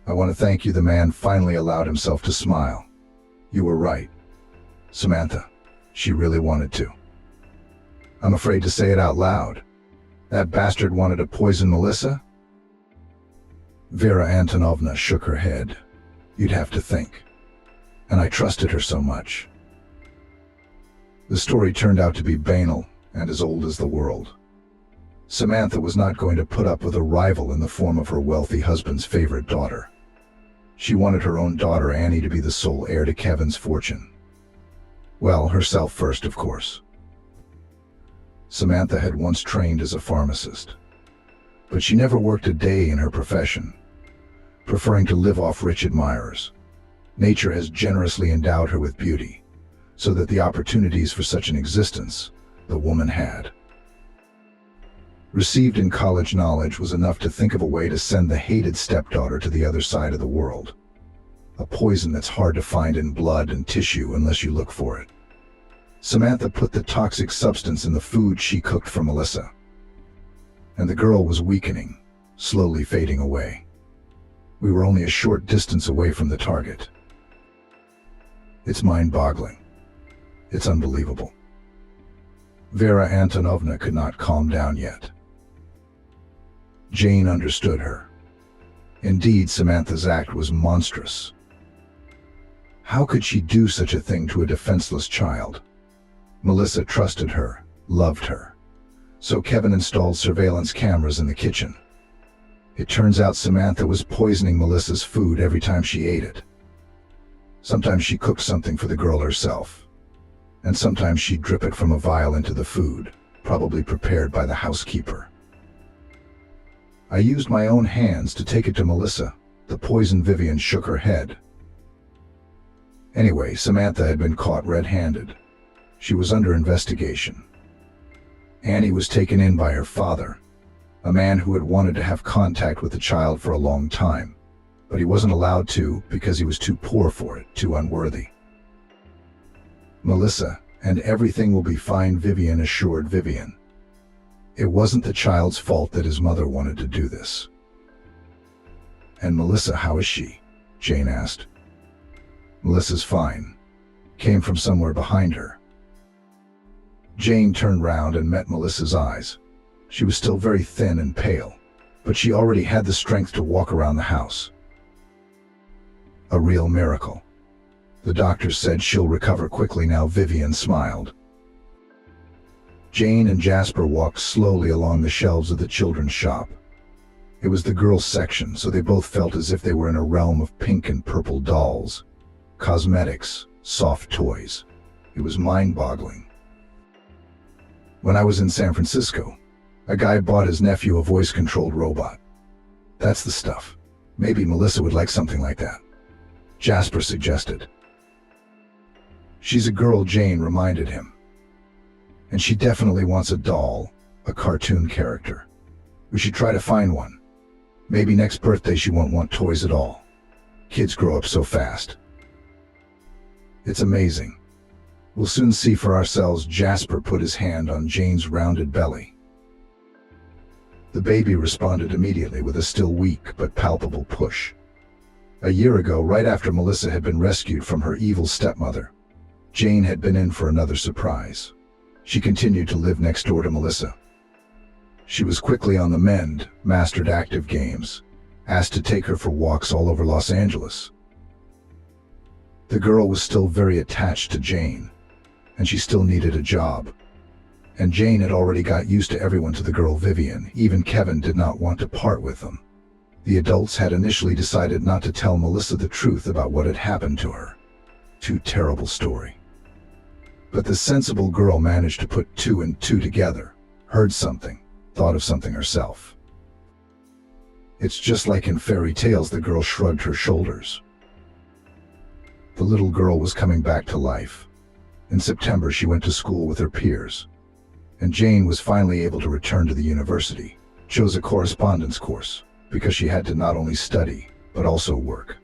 I want to thank you, the man finally allowed himself to smile. You were right. Samantha, she really wanted to. I'm afraid to say it out loud. That bastard wanted to poison Melissa? Vera Antonovna shook her head. You'd have to think. And I trusted her so much. The story turned out to be banal and as old as the world. Samantha was not going to put up with a rival in the form of her wealthy husband's favorite daughter. She wanted her own daughter Annie to be the sole heir to Kevin's fortune. Well, herself first, of course. Samantha had once trained as a pharmacist, but she never worked a day in her profession, preferring to live off rich admirers. Nature has generously endowed her with beauty, so that the opportunities for such an existence the woman had. Received in college knowledge was enough to think of a way to send the hated stepdaughter to the other side of the world, a poison that's hard to find in blood and tissue unless you look for it. Samantha put the toxic substance in the food she cooked for Melissa, and the girl was weakening, slowly fading away. We were only a short distance away from the target. It's mind-boggling. It's unbelievable. Vera Antonovna could not calm down yet. Jane understood her. Indeed, Samantha's act was monstrous. How could she do such a thing to a defenseless child? Melissa trusted her, loved her. So Kevin installed surveillance cameras in the kitchen. It turns out Samantha was poisoning Melissa's food every time she ate it. Sometimes she cooked something for the girl herself, and sometimes she'd drip it from a vial into the food, probably prepared by the housekeeper. I used my own hands to take it to Melissa. The poisoned Vivian shook her head. Anyway, Samantha had been caught red-handed. She was under investigation. Annie was taken in by her father, a man who had wanted to have contact with the child for a long time, but he wasn't allowed to because he was too poor for it, too unworthy. Melissa, and everything will be fine, Vivian assured Vivian. It wasn't the child's fault that his mother wanted to do this. And Melissa, how is she? Jane asked. Melissa's fine. Came from somewhere behind her. Jane turned round and met Melissa's eyes. She was still very thin and pale, but she already had the strength to walk around the house. A real miracle. The doctor said she'll recover quickly now. Vivian smiled. Jane and Jasper walked slowly along the shelves of the children's shop. It was the girls' section, so they both felt as if they were in a realm of pink and purple dolls, cosmetics, soft toys. It was mind-boggling. When I was in San Francisco, a guy bought his nephew a voice-controlled robot. That's the stuff. Maybe Melissa would like something like that, Jasper suggested. She's a girl, Jane reminded him. And she definitely wants a doll, a cartoon character. We should try to find one. Maybe next birthday she won't want toys at all. Kids grow up so fast. It's amazing. We'll soon see for ourselves. Jasper put his hand on Jane's rounded belly. The baby responded immediately with a still weak but palpable push. A year ago, right after Melissa had been rescued from her evil stepmother, Jane had been in for another surprise. She continued to live next door to Melissa. She was quickly on the mend, mastered active games, asked to take her for walks all over Los Angeles. The girl was still very attached to Jane, and she still needed a job. And Jane had already got used to everyone to the girl Vivian. Even Kevin did not want to part with them. The adults had initially decided not to tell Melissa the truth about what had happened to her. Too terrible story. But the sensible girl managed to put two and two together, heard something, thought of something herself. It's just like in fairy tales. The girl shrugged her shoulders. The little girl was coming back to life. In September, she went to school with her peers. And Jane was finally able to return to the university, chose a correspondence course, because she had to not only study, but also work.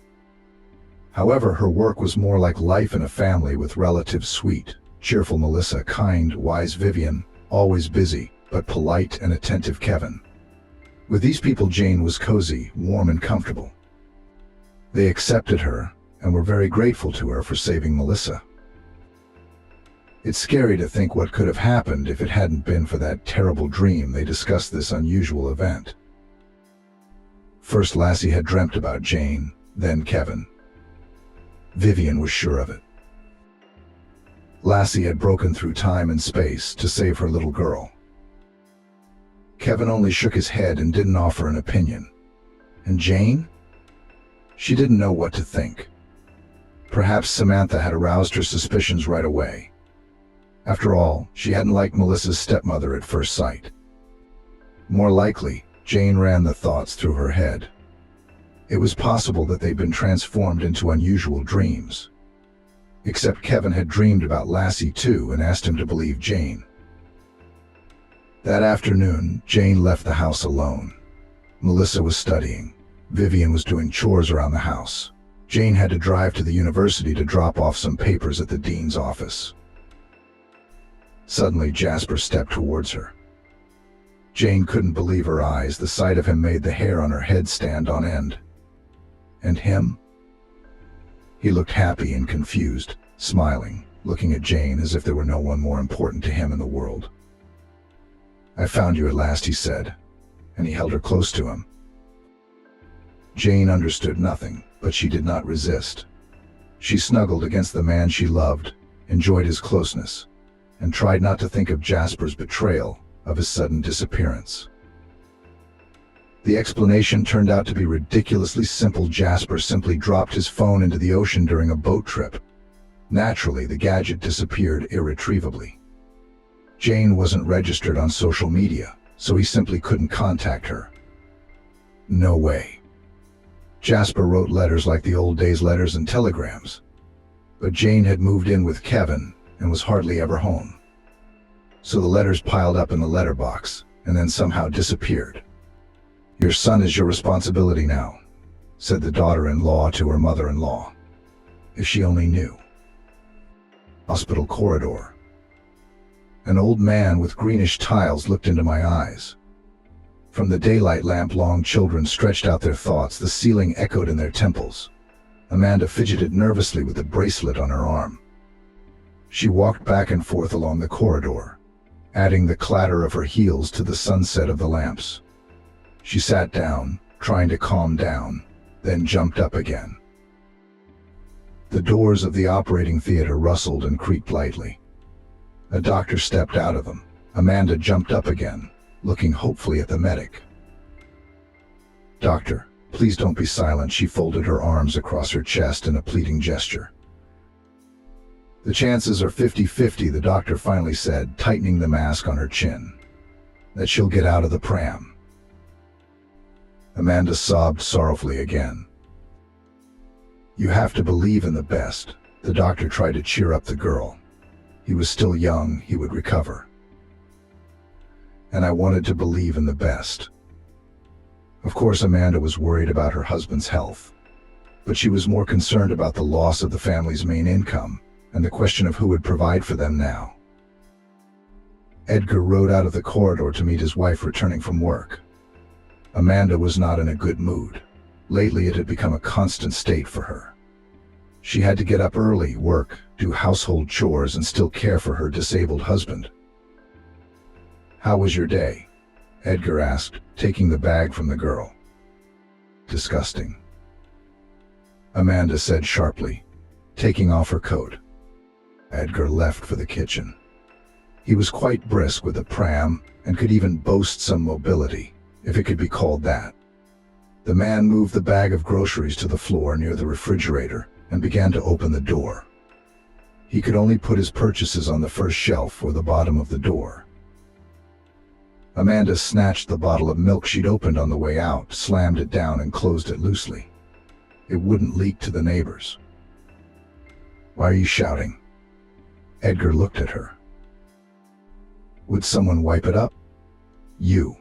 However, her work was more like life in a family with relatives: sweet, cheerful Melissa, kind, wise Vivian, always busy, but polite and attentive Kevin. With these people, Jane was cozy, warm, and comfortable. They accepted her and were very grateful to her for saving Melissa. It's scary to think what could have happened if it hadn't been for that terrible dream. They discussed this unusual event. First, Lassie had dreamt about Jane, then Kevin. Vivian was sure of it. Lassie had broken through time and space to save her little girl. Kevin only shook his head and didn't offer an opinion. And Jane? She didn't know what to think. Perhaps Samantha had aroused her suspicions right away. After all, she hadn't liked Melissa's stepmother at first sight. More likely, Jane ran the thoughts through her head. It was possible that they'd been transformed into unusual dreams. Except Kevin had dreamed about Lassie too and asked him to believe Jane. That afternoon, Jane left the house alone. Melissa was studying. Vivian was doing chores around the house. Jane had to drive to the university to drop off some papers at the dean's office. Suddenly, Jasper stepped towards her. Jane couldn't believe her eyes. The sight of him made the hair on her head stand on end. And him? He looked happy and confused, smiling, looking at Jane as if there were no one more important to him in the world. "I found you at last," he said, and he held her close to him. Jane understood nothing, but she did not resist. She snuggled against the man she loved, enjoyed his closeness, and tried not to think of Jasper's betrayal, of his sudden disappearance. The explanation turned out to be ridiculously simple. Jasper simply dropped his phone into the ocean during a boat trip. Naturally, the gadget disappeared irretrievably. Jane wasn't registered on social media, so he simply couldn't contact her. No way. Jasper wrote letters like the old days, letters and telegrams. But Jane had moved in with Kevin and was hardly ever home. So the letters piled up in the letterbox and then somehow disappeared. "Your son is your responsibility now," said the daughter-in-law to her mother-in-law. If she only knew. Hospital corridor. An old man with greenish tiles looked into my eyes. From the daylight lamp, long children stretched out their thoughts. The ceiling echoed in their temples. Amanda fidgeted nervously with the bracelet on her arm. She walked back and forth along the corridor, adding the clatter of her heels to the sunset of the lamps. She sat down, trying to calm down, then jumped up again. The doors of the operating theater rustled and creaked lightly. A doctor stepped out of them. Amanda jumped up again, looking hopefully at the medic. "Doctor, please don't be silent." She folded her arms across her chest in a pleading gesture. "The chances are 50-50, the doctor finally said, tightening the mask on her chin. "That she'll get out of the pram." Amanda sobbed sorrowfully again. You have to believe in the best. The doctor tried to cheer up the girl. He was still young, he would recover. And I wanted to believe in the best. Of course, Amanda was worried about her husband's health, but she was more concerned about the loss of the family's main income and the question of who would provide for them now. Edgar rode out of the corridor to meet his wife returning from work. Amanda was not in a good mood. Lately, it had become a constant state for her. She had to get up early, work, do household chores, and still care for her disabled husband. How was your day? Edgar asked, taking the bag from the girl. Disgusting, Amanda said sharply, taking off her coat. Edgar left for the kitchen. He was quite brisk with a pram and could even boast some mobility, if it could be called that. The man moved the bag of groceries to the floor near the refrigerator and began to open the door. He could only put his purchases on the first shelf or the bottom of the door. Amanda snatched the bottle of milk she'd opened on the way out, slammed it down, and closed it loosely. It wouldn't leak to the neighbors. Why are you shouting? Edgar looked at her. Would someone wipe it up? You.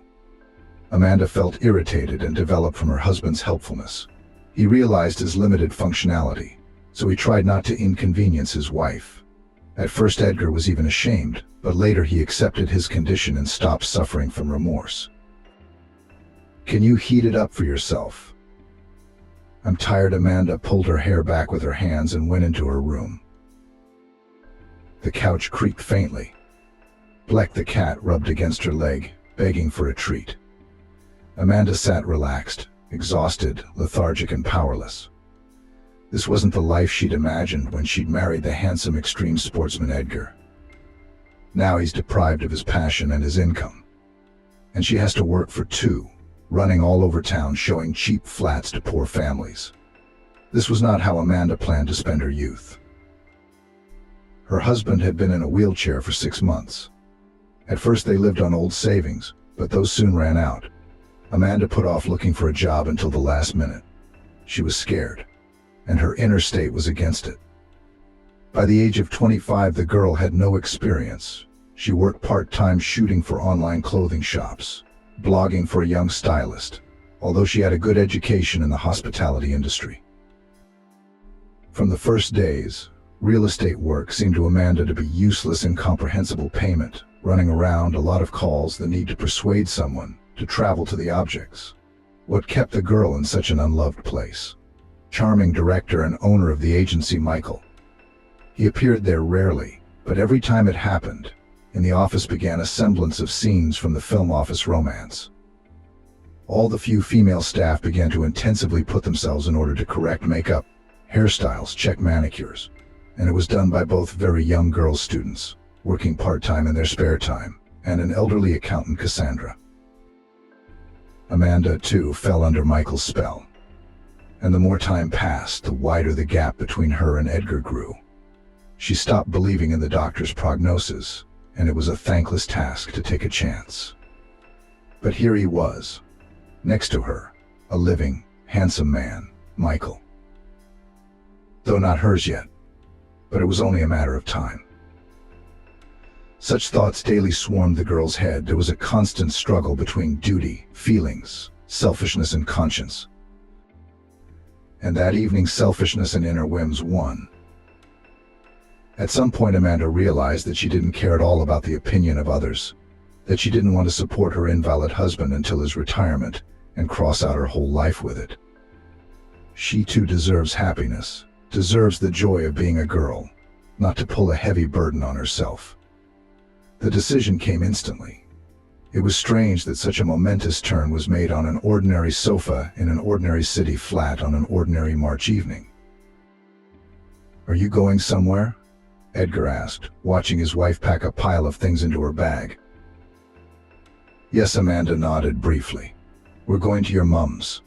Amanda felt irritated and developed from her husband's helpfulness. He realized his limited functionality, so he tried not to inconvenience his wife. At first, Edgar was even ashamed, but later he accepted his condition and stopped suffering from remorse. Can you heat it up for yourself? I'm tired. Amanda pulled her hair back with her hands and went into her room. The couch creaked faintly. Bleck the cat rubbed against her leg, begging for a treat. Amanda sat relaxed, exhausted, lethargic, and powerless. This wasn't the life she'd imagined when she'd married the handsome extreme sportsman Edgar. Now he's deprived of his passion and his income. And she has to work for two, running all over town showing cheap flats to poor families. This was not how Amanda planned to spend her youth. Her husband had been in a wheelchair for 6 months. At first they lived on old savings, but those soon ran out. Amanda put off looking for a job until the last minute. She was scared, and her inner state was against it. By the age of 25, the girl had no experience. She worked part-time shooting for online clothing shops, blogging for a young stylist, although she had a good education in the hospitality industry. From the first days, real estate work seemed to Amanda to be useless, incomprehensible payment, running around, a lot of calls, the need to persuade someone to travel to the objects. What kept the girl in such an unloved place? Charming director and owner of the agency, Michael. He appeared there rarely, but every time it happened, in the office began a semblance of scenes from the film office romance. All the few female staff began to intensively put themselves in order to correct makeup, hairstyles, check manicures, and it was done by both very young girl students, working part-time in their spare time, and an elderly accountant, Cassandra. Amanda, too, fell under Michael's spell. And the more time passed, the wider the gap between her and Edgar grew. She stopped believing in the doctor's prognosis, and it was a thankless task to take a chance. But here he was, next to her, a living, handsome man, Michael. Though not hers yet, but it was only a matter of time. Such thoughts daily swarmed the girl's head. There was a constant struggle between duty, feelings, selfishness, and conscience. And that evening, selfishness and inner whims won. At some point, Amanda realized that she didn't care at all about the opinion of others, that she didn't want to support her invalid husband until his retirement and cross out her whole life with it. She too deserves happiness, deserves the joy of being a girl, not to pull a heavy burden on herself. The decision came instantly. It was strange that such a momentous turn was made on an ordinary sofa in an ordinary city flat on an ordinary March evening. Are you going somewhere? Edgar asked, watching his wife pack a pile of things into her bag. Yes, Amanda nodded briefly. We're going to your mum's.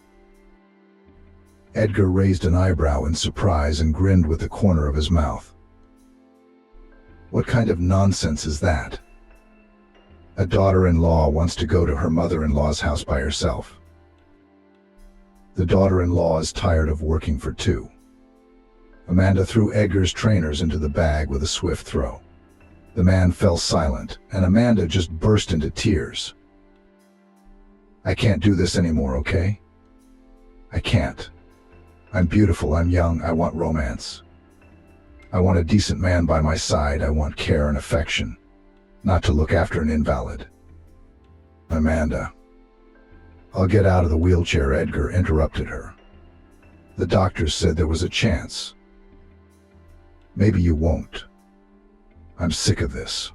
Edgar raised an eyebrow in surprise and grinned with the corner of his mouth. What kind of nonsense is that? A daughter-in-law wants to go to her mother-in-law's house by herself. The daughter-in-law is tired of working for two. Amanda threw Edgar's trainers into the bag with a swift throw. The man fell silent, and Amanda just burst into tears. I can't do this anymore, okay? I can't. I'm beautiful, I'm young, I want romance. I want a decent man by my side, I want care and affection, not to look after an invalid. Amanda. I'll get out of the wheelchair, Edgar interrupted her. The doctors said there was a chance. Maybe you won't. I'm sick of this.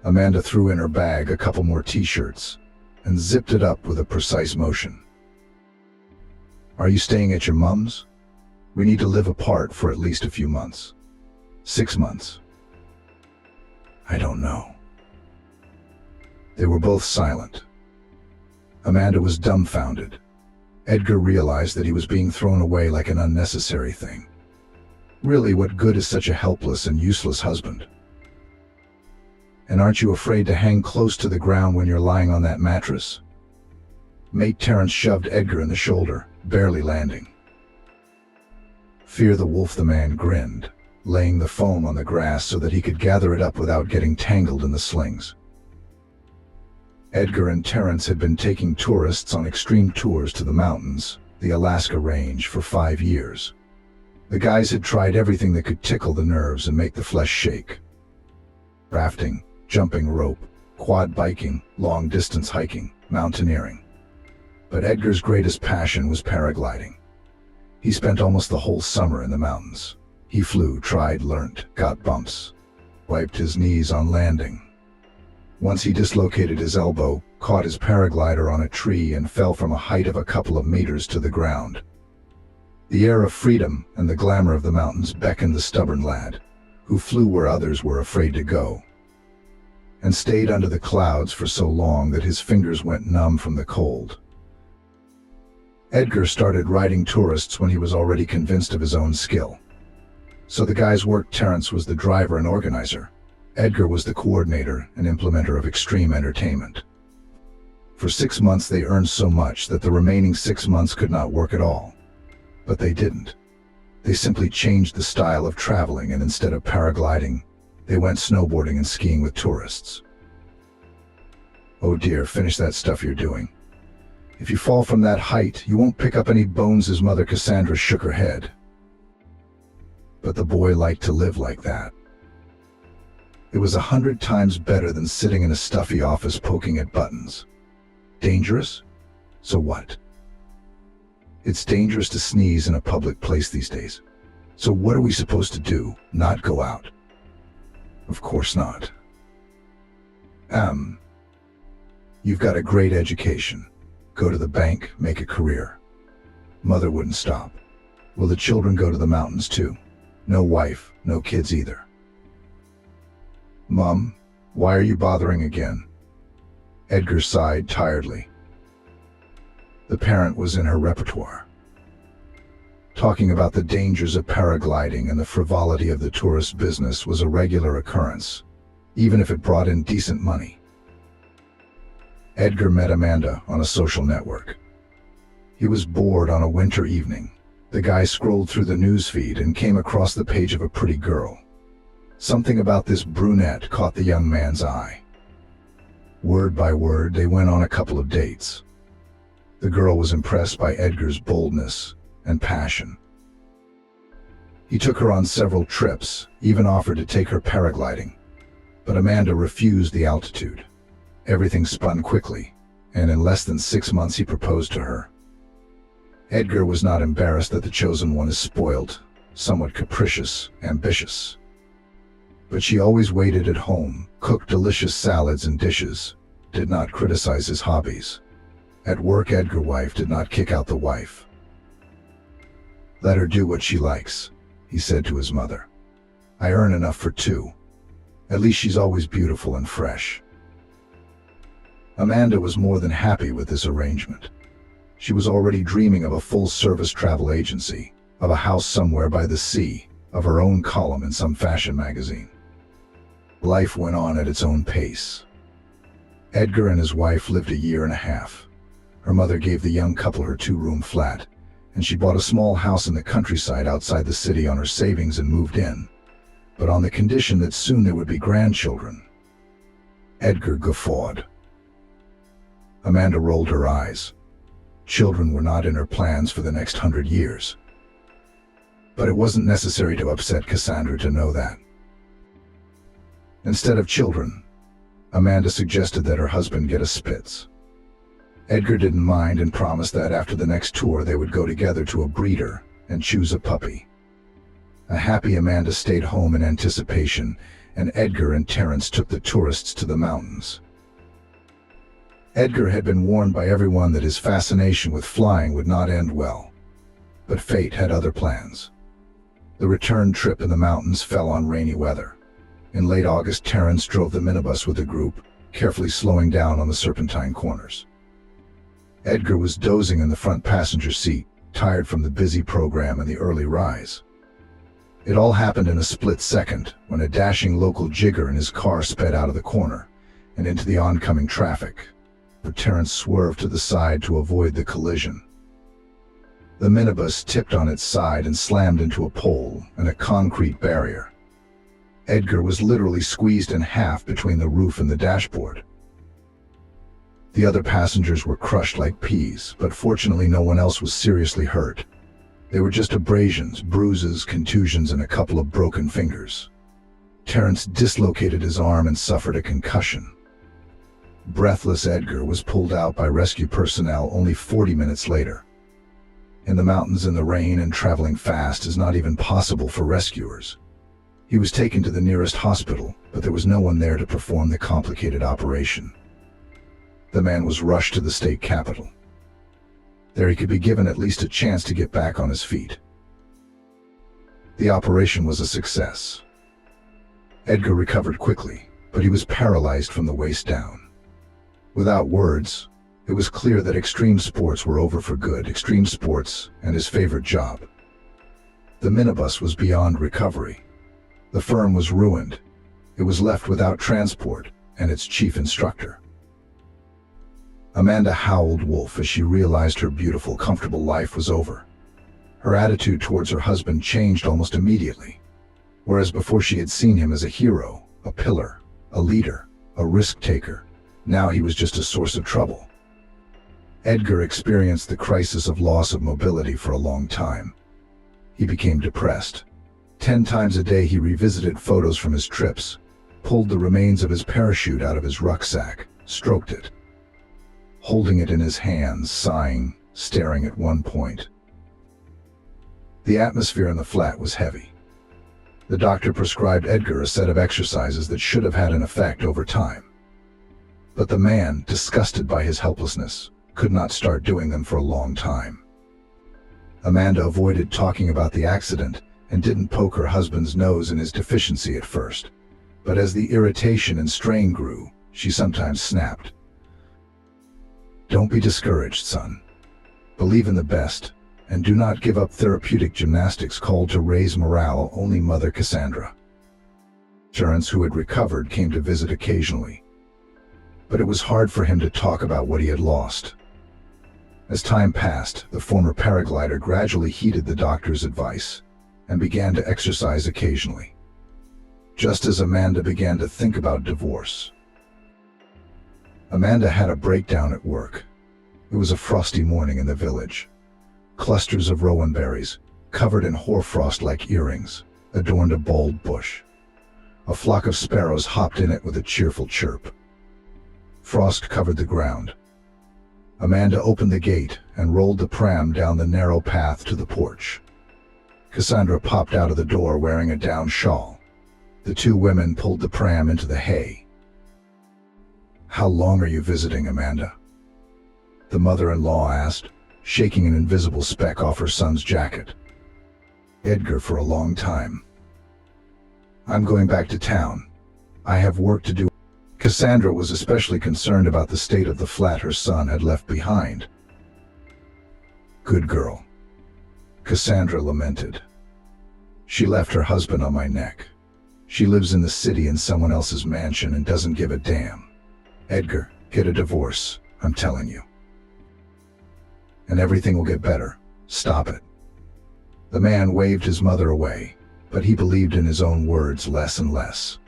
Amanda threw in her bag a couple more t-shirts and zipped it up with a precise motion. Are you staying at your mom's? We need to live apart for at least a few months. 6 months. I don't know. They were both silent. Amanda was dumbfounded. Edgar realized that he was being thrown away like an unnecessary thing. Really, what good is such a helpless and useless husband? And aren't you afraid to hang close to the ground when you're lying on that mattress? Mate Terrence shoved Edgar in the shoulder, barely landing. Fear the wolf, the man grinned, laying the foam on the grass so that he could gather it up without getting tangled in the slings. Edgar and Terrence had been taking tourists on extreme tours to the mountains, the Alaska range, for 5 years. The guys had tried everything that could tickle the nerves and make the flesh shake. Rafting, jumping rope, quad biking, long-distance hiking, mountaineering. But Edgar's greatest passion was paragliding. He spent almost the whole summer in the mountains. He flew, tried, learned, got bumps, wiped his knees on landing. Once he dislocated his elbow, caught his paraglider on a tree, and fell from a height of a couple of meters to the ground. The air of freedom and the glamour of the mountains beckoned the stubborn lad, who flew where others were afraid to go, and stayed under the clouds for so long that his fingers went numb from the cold. Edgar started riding tourists when he was already convinced of his own skill. So the guys worked. Terrence was the driver and organizer. Edgar was the coordinator and implementer of extreme entertainment. For 6 months they earned so much that the remaining 6 months could not work at all. But they didn't. They simply changed the style of traveling, and instead of paragliding, they went snowboarding and skiing with tourists. Oh dear, finish that stuff you're doing. If you fall from that height, you won't pick up any bones. His mother Cassandra shook her head. But the boy liked to live like that. It was 100 times better than sitting in a stuffy office poking at buttons. Dangerous? So what? It's dangerous to sneeze in a public place these days. So what are we supposed to do? Not go out? Of course not. You've got a great education. Go to the bank, make a career. Mother wouldn't stop. Will the children go to the mountains too? No wife, no kids either. Mom, why are you bothering again? Edgar sighed tiredly. The parent was in her repertoire. Talking about the dangers of paragliding and the frivolity of the tourist business was a regular occurrence, even if it brought in decent money. Edgar met Amanda on a social network. He was bored on a winter evening. The guy scrolled through the newsfeed and came across the page of a pretty girl. Something about this brunette caught the young man's eye. Word by word, they went on a couple of dates. The girl was impressed by Edgar's boldness and passion. He took her on several trips, even offered to take her paragliding. But Amanda refused the altitude. Everything spun quickly, and in less than 6 months he proposed to her. Edgar was not embarrassed that the chosen one is spoiled, somewhat capricious, ambitious. But she always waited at home, cooked delicious salads and dishes, did not criticize his hobbies. At work, Edgar's wife did not kick out the wife. Let her do what she likes, he said to his mother. I earn enough for 2. At least she's always beautiful and fresh. Amanda was more than happy with this arrangement. She was already dreaming of a full-service travel agency, of a house somewhere by the sea, of her own column in some fashion magazine. Life went on at its own pace. Edgar and his wife lived 1.5 years. Her mother gave the young couple her 2-room flat, and she bought a small house in the countryside outside the city on her savings and moved in, but on the condition that soon there would be grandchildren. Edgar guffawed. Amanda rolled her eyes. Children were not in her plans for the next 100 years. But it wasn't necessary to upset Cassandra to know that. Instead of children, Amanda suggested that her husband get a Spitz. Edgar didn't mind and promised that after the next tour they would go together to a breeder and choose a puppy. A happy Amanda stayed home in anticipation, and Edgar and Terence took the tourists to the mountains. Edgar had been warned by everyone that his fascination with flying would not end well, but fate had other plans. The return trip in the mountains fell on rainy weather. In late August, Terence drove the minibus with the group, carefully slowing down on the serpentine corners. Edgar was dozing in the front passenger seat, tired from the busy program and the early rise. It all happened in a split second when a dashing local jigger in his car sped out of the corner and into the oncoming traffic, but Terence swerved to the side to avoid the collision. The minibus tipped on its side and slammed into a pole and a concrete barrier. Edgar was literally squeezed in half between the roof and the dashboard. The other passengers were crushed like peas, but fortunately no one else was seriously hurt. They were just abrasions, bruises, contusions, and a couple of broken fingers. Terence dislocated his arm and suffered a concussion. Breathless Edgar was pulled out by rescue personnel only 40 minutes later. In the mountains in the rain and traveling fast is not even possible for rescuers. He was taken to the nearest hospital, but there was no one there to perform the complicated operation. The man was rushed to the state capital. There he could be given at least a chance to get back on his feet. The operation was a success. Edgar recovered quickly, but he was paralyzed from the waist down. Without words, it was clear that extreme sports were over for good, extreme sports and his favorite job. The minibus was beyond recovery. The firm was ruined. It was left without transport and its chief instructor. Amanda howled wolf as she realized her beautiful, comfortable life was over. Her attitude towards her husband changed almost immediately. Whereas before she had seen him as a hero, a pillar, a leader, a risk-taker, now he was just a source of trouble. Edgar experienced the crisis of loss of mobility for a long time. He became depressed. 10 times a day he revisited photos from his trips, pulled the remains of his parachute out of his rucksack, stroked it, holding it in his hands, sighing, staring at one point. The atmosphere in the flat was heavy. The doctor prescribed Edgar a set of exercises that should have had an effect over time. But the man, disgusted by his helplessness, could not start doing them for a long time. Amanda avoided talking about the accident and didn't poke her husband's nose in his deficiency at first. But as the irritation and strain grew, she sometimes snapped. "Don't be discouraged, son. Believe in the best, and do not give up therapeutic gymnastics called to raise morale only Mother Cassandra." Terence, who had recovered, came to visit occasionally. But it was hard for him to talk about what he had lost. As time passed, the former paraglider gradually heeded the doctor's advice and began to exercise occasionally. Just as Amanda began to think about divorce. Amanda had a breakdown at work. It was a frosty morning in the village. Clusters of rowan berries, covered in hoarfrost like earrings, adorned a bulb bush. A flock of sparrows hopped in it with a cheerful chirp. Frost covered the ground. Amanda opened the gate and rolled the pram down the narrow path to the porch. Cassandra popped out of the door wearing a down shawl. The two women pulled the pram into the hay. "How long are you visiting, Amanda?" the mother-in-law asked, shaking an invisible speck off her son's jacket. "Edgar, for a long time. I'm going back to town. I have work to do." Cassandra was especially concerned about the state of the flat her son had left behind. "Good girl," Cassandra lamented. "She left her husband on my neck. She lives in the city in someone else's mansion and doesn't give a damn. Edgar, get a divorce, I'm telling you." and everything will get better. Stop it." The man waved his mother away, but he believed in his own words less and less.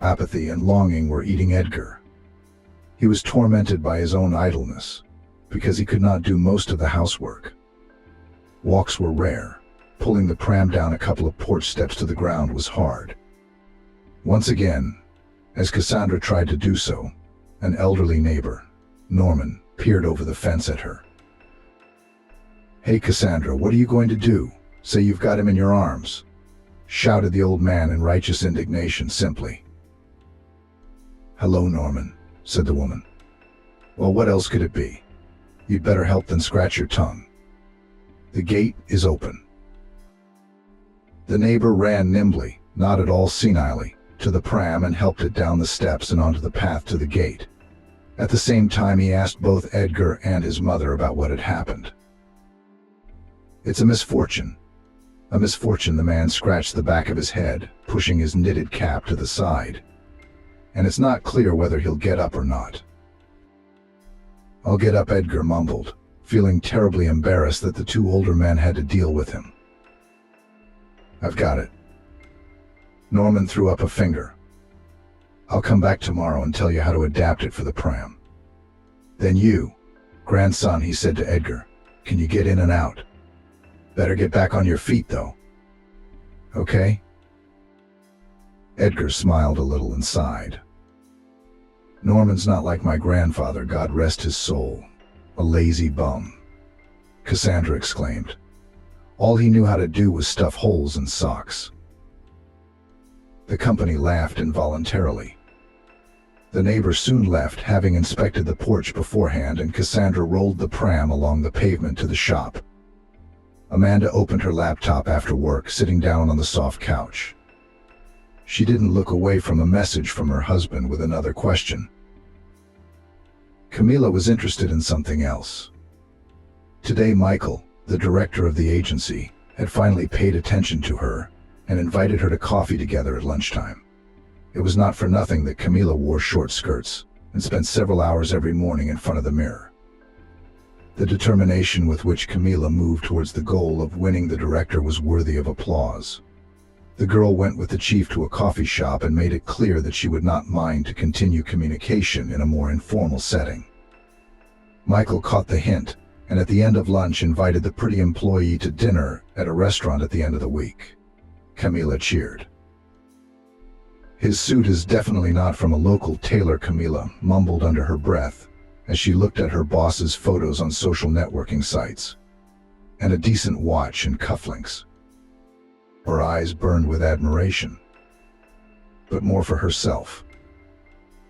Apathy and longing were eating Edgar. He was tormented by his own idleness, because he could not do most of the housework. Walks were rare. Pulling the pram down a couple of porch steps to the ground was hard. Once again, as Cassandra tried to do so, an elderly neighbor, Norman, peered over the fence at her. "Hey Cassandra, what are you going to do? Say you've got him in your arms," shouted the old man in righteous indignation simply. "Hello, Norman," said the woman. "Well, what else could it be? You'd better help than scratch your tongue. The gate is open." The neighbor ran nimbly, not at all senilely, to the pram and helped it down the steps and onto the path to the gate. At the same time, he asked both Edgar and his mother about what had happened. "It's a misfortune." "A misfortune," the man scratched the back of his head, pushing his knitted cap to the side. "And it's not clear whether he'll get up or not." "I'll get up," Edgar mumbled, feeling terribly embarrassed that the two older men had to deal with him. "I've got it." Norman threw up a finger. "I'll come back tomorrow and tell you how to adapt it for the pram. Then you, grandson," he said to Edgar, "can you get in and out? Better get back on your feet, though. Okay?" Edgar smiled a little and sighed. "Norman's not like my grandfather, God rest his soul. A lazy bum," Cassandra exclaimed. "All he knew how to do was stuff holes in socks." The company laughed involuntarily. The neighbor soon left, having inspected the porch beforehand, and Cassandra rolled the pram along the pavement to the shop. Amanda opened her laptop after work, sitting down on the soft couch. She didn't look away from a message from her husband with another question. Camila was interested in something else. Today, Michael, the director of the agency, had finally paid attention to her and invited her to coffee together at lunchtime. It was not for nothing that Camila wore short skirts and spent several hours every morning in front of the mirror. The determination with which Camila moved towards the goal of winning the director was worthy of applause. The girl went with the chief to a coffee shop and made it clear that she would not mind to continue communication in a more informal setting. Michael caught the hint, and at the end of lunch invited the pretty employee to dinner at a restaurant at the end of the week. Camila cheered. "His suit is definitely not from a local tailor," Camila mumbled under her breath as she looked at her boss's photos on social networking sites. "And a decent watch and cufflinks." Her eyes burned with admiration, but more for herself.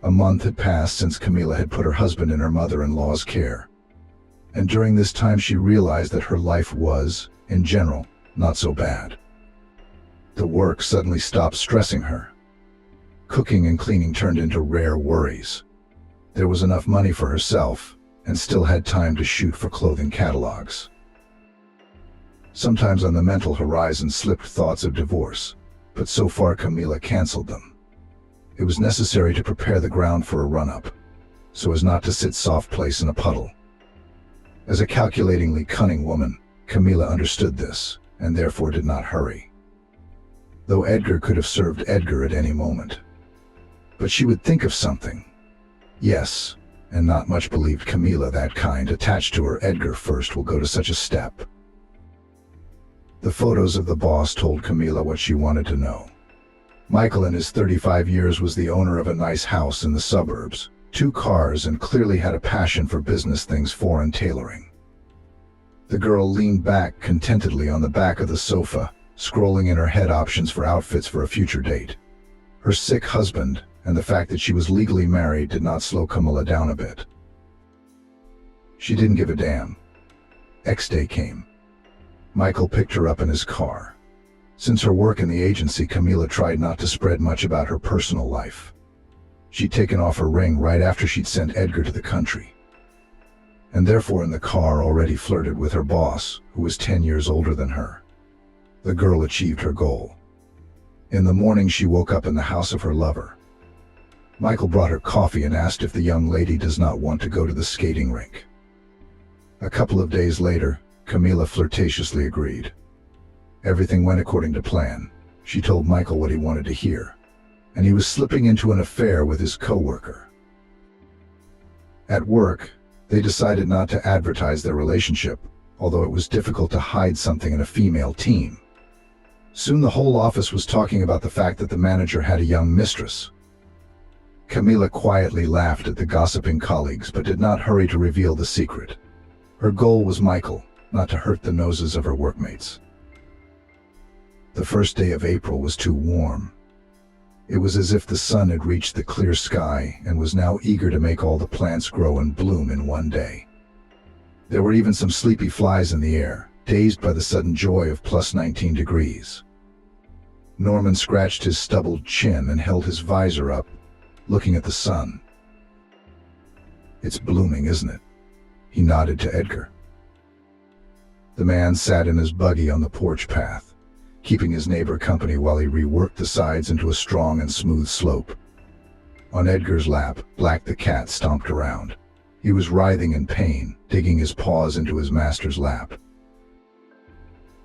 A month had passed since Camila had put her husband in her mother-in-law's care, and during this time she realized that her life was, in general, not so bad. The work suddenly stopped stressing her. Cooking and cleaning turned into rare worries. There was enough money for herself, and still had time to shoot for clothing catalogs. Sometimes on the mental horizon slipped thoughts of divorce, but so far Camila canceled them. It was necessary to prepare the ground for a run-up, so as not to sit soft place in a puddle. As a calculatingly cunning woman, Camila understood this, and therefore did not hurry. Though Edgar could have served Edgar at any moment. But she would think of something. Yes, and not much believed Camila that kind attached to her Edgar first will go to such a step. The photos of the boss told Camila what she wanted to know. Michael in his 35 years was the owner of a nice house in the suburbs, 2 cars, and clearly had a passion for business things, foreign tailoring. The girl leaned back contentedly on the back of the sofa, scrolling in her head options for outfits for a future date. Her sick husband, and the fact that she was legally married, did not slow Camila down a bit. She didn't give a damn. X-Day came. Michael picked her up in his car. Since her work in the agency, Camila tried not to spread much about her personal life. She'd taken off her ring right after she'd sent Edgar to the country, and therefore in the car already flirted with her boss, who was 10 years older than her. The girl achieved her goal. In the morning she woke up in the house of her lover. Michael brought her coffee and asked if the young lady does not want to go to the skating rink. A couple of days later, Camila flirtatiously agreed. Everything went according to plan. She told Michael what he wanted to hear, and he was slipping into an affair with his coworker. At work, they decided not to advertise their relationship, although it was difficult to hide something in a female team. Soon the whole office was talking about the fact that the manager had a young mistress. Camila quietly laughed at the gossiping colleagues, but did not hurry to reveal the secret. Her goal was Michael, not to hurt the noses of her workmates. The first day of April was too warm. It was as if the sun had reached the clear sky and was now eager to make all the plants grow and bloom in one day. There were even some sleepy flies in the air, dazed by the sudden joy of plus 19 degrees. Norman scratched his stubbled chin and held his visor up, looking at the sun. "It's blooming, isn't it?" He nodded to Edgar. The man sat in his buggy on the porch path, keeping his neighbor company while he reworked the sides into a strong and smooth slope. On Edgar's lap, Black the cat stomped around. He was writhing in pain, digging his paws into his master's lap.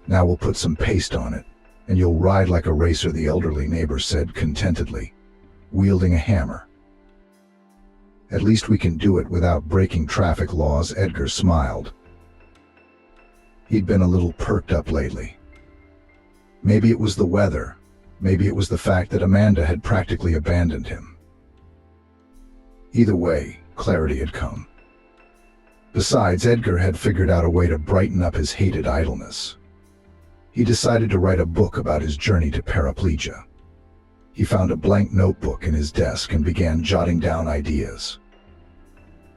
"Now we'll put some paste on it, and you'll ride like a racer," the elderly neighbor said contentedly, wielding a hammer. "At least we can do it without breaking traffic laws," Edgar smiled. He'd been a little perked up lately. Maybe it was the weather, maybe it was the fact that Amanda had practically abandoned him. Either way, clarity had come. Besides, Edgar had figured out a way to brighten up his hated idleness. He decided to write a book about his journey to paraplegia. He found a blank notebook in his desk and began jotting down ideas.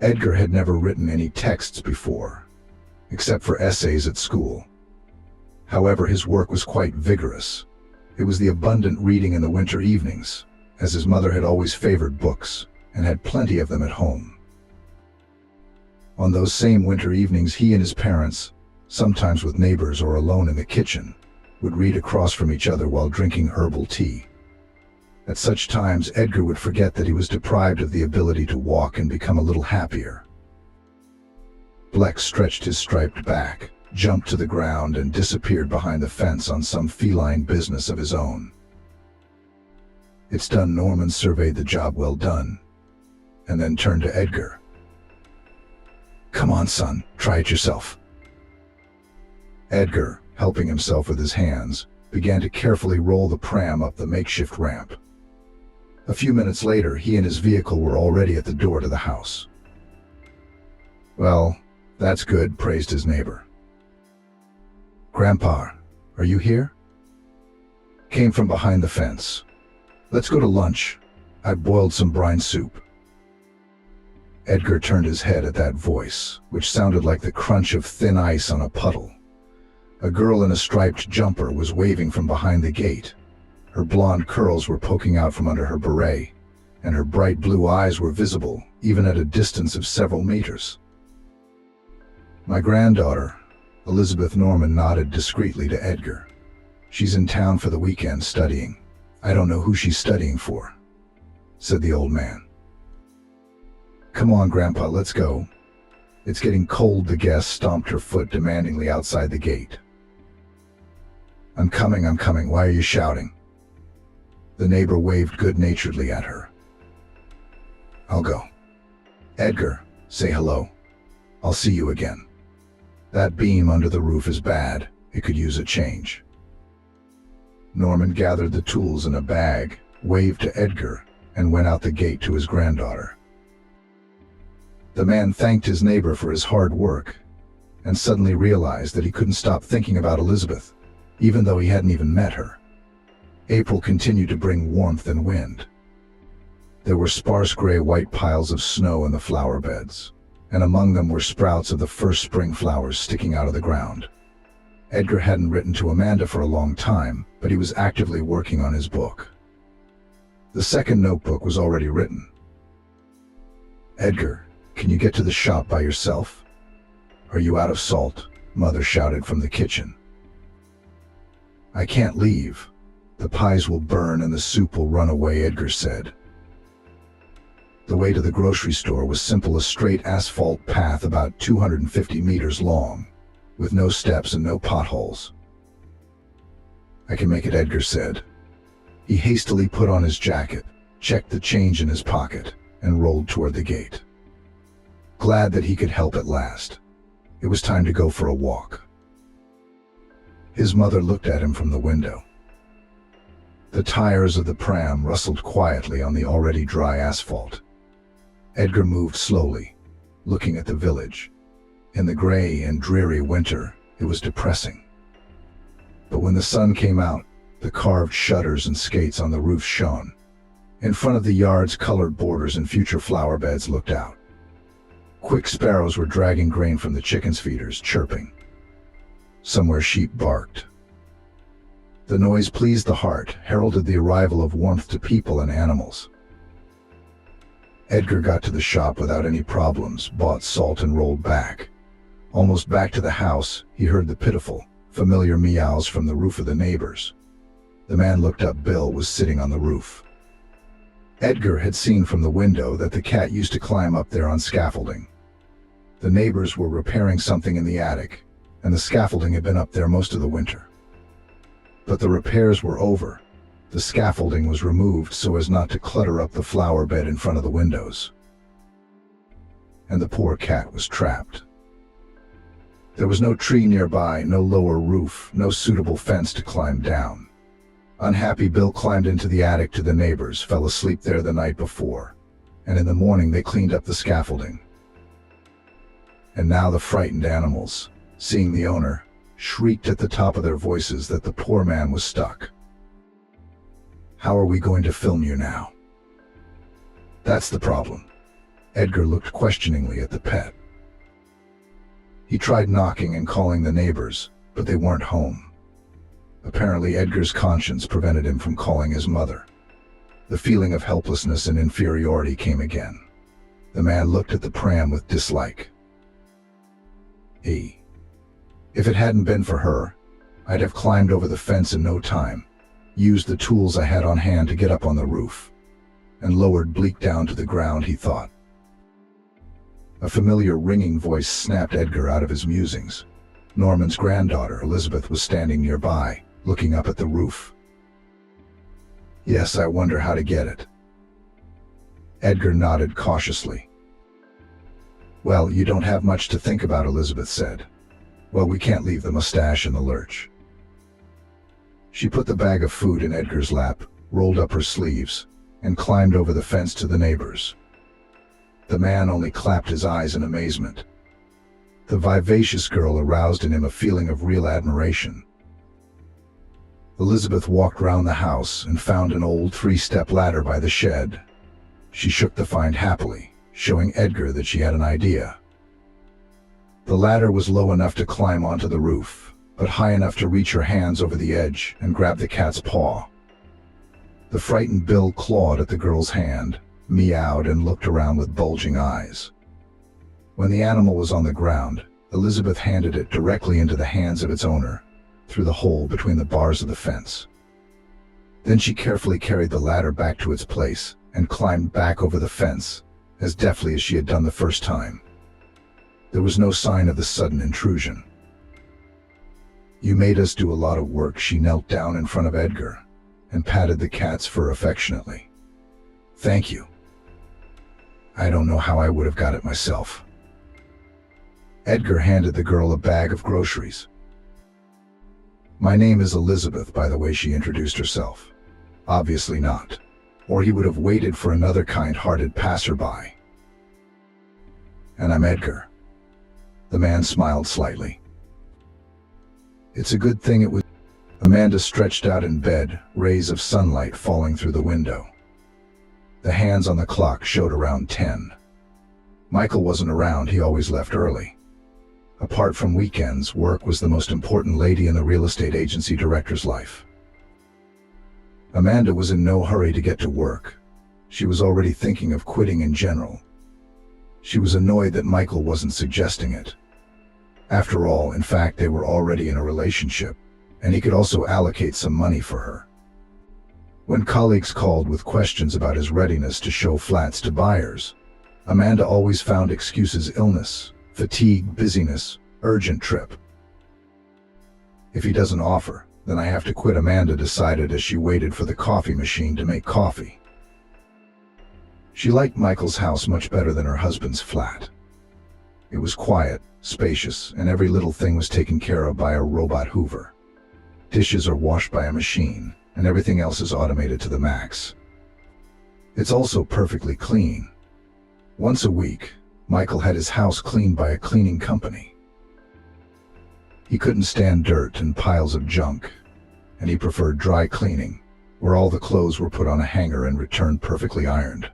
Edgar had never written any texts before, except for essays at school. However, his work was quite vigorous. It was the abundant reading in the winter evenings, as his mother had always favored books and had plenty of them at home. On those same winter evenings, he and his parents, sometimes with neighbors or alone in the kitchen, would read across from each other while drinking herbal tea. At such times, Edgar would forget that he was deprived of the ability to walk and become a little happier. Bleck stretched his striped back, jumped to the ground, and disappeared behind the fence on some feline business of his own. "It's done." Norman surveyed the job well done, and then turned to Edgar. "Come on, son, try it yourself." Edgar, helping himself with his hands, began to carefully roll the pram up the makeshift ramp. A few minutes later, he and his vehicle were already at the door to the house. "Well, that's good," praised his neighbor. "Grandpa, are you here?" Came from behind the fence. "Let's go to lunch. I boiled some brine soup." Edgar turned his head at that voice, which sounded like the crunch of thin ice on a puddle. A girl in a striped jumper was waving from behind the gate. Her blonde curls were poking out from under her beret, and her bright blue eyes were visible, even at a distance of several meters. "My granddaughter," Elizabeth. Norman nodded discreetly to Edgar. "She's in town for the weekend studying. I don't know who she's studying for," said the old man. "Come on, Grandpa, let's go. It's getting cold." The guest stomped her foot demandingly outside the gate. I'm coming. Why are you shouting?" The neighbor waved good-naturedly at her. "I'll go." "Edgar, say hello. I'll see you again. That beam under the roof is bad. It could use a change." Norman gathered the tools in a bag, waved to Edgar, and went out the gate to his granddaughter. The man thanked his neighbor for his hard work, and suddenly realized that he couldn't stop thinking about Elizabeth, even though he hadn't even met her. April continued to bring warmth and wind. There were sparse gray-white piles of snow in the flower beds, and among them were sprouts of the first spring flowers sticking out of the ground. Edgar hadn't written to Amanda for a long time, but he was actively working on his book. The second notebook was already written. "Edgar, can you get to the shop by yourself? Are you out of salt?" Mother shouted from the kitchen. "I can't leave. The pies will burn and the soup will run away," Edgar said. The way to the grocery store was simple, a straight asphalt path about 250 meters long, with no steps and no potholes. "I can make it," Edgar said. He hastily put on his jacket, checked the change in his pocket, and rolled toward the gate. Glad that he could help at last. It was time to go for a walk. His mother looked at him from the window. The tires of the pram rustled quietly on the already dry asphalt. Edgar moved slowly, looking at the village. In the gray and dreary winter, it was depressing. But when the sun came out, the carved shutters and skates on the roof shone. In front of the yard's colored borders and future flower beds looked out. Quick sparrows were dragging grain from the chickens' feeders, chirping. Somewhere sheep barked. The noise pleased the heart, heralded the arrival of warmth to people and animals. Edgar got to the shop without any problems, bought salt and rolled back. Almost back to the house, he heard the pitiful, familiar meows from the roof of the neighbors. The man looked up. Bill was sitting on the roof. Edgar had seen from the window that the cat used to climb up there on scaffolding. The neighbors were repairing something in the attic, and the scaffolding had been up there most of the winter. But the repairs were over. The scaffolding was removed so as not to clutter up the flower bed in front of the windows. And the poor cat was trapped. There was no tree nearby, no lower roof, no suitable fence to climb down. Unhappy Bill climbed into the attic to the neighbors, fell asleep there the night before, and in the morning they cleaned up the scaffolding. And now the frightened animals, seeing the owner, shrieked at the top of their voices that the poor man was stuck. "How are we going to film you now?" "That's the problem." Edgar looked questioningly at the pet. He tried knocking and calling the neighbors, but they weren't home. Apparently Edgar's conscience prevented him from calling his mother. The feeling of helplessness and inferiority came again. The man looked at the pram with dislike. If it hadn't been for her, I'd have climbed over the fence in no time, used the tools I had on hand to get up on the roof, and lowered Bleak down to the ground, he thought. A familiar ringing voice snapped Edgar out of his musings. Norman's granddaughter, Elizabeth, was standing nearby, looking up at the roof. "Yes, I wonder how to get it." Edgar nodded cautiously. "Well, you don't have much to think about," Elizabeth said. "Well, we can't leave the mustache in the lurch." She put the bag of food in Edgar's lap, rolled up her sleeves, and climbed over the fence to the neighbors. The man only clapped his eyes in amazement. The vivacious girl aroused in him a feeling of real admiration. Elizabeth walked round the house and found an old 3-step ladder by the shed. She shook the find happily, showing Edgar that she had an idea. The ladder was low enough to climb onto the roof, but high enough to reach her hands over the edge and grab the cat's paw. The frightened Bill clawed at the girl's hand, meowed, and looked around with bulging eyes. When the animal was on the ground, Elizabeth handed it directly into the hands of its owner, through the hole between the bars of the fence. Then she carefully carried the ladder back to its place and climbed back over the fence, as deftly as she had done the first time. There was no sign of the sudden intrusion. "You made us do a lot of work." She knelt down in front of Edgar and patted the cat's fur affectionately. "Thank you. I don't know how I would have got it myself." Edgar handed the girl a bag of groceries. "My name is Elizabeth," by the way she introduced herself. Obviously not, or he would have waited for another kind-hearted passerby. "And I'm Edgar." The man smiled slightly. "It's a good thing it was." Amanda stretched out in bed, rays of sunlight falling through the window. The hands on the clock showed around 10. Michael wasn't around, he always left early. Apart from weekends, work was the most important lady in the real estate agency director's life. Amanda was in no hurry to get to work. She was already thinking of quitting in general. She was annoyed that Michael wasn't suggesting it. After all, in fact, they were already in a relationship, and he could also allocate some money for her. When colleagues called with questions about his readiness to show flats to buyers, Amanda always found excuses: illness, fatigue, busyness, urgent trip. If he doesn't offer, then I have to quit, Amanda decided as she waited for the coffee machine to make coffee. She liked Michael's house much better than her husband's flat. It was quiet, spacious, and every little thing was taken care of by a robot Hoover. Dishes are washed by a machine, and everything else is automated to the max. It's also perfectly clean. Once a week, Michael had his house cleaned by a cleaning company. He couldn't stand dirt and piles of junk, and he preferred dry cleaning, where all the clothes were put on a hanger and returned perfectly ironed.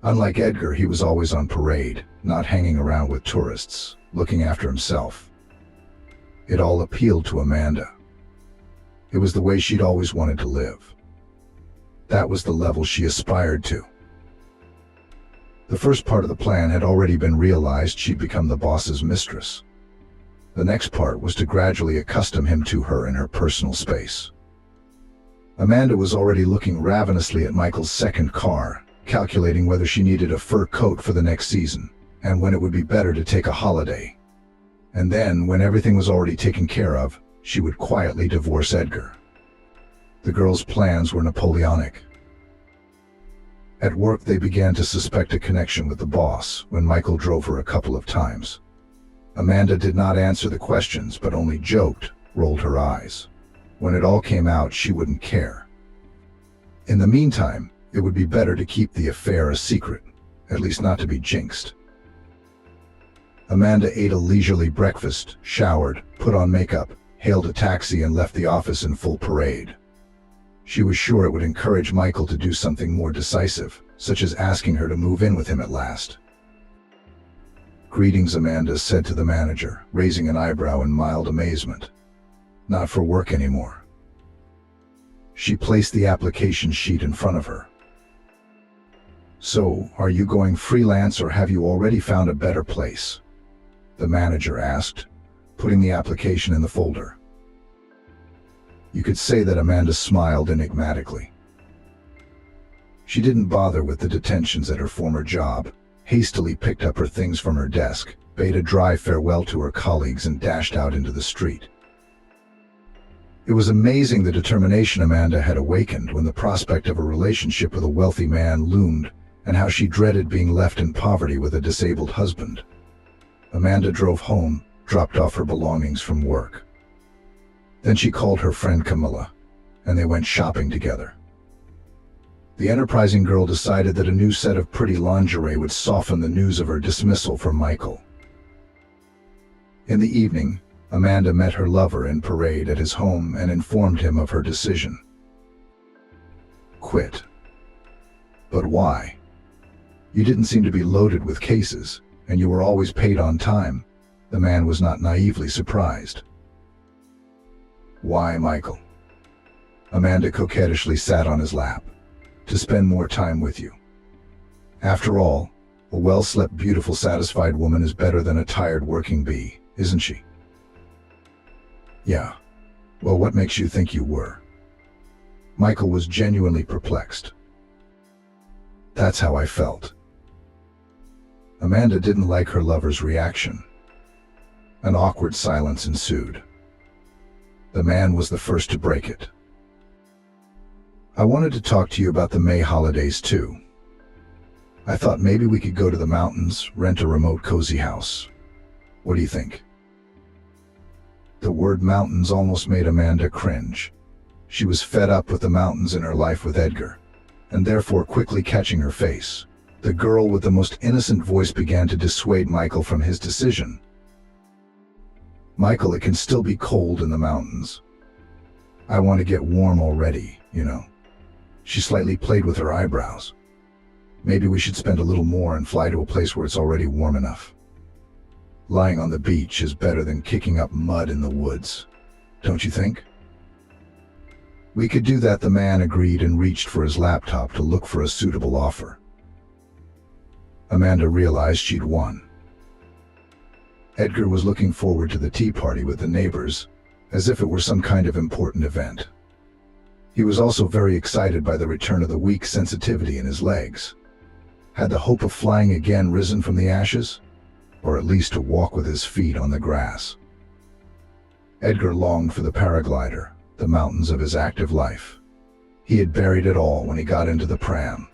Unlike Edgar, he was always on parade, not hanging around with tourists, looking after himself. It all appealed to Amanda. It was the way she'd always wanted to live. That was the level she aspired to. The first part of the plan had already been realized: she'd become the boss's mistress. The next part was to gradually accustom him to her in her personal space. Amanda was already looking ravenously at Michael's second car, calculating whether she needed a fur coat for the next season, and when it would be better to take a holiday. And then, when everything was already taken care of, she would quietly divorce Edgar. The girls' plans were Napoleonic. At work, they began to suspect a connection with the boss when Michael drove her a couple of times. Amanda did not answer the questions, but only joked, rolled her eyes. When it all came out, she wouldn't care. In the meantime, it would be better to keep the affair a secret, at least not to be jinxed. Amanda ate a leisurely breakfast, showered, put on makeup, hailed a taxi, and left the office in full parade. She was sure it would encourage Michael to do something more decisive, such as asking her to move in with him at last. "Greetings," Amanda said to the manager, raising an eyebrow in mild amazement. "Not for work anymore." She placed the application sheet in front of her. "So, are you going freelance, or have you already found a better place?" the manager asked, putting the application in the folder. You could say that Amanda smiled enigmatically. She didn't bother with the detentions at her former job, hastily picked up her things from her desk, bade a dry farewell to her colleagues, and dashed out into the street. It was amazing the determination Amanda had awakened when the prospect of a relationship with a wealthy man loomed, and how she dreaded being left in poverty with a disabled husband. Amanda drove home, dropped off her belongings from work. Then she called her friend Camilla, and they went shopping together. The enterprising girl decided that a new set of pretty lingerie would soften the news of her dismissal from Michael. In the evening, Amanda met her lover in parade at his home and informed him of her decision. "Quit." "But why? You didn't seem to be loaded with cases, and you were always paid on time." The man was not naively surprised. "Why, Michael?" Amanda coquettishly sat on his lap. "To spend more time with you. After all, a well-slept, beautiful, satisfied woman is better than a tired working bee, isn't she?" "Yeah. Well, what makes you think you were?" Michael was genuinely perplexed. "That's how I felt." Amanda didn't like her lover's reaction. An awkward silence ensued. The man was the first to break it. "I wanted to talk to you about the May holidays too. I thought maybe we could go to the mountains, rent a remote cozy house. What do you think?" The word mountains almost made Amanda cringe. She was fed up with the mountains in her life with Edgar, and therefore, quickly catching her face, the girl with the most innocent voice began to dissuade Michael from his decision. "Michael, it can still be cold in the mountains. I want to get warm already, you know." She slightly played with her eyebrows. "Maybe we should spend a little more and fly to a place where it's already warm enough. Lying on the beach is better than kicking up mud in the woods, don't you think?" "We could do that," the man agreed and reached for his laptop to look for a suitable offer. Amanda realized she'd won. Edgar was looking forward to the tea party with the neighbors, as if it were some kind of important event. He was also very excited by the return of the weak sensitivity in his legs. Had the hope of flying again risen from the ashes? Or at least to walk with his feet on the grass? Edgar longed for the paraglider, the mountains of his active life. He had buried it all when he got into the pram.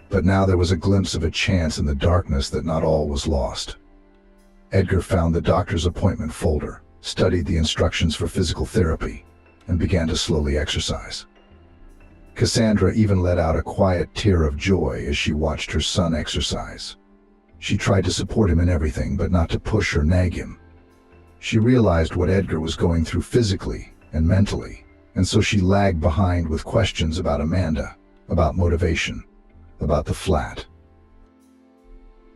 But now there was a glimpse of a chance in the darkness that not all was lost. Edgar found the doctor's appointment folder, studied the instructions for physical therapy, and began to slowly exercise. Cassandra even let out a quiet tear of joy as she watched her son exercise. She tried to support him in everything, but not to push or nag him. She realized what Edgar was going through physically and mentally, and so she lagged behind with questions about Amanda, about motivation, about the flat.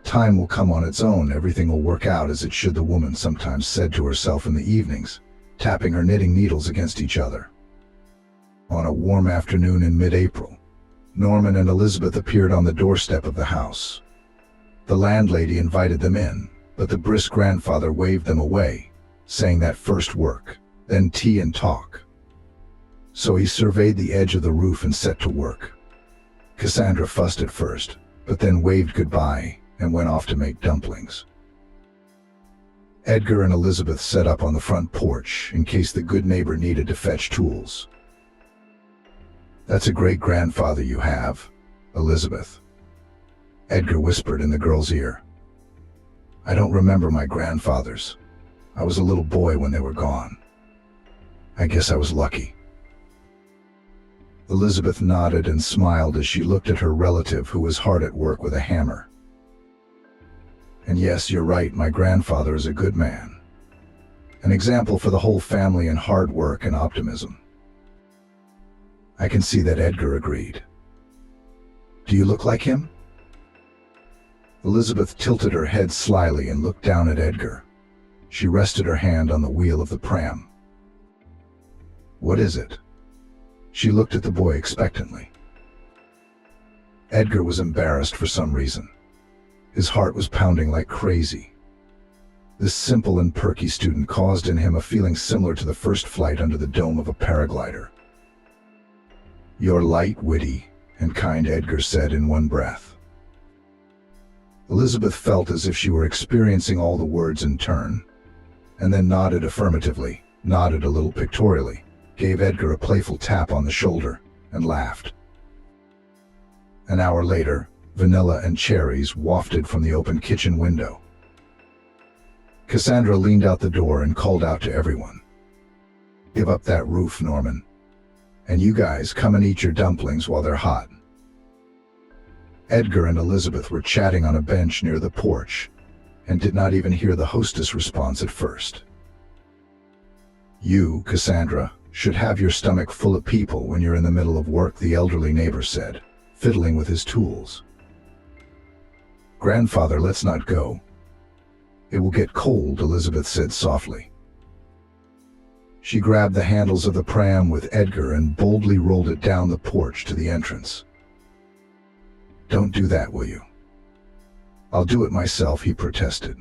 Time will come on its own, everything will work out as it should, the woman sometimes said to herself in the evenings, tapping her knitting needles against each other. On a warm afternoon in mid-April, Norman and Elizabeth appeared on the doorstep of the house. The landlady invited them in, but the brisk grandfather waved them away, saying that first work, then tea and talk. So he surveyed the edge of the roof and set to work. Cassandra fussed at first, but then waved goodbye and went off to make dumplings. Edgar and Elizabeth set up on the front porch in case the good neighbor needed to fetch tools. "That's a great grandfather you have, Elizabeth," Edgar whispered in the girl's ear. "I don't remember my grandfathers. I was a little boy when they were gone. I guess I was lucky." Elizabeth nodded and smiled as she looked at her relative who was hard at work with a hammer. "And yes, you're right, my grandfather is a good man. An example for the whole family in hard work and optimism." "I can see that," Edgar agreed. "Do you look like him?" Elizabeth tilted her head slyly and looked down at Edgar. She rested her hand on the wheel of the pram. "What is it?" She looked at the boy expectantly. Edgar was embarrassed for some reason. His heart was pounding like crazy. This simple and perky student caused in him a feeling similar to the first flight under the dome of a paraglider. "You're light, witty, and kind," Edgar said in one breath. Elizabeth felt as if she were experiencing all the words in turn, and then nodded affirmatively, nodded a little pictorially, gave Edgar a playful tap on the shoulder, and laughed. An hour later, vanilla and cherries wafted from the open kitchen window. Cassandra leaned out the door and called out to everyone. "Give up that roof, Norman. And you guys come and eat your dumplings while they're hot." Edgar and Elizabeth were chatting on a bench near the porch, and did not even hear the hostess' response at first. "You, Cassandra, should have your stomach full of people when you're in the middle of work," the elderly neighbor said, fiddling with his tools. "Grandfather, let's not go. It will get cold," Elizabeth said softly. She grabbed the handles of the pram with Edgar and boldly rolled it down the porch to the entrance. "Don't do that, will you?" "I'll do it myself," he protested.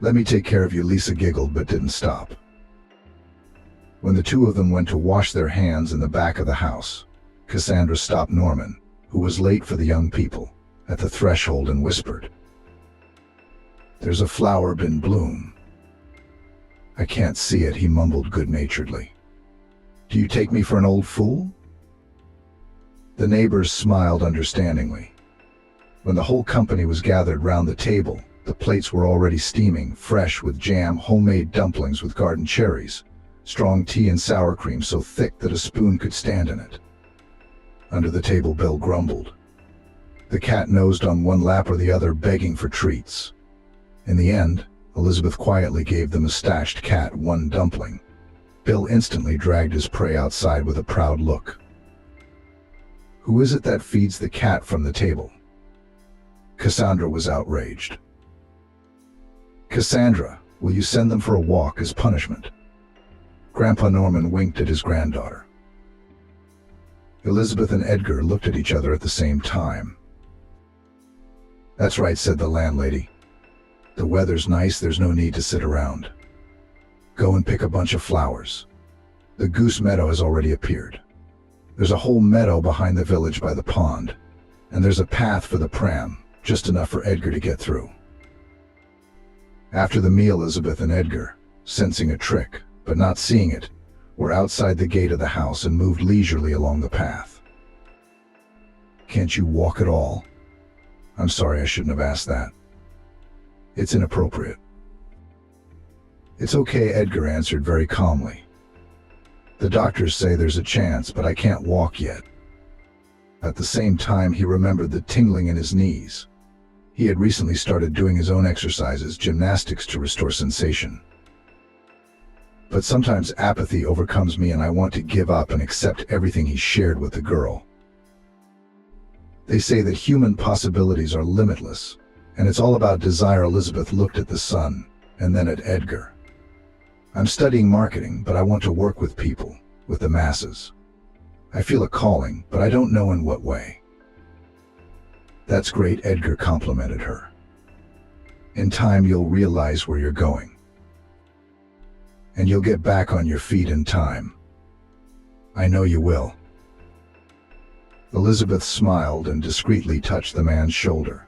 "Let me take care of you," Lisa giggled but didn't stop. When the two of them went to wash their hands in the back of the house, Cassandra stopped Norman, who was late for the young people, at the threshold and whispered, "There's a flower in bloom." "I can't see it," he mumbled good-naturedly. "Do you take me for an old fool?" The neighbors smiled understandingly. When the whole company was gathered round the table, the plates were already steaming, fresh with jam, homemade dumplings with garden cherries, strong tea and sour cream so thick that a spoon could stand in it. Under the table, Bill grumbled. The cat nosed on one lap or the other, begging for treats. In the end, Elizabeth quietly gave the mustached cat one dumpling. Bill instantly dragged his prey outside with a proud look. "Who is it that feeds the cat from the table?" Cassandra was outraged. "Cassandra, will you send them for a walk as punishment?" Grandpa Norman winked at his granddaughter. Elizabeth and Edgar looked at each other at the same time. "That's right," said the landlady. "The weather's nice, there's no need to sit around. Go and pick a bunch of flowers. The goose meadow has already appeared. There's a whole meadow behind the village by the pond, and there's a path for the pram, just enough for Edgar to get through. After the meal, Elizabeth and Edgar, sensing a trick, but not seeing it, were outside the gate of the house and moved leisurely along the path. "Can't you walk at all?" "I'm sorry, I shouldn't have asked that. It's inappropriate." "It's okay," Edgar answered very calmly. "The doctors say there's a chance, but I can't walk yet." At the same time, he remembered the tingling in his knees. He had recently started doing his own exercises, gymnastics, to restore sensation. "But sometimes apathy overcomes me and I want to give up and accept everything he shared with the girl. They say that human possibilities are limitless, and it's all about desire." Elizabeth looked at the sun and then at Edgar. "I'm studying marketing, but I want to work with people, with the masses. I feel a calling, but I don't know in what way." "That's great," Edgar complimented her. "In time you'll realize where you're going. And you'll get back on your feet in time. I know you will." Elizabeth smiled and discreetly touched the man's shoulder.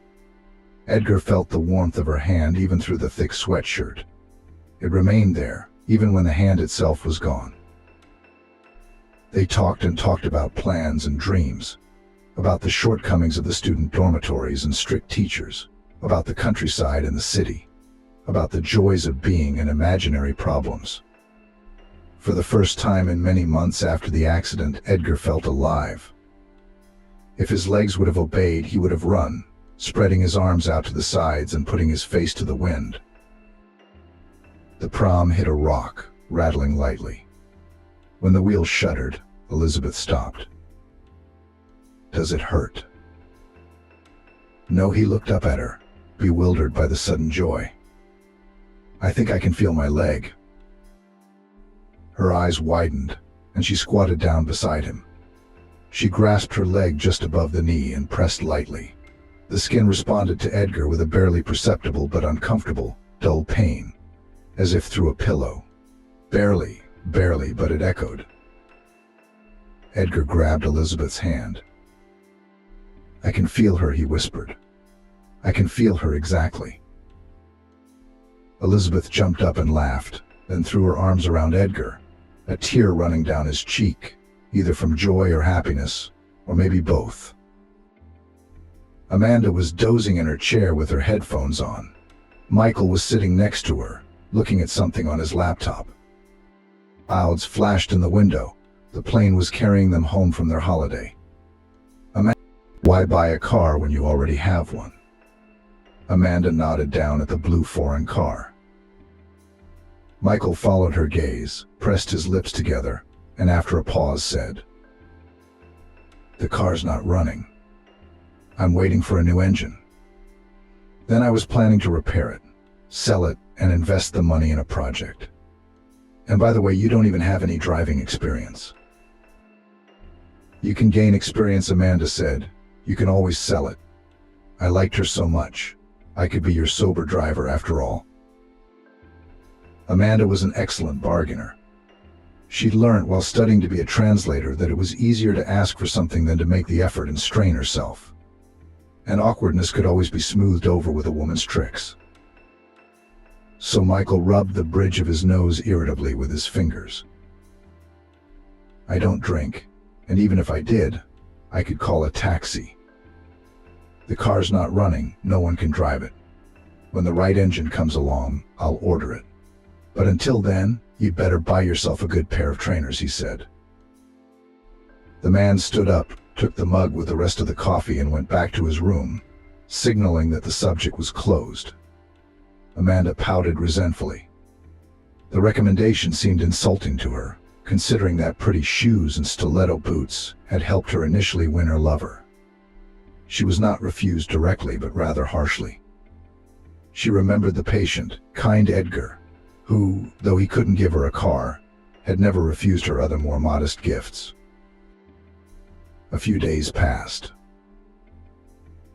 Edgar felt the warmth of her hand even through the thick sweatshirt. It remained there, even when the hand itself was gone. They talked and talked about plans and dreams, about the shortcomings of the student dormitories and strict teachers, about the countryside and the city, about the joys of being and imaginary problems. For the first time in many months after the accident, Edgar felt alive. If his legs would have obeyed, he would have run, spreading his arms out to the sides and putting his face to the wind. The pram hit a rock, rattling lightly. When the wheel shuddered, Elizabeth stopped. "Does it hurt?" "No," he looked up at her, bewildered by the sudden joy. "I think I can feel my leg." Her eyes widened, and she squatted down beside him. She grasped her leg just above the knee and pressed lightly. The skin responded to Edgar with a barely perceptible but uncomfortable, dull pain, as if through a pillow. Barely, but it echoed. Edgar grabbed Elizabeth's hand. "I can feel her," he whispered. "I can feel her exactly." Elizabeth jumped up and laughed, then threw her arms around Edgar, a tear running down his cheek, either from joy or happiness, or maybe both. Amanda was dozing in her chair with her headphones on. Michael was sitting next to her, looking at something on his laptop. Clouds flashed in the window. The plane was carrying them home from their holiday. "Amanda, why buy a car when you already have one?" Amanda nodded down at the blue foreign car. Michael followed her gaze, pressed his lips together, and after a pause said, "The car's not running. I'm waiting for a new engine. Then I was planning to repair it, sell it, and invest the money in a project. And by the way, you don't even have any driving experience." "You can gain experience," Amanda said. "You can always sell it." I liked her so much. I could be your sober driver after all. Amanda was an excellent bargainer. She'd learned while studying to be a translator that it was easier to ask for something than to make the effort and strain herself. And awkwardness could always be smoothed over with a woman's tricks. So Michael rubbed the bridge of his nose irritably with his fingers. "I don't drink, and even if I did, I could call a taxi. The car's not running, no one can drive it. When the right engine comes along, I'll order it. But until then, you'd better buy yourself a good pair of trainers," he said. The man stood up, took the mug with the rest of the coffee and went back to his room, signaling that the subject was closed. Amanda pouted resentfully. The recommendation seemed insulting to her, considering that pretty shoes and stiletto boots had helped her initially win her lover. She was not refused directly, but rather harshly. She remembered the patient, kind Edgar, who, though he couldn't give her a car, had never refused her other more modest gifts. A few days passed.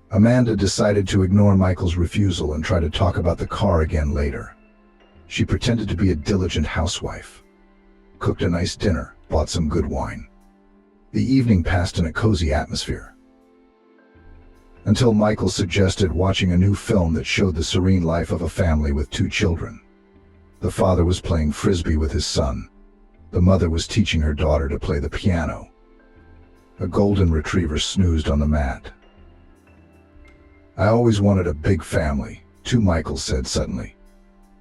Amanda decided to ignore Michael's refusal and try to talk about the car again later. She pretended to be a diligent housewife. cooked a nice dinner, bought some good wine. The evening passed in a cozy atmosphere. Until Michael suggested watching a new film that showed the serene life of a family with 2 children. The father was playing frisbee with his son. The mother was teaching her daughter to play the piano. A golden retriever snoozed on the mat. "I always wanted a big family," 2 Michael said suddenly.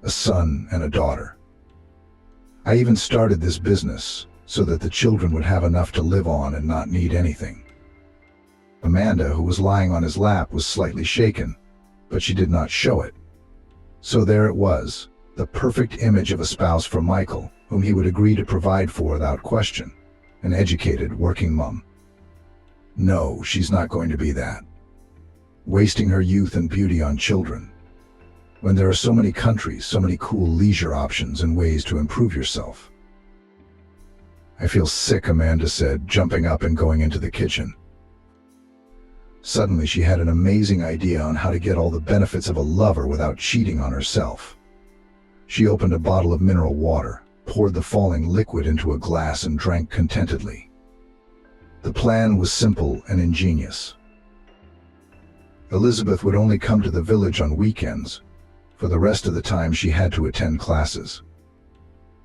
"A son and a daughter. I even started this business so that the children would have enough to live on and not need anything." Amanda, who was lying on his lap, was slightly shaken, but she did not show it. So there it was, the perfect image of a spouse for Michael, whom he would agree to provide for without question, an educated, working mom. No, she's not going to be that. Wasting her youth and beauty on children. When there are so many countries, so many cool leisure options and ways to improve yourself. "I feel sick," Amanda said, jumping up and going into the kitchen. Suddenly she had an amazing idea on how to get all the benefits of a lover without cheating on herself. She opened a bottle of mineral water, poured the falling liquid into a glass and drank contentedly. The plan was simple and ingenious. Elizabeth would only come to the village on weekends. For the rest of the time she had to attend classes.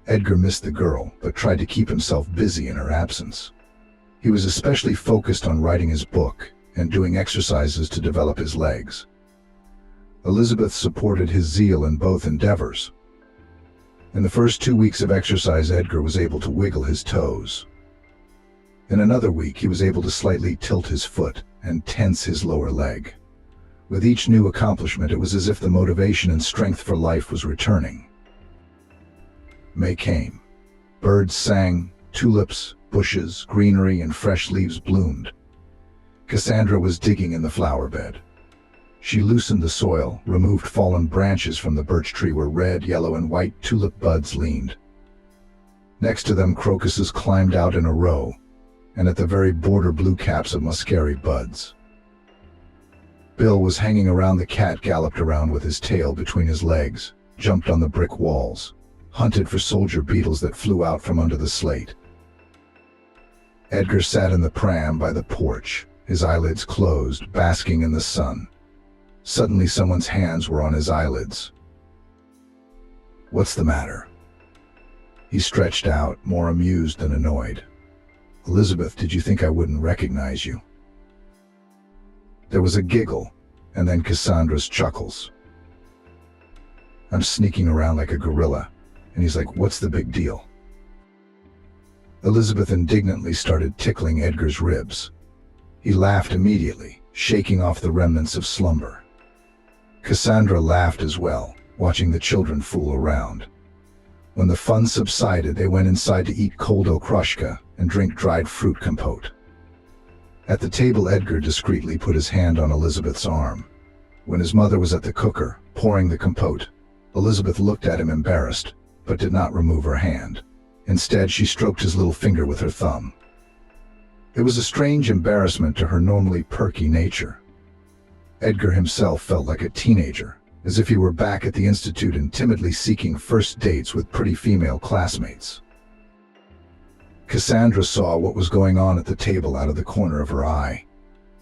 Edgar missed the girl, but tried to keep himself busy in her absence. He was especially focused on writing his book and doing exercises to develop his legs. Elizabeth supported his zeal in both endeavors. In the first 2 weeks of exercise, Edgar was able to wiggle his toes. In another week, he was able to slightly tilt his foot and tense his lower leg. With each new accomplishment, it was as if the motivation and strength for life was returning. May came. Birds sang, tulips, bushes, greenery, and fresh leaves bloomed. Cassandra was digging in the flower bed. She loosened the soil, removed fallen branches from the birch tree where red, yellow, and white tulip buds leaned. Next to them, crocuses climbed out in a row, and at the very border, blue caps of muscari buds. Bill was hanging around. The cat galloped around with his tail between his legs, jumped on the brick walls, hunted for soldier beetles that flew out from under the slate. Edgar sat in the pram by the porch, his eyelids closed, basking in the sun. Suddenly someone's hands were on his eyelids. "What's the matter?" He stretched out, more amused than annoyed. "Elizabeth, did you think I wouldn't recognize you?" There was a giggle, and then Cassandra's chuckles. "I'm sneaking around like a gorilla," and he's like, "What's the big deal?" Elizabeth indignantly started tickling Edgar's ribs. He laughed immediately, shaking off the remnants of slumber. Cassandra laughed as well, watching the children fool around. When the fun subsided, they went inside to eat cold okroshka and drink dried fruit compote. At the table, Edgar discreetly put his hand on Elizabeth's arm. When his mother was at the cooker, pouring the compote, Elizabeth looked at him embarrassed, but did not remove her hand. Instead, she stroked his little finger with her thumb. It was a strange embarrassment to her normally perky nature. Edgar himself felt like a teenager, as if he were back at the institute and timidly seeking first dates with pretty female classmates. Cassandra saw what was going on at the table out of the corner of her eye,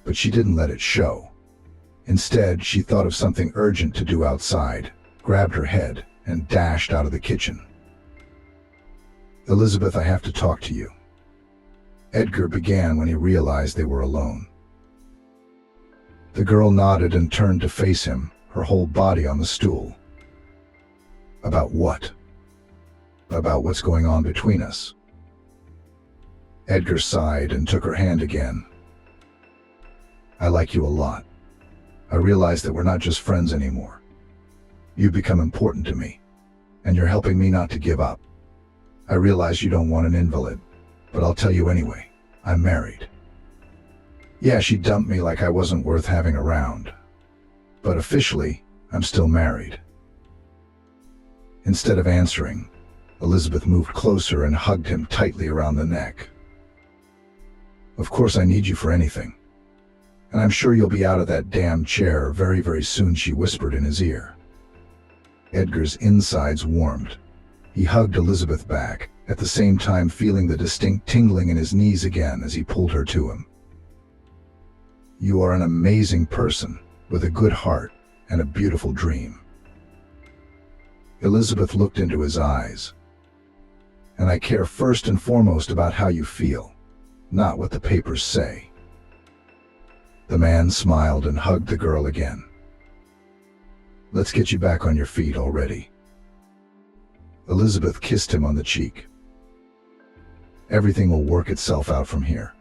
but she didn't let it show. Instead, she thought of something urgent to do outside, grabbed her head, and dashed out of the kitchen. "Elizabeth, I have to talk to you." Edgar began when he realized they were alone. The girl nodded and turned to face him, her whole body on the stool. "About what?" "About what's going on between us." Edgar sighed and took her hand again. "I like you a lot. I realize that we're not just friends anymore. You've become important to me, and you're helping me not to give up. I realize you don't want an invalid, but I'll tell you anyway, I'm married. Yeah, she dumped me like I wasn't worth having around, but officially, I'm still married." Instead of answering, Elizabeth moved closer and hugged him tightly around the neck. "Of course I need you for anything. And I'm sure you'll be out of that damn chair very, very soon," she whispered in his ear. Edgar's insides warmed. He hugged Elizabeth back, at the same time feeling the distinct tingling in his knees again as he pulled her to him. "You are an amazing person, with a good heart and a beautiful dream." Elizabeth looked into his eyes. "And I care first and foremost about how you feel, not what the papers say." The man smiled and hugged the girl again. "Let's get you back on your feet already." Elizabeth kissed him on the cheek. "Everything will work itself out from here."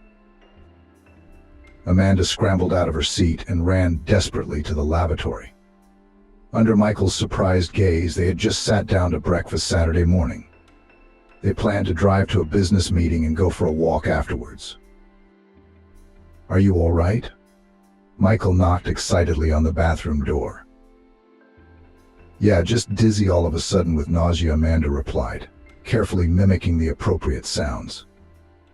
Amanda scrambled out of her seat and ran desperately to the lavatory. Under Michael's surprised gaze, they had just sat down to breakfast Saturday morning. They planned to drive to a business meeting and go for a walk afterwards. "Are you all right?" Michael knocked excitedly on the bathroom door. "Yeah, just dizzy all of a sudden with nausea," Amanda replied, carefully mimicking the appropriate sounds.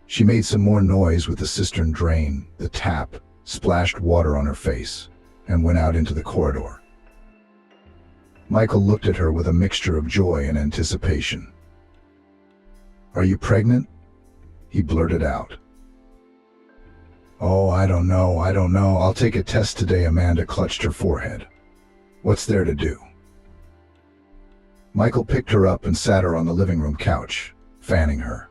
She made some more noise with the cistern drain, the tap, splashed water on her face, and went out into the corridor. Michael looked at her with a mixture of joy and anticipation. "Are you pregnant?" he blurted out. "Oh, I don't know. I'll take a test today." Amanda clutched her forehead. "What's there to do?" Michael picked her up and sat her on the living room couch, fanning her.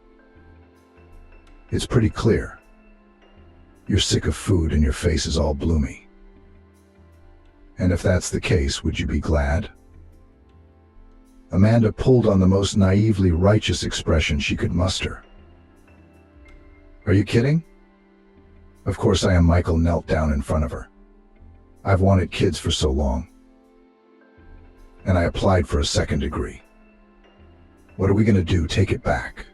"It's pretty clear. You're sick of food and your face is all bloomy. And if that's the case, would you be glad?" Amanda pulled on the most naively righteous expression she could muster. "Are you kidding?" "Of course I am." Michael knelt down in front of her. "I've wanted kids for so long. And I applied for a second degree. What are we going to do, take it back?"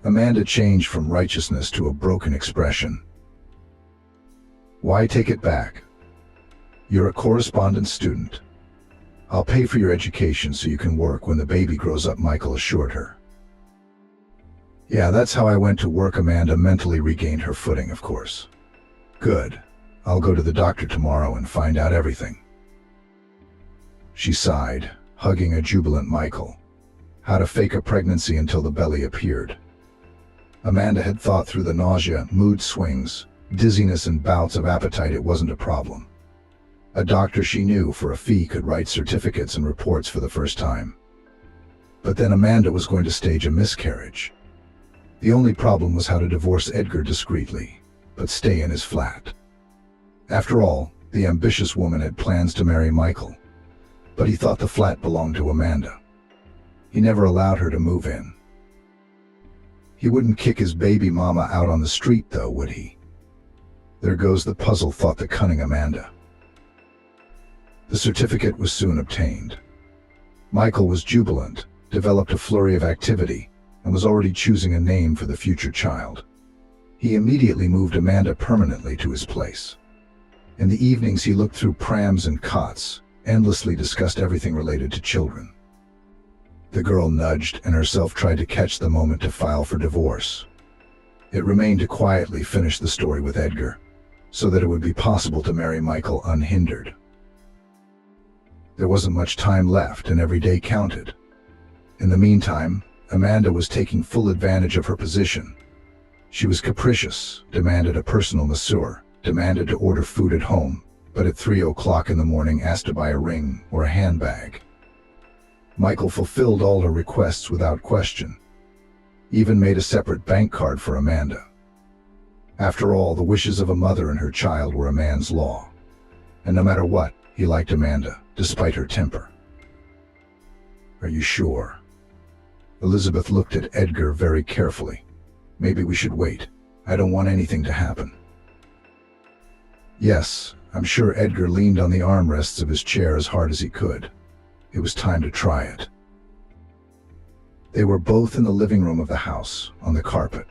Amanda changed from righteousness to a broken expression. "Why take it back? You're a correspondence student. I'll pay for your education so you can work when the baby grows up," Michael assured her. "Yeah, that's how I went to work." Amanda mentally regained her footing, of course. "Good. I'll go to the doctor tomorrow and find out everything." She sighed, hugging a jubilant Michael. How to fake a pregnancy until the belly appeared. Amanda had thought through the nausea, mood swings, dizziness, and bouts of appetite. It wasn't a problem. A doctor she knew for a fee could write certificates and reports for the first time. But then Amanda was going to stage a miscarriage. The only problem was how to divorce Edgar discreetly, but stay in his flat. After all, the ambitious woman had plans to marry Michael, but he thought the flat belonged to Amanda. He never allowed her to move in. He wouldn't kick his baby mama out on the street, though, would he? There goes the puzzle, thought the cunning Amanda. The certificate was soon obtained. Michael was jubilant, developed a flurry of activity, and was already choosing a name for the future child. He immediately moved Amanda permanently to his place. In the evenings he looked through prams and cots, endlessly discussed everything related to children. The girl nudged and herself tried to catch the moment to file for divorce. It remained to quietly finish the story with Edgar, so that it would be possible to marry Michael unhindered. There wasn't much time left and every day counted. In the meantime, Amanda was taking full advantage of her position. She was capricious, demanded a personal masseur, demanded to order food at home, but at 3 o'clock in the morning asked to buy a ring or a handbag. Michael fulfilled all her requests without question, even made a separate bank card for Amanda. After all, the wishes of a mother and her child were a man's law. And no matter what, he liked Amanda, despite her temper. "Are you sure?" Elizabeth looked at Edgar very carefully. "Maybe we should wait. I don't want anything to happen." "Yes, I'm sure." Edgar leaned on the armrests of his chair as hard as he could. It was time to try it. They were both in the living room of the house, on the carpet.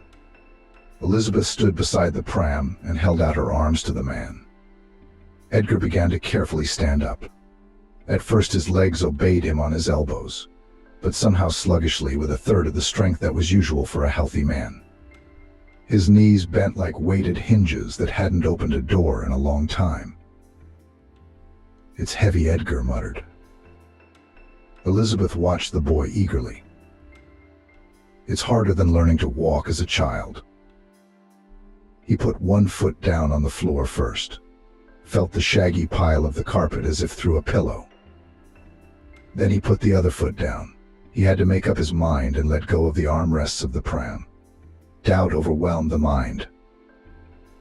Elizabeth stood beside the pram and held out her arms to the man. Edgar began to carefully stand up. At first his legs obeyed him on his elbows, but somehow sluggishly, with a third of the strength that was usual for a healthy man. His knees bent like weighted hinges that hadn't opened a door in a long time. "It's heavy," Edgar muttered. Elizabeth watched the boy eagerly. It's harder than learning to walk as a child. He put one foot down on the floor first, felt the shaggy pile of the carpet as if through a pillow. Then he put the other foot down. He had to make up his mind and let go of the armrests of the pram. Doubt overwhelmed the mind.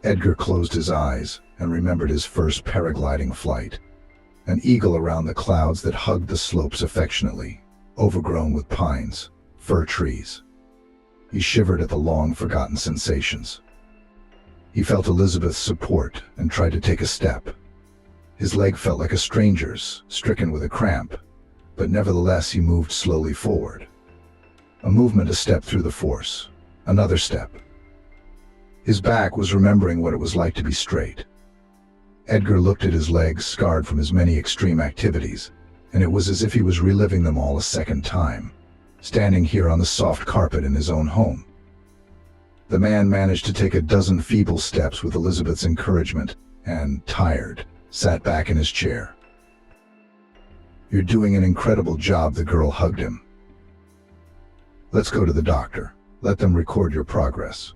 Edgar closed his eyes and remembered his first paragliding flight. An eagle around the clouds that hugged the slopes affectionately, overgrown with pines, fir trees. He shivered at the long-forgotten sensations. He felt Elizabeth's support and tried to take a step. His leg felt like a stranger's, stricken with a cramp, but nevertheless he moved slowly forward. A movement, a step through the force, another step. His back was remembering what it was like to be straight. Edgar looked at his legs, scarred from his many extreme activities, and it was as if he was reliving them all a second time, standing here on the soft carpet in his own home. The man managed to take a dozen feeble steps with Elizabeth's encouragement and, tired, sat back in his chair. "You're doing an incredible job," the girl hugged him. "Let's go to the doctor. Let them record your progress.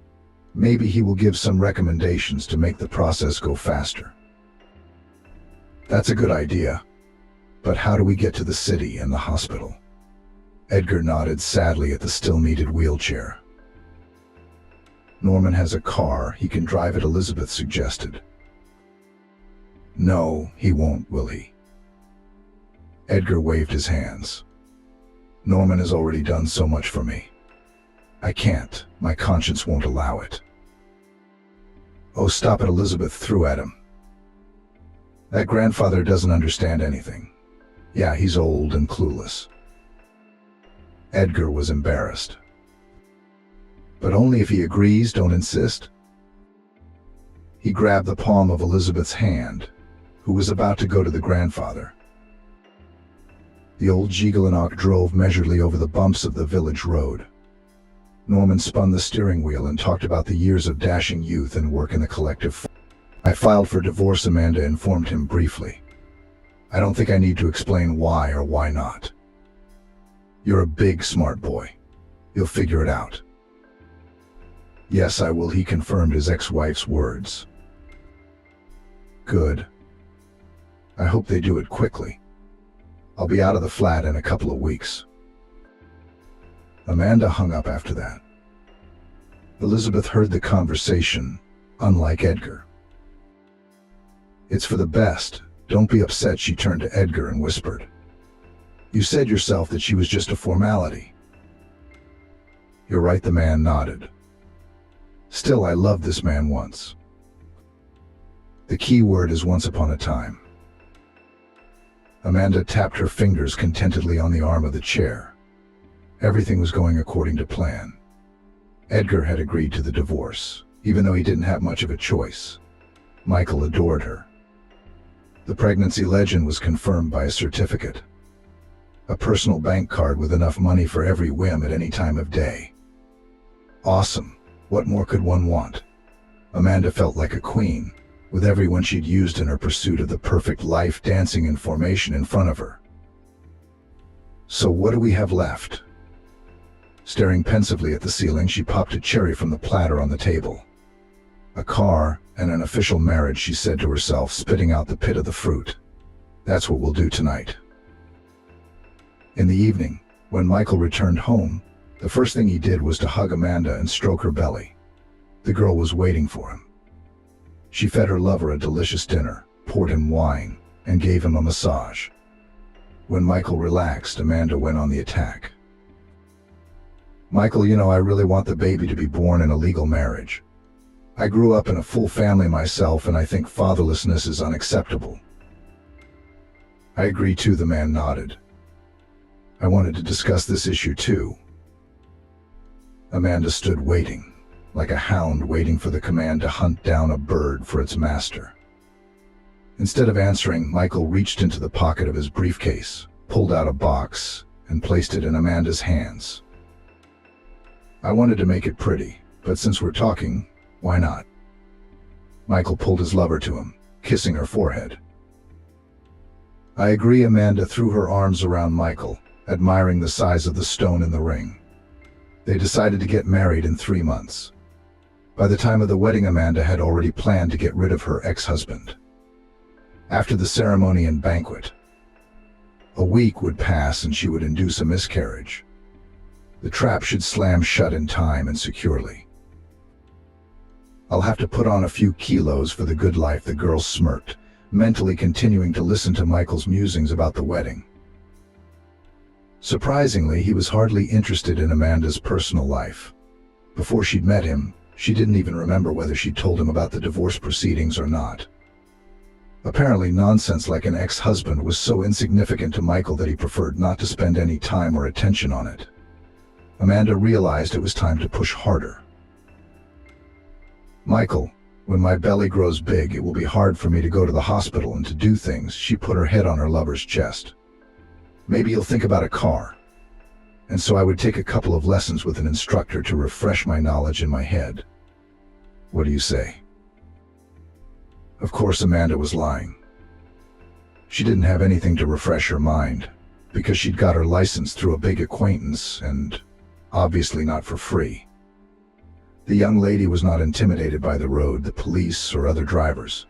Maybe he will give some recommendations to make the process go faster." "That's a good idea. But how do we get to the city and the hospital?" Edgar nodded sadly at the still-needed wheelchair. "Norman has a car. He can drive it," Elizabeth suggested. "No, he won't, will he?" Edgar waved his hands. "Norman has already done so much for me. I can't. My conscience won't allow it." "Oh, stop it," Elizabeth threw at him. "That grandfather doesn't understand anything. Yeah, he's old and clueless." Edgar was embarrassed. "But only if he agrees, don't insist." He grabbed the palm of Elizabeth's hand, who was about to go to the grandfather. The old Jigalanok drove measuredly over the bumps of the village road. Norman spun the steering wheel and talked about the years of dashing youth and work in the collective. "I filed for divorce," Amanda informed him briefly. "I don't think I need to explain why or why not. You're a big, smart boy. You'll figure it out." "Yes, I will," he confirmed his ex-wife's words. "Good. I hope they do it quickly. I'll be out of the flat in a couple of weeks." Amanda hung up after that. Elizabeth heard the conversation, unlike Edgar. "It's for the best. Don't be upset," she turned to Edgar and whispered. "You said yourself that she was just a formality." "You're right," the man nodded. "Still, I loved this man once." The key word is once upon a time. Amanda tapped her fingers contentedly on the arm of the chair. Everything was going according to plan. Edgar had agreed to the divorce, even though he didn't have much of a choice. Michael adored her. The pregnancy legend was confirmed by a certificate. A personal bank card with enough money for every whim at any time of day. Awesome. What more could one want? Amanda felt like a queen, with everyone she'd used in her pursuit of the perfect life dancing in formation in front of her. So what do we have left? Staring pensively at the ceiling, she popped a cherry from the platter on the table. A car and an official marriage, she said to herself, spitting out the pit of the fruit. That's what we'll do tonight. In the evening, when Michael returned home, the first thing he did was to hug Amanda and stroke her belly. The girl was waiting for him. She fed her lover a delicious dinner, poured him wine, and gave him a massage. When Michael relaxed, Amanda went on the attack. "Michael, I really want the baby to be born in a legal marriage. I grew up in a full family myself, and I think fatherlessness is unacceptable." "I agree too," the man nodded. "I wanted to discuss this issue too." Amanda stood waiting, like a hound waiting for the command to hunt down a bird for its master. Instead of answering, Michael reached into the pocket of his briefcase, pulled out a box, and placed it in Amanda's hands. "I wanted to make it pretty, but since we're talking, why not?" Michael pulled his lover to him, kissing her forehead. "I agree." Amanda threw her arms around Michael, admiring the size of the stone in the ring. They decided to get married in 3 months. By the time of the wedding, Amanda had already planned to get rid of her ex-husband. After the ceremony and banquet, a week would pass and she would induce a miscarriage. The trap should slam shut in time and securely. "I'll have to put on a few kilos for the good life," the girl smirked, mentally continuing to listen to Michael's musings about the wedding. Surprisingly, he was hardly interested in Amanda's personal life. Before she'd met him, she didn't even remember whether she'd told him about the divorce proceedings or not. Apparently, nonsense like an ex-husband was so insignificant to Michael that he preferred not to spend any time or attention on it. Amanda realized it was time to push harder. "Michael, when my belly grows big, it will be hard for me to go to the hospital and to do things." She put her head on her lover's chest. "Maybe you'll think about a car. And so I would take a couple of lessons with an instructor to refresh my knowledge in my head. What do you say?" Of course, Amanda was lying. She didn't have anything to refresh her mind, because she'd got her license through a big acquaintance, and obviously not for free. The young lady was not intimidated by the road, the police, or other drivers.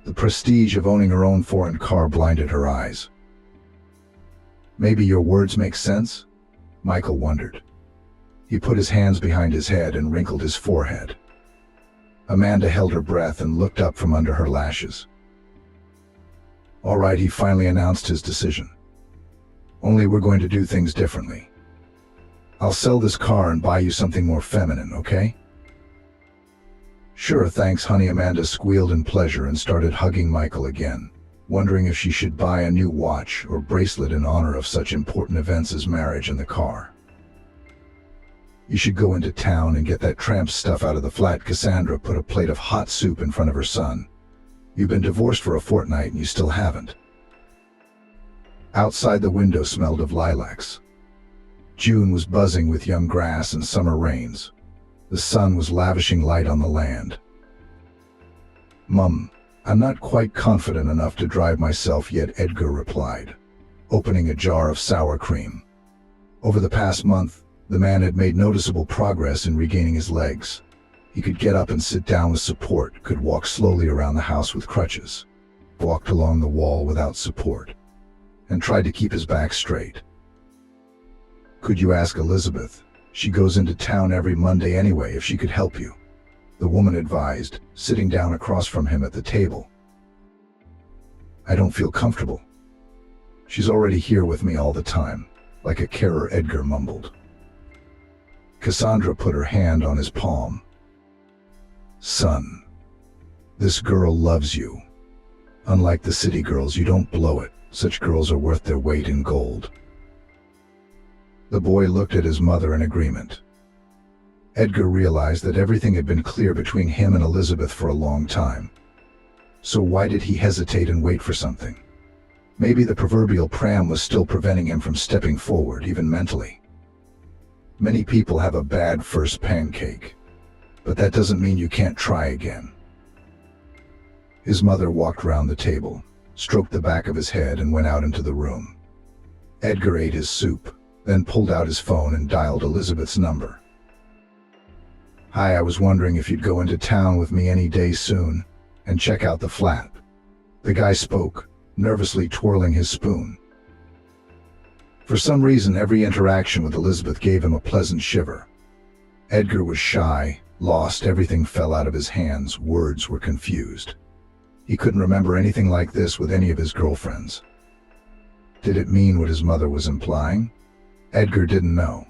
The prestige of owning her own foreign car blinded her eyes. "Maybe your words make sense?" Michael wondered. He put his hands behind his head and wrinkled his forehead. Amanda held her breath and looked up from under her lashes. "All right," he finally announced his decision. "Only we're going to do things differently. I'll sell this car and buy you something more feminine, okay?" "Sure, thanks, honey," Amanda squealed in pleasure and started hugging Michael again, wondering if she should buy a new watch or bracelet in honor of such important events as marriage and the car. "You should go into town and get that tramp stuff out of the flat." Cassandra put a plate of hot soup in front of her son. "You've been divorced for a fortnight and you still haven't." Outside, the window smelled of lilacs. June was buzzing with young grass and summer rains. The sun was lavishing light on the land. "Mum, I'm not quite confident enough to drive myself yet," Edgar replied, opening a jar of sour cream. Over the past month, the man had made noticeable progress in regaining his legs. He could get up and sit down with support, could walk slowly around the house with crutches, walked along the wall without support, and tried to keep his back straight. "Could you ask Elizabeth? She goes into town every Monday anyway, if she could help you," the woman advised, sitting down across from him at the table. "I don't feel comfortable. She's already here with me all the time, like a carer," Edgar mumbled. Cassandra put her hand on his palm. "Son, this girl loves you. Unlike the city girls, you don't blow it. Such girls are worth their weight in gold." The boy looked at his mother in agreement. Edgar realized that everything had been clear between him and Elizabeth for a long time. So why did he hesitate and wait for something? Maybe the proverbial pram was still preventing him from stepping forward, even mentally. Many people have a bad first pancake, but that doesn't mean you can't try again. His mother walked round the table, stroked the back of his head, and went out into the room. Edgar ate his soup, then pulled out his phone and dialed Elizabeth's number. "Hi, I was wondering if you'd go into town with me any day soon and check out the flat." The guy spoke, nervously twirling his spoon. For some reason, every interaction with Elizabeth gave him a pleasant shiver. Edgar was shy, lost, everything fell out of his hands, words were confused. He couldn't remember anything like this with any of his girlfriends. Did it mean what his mother was implying? Edgar didn't know.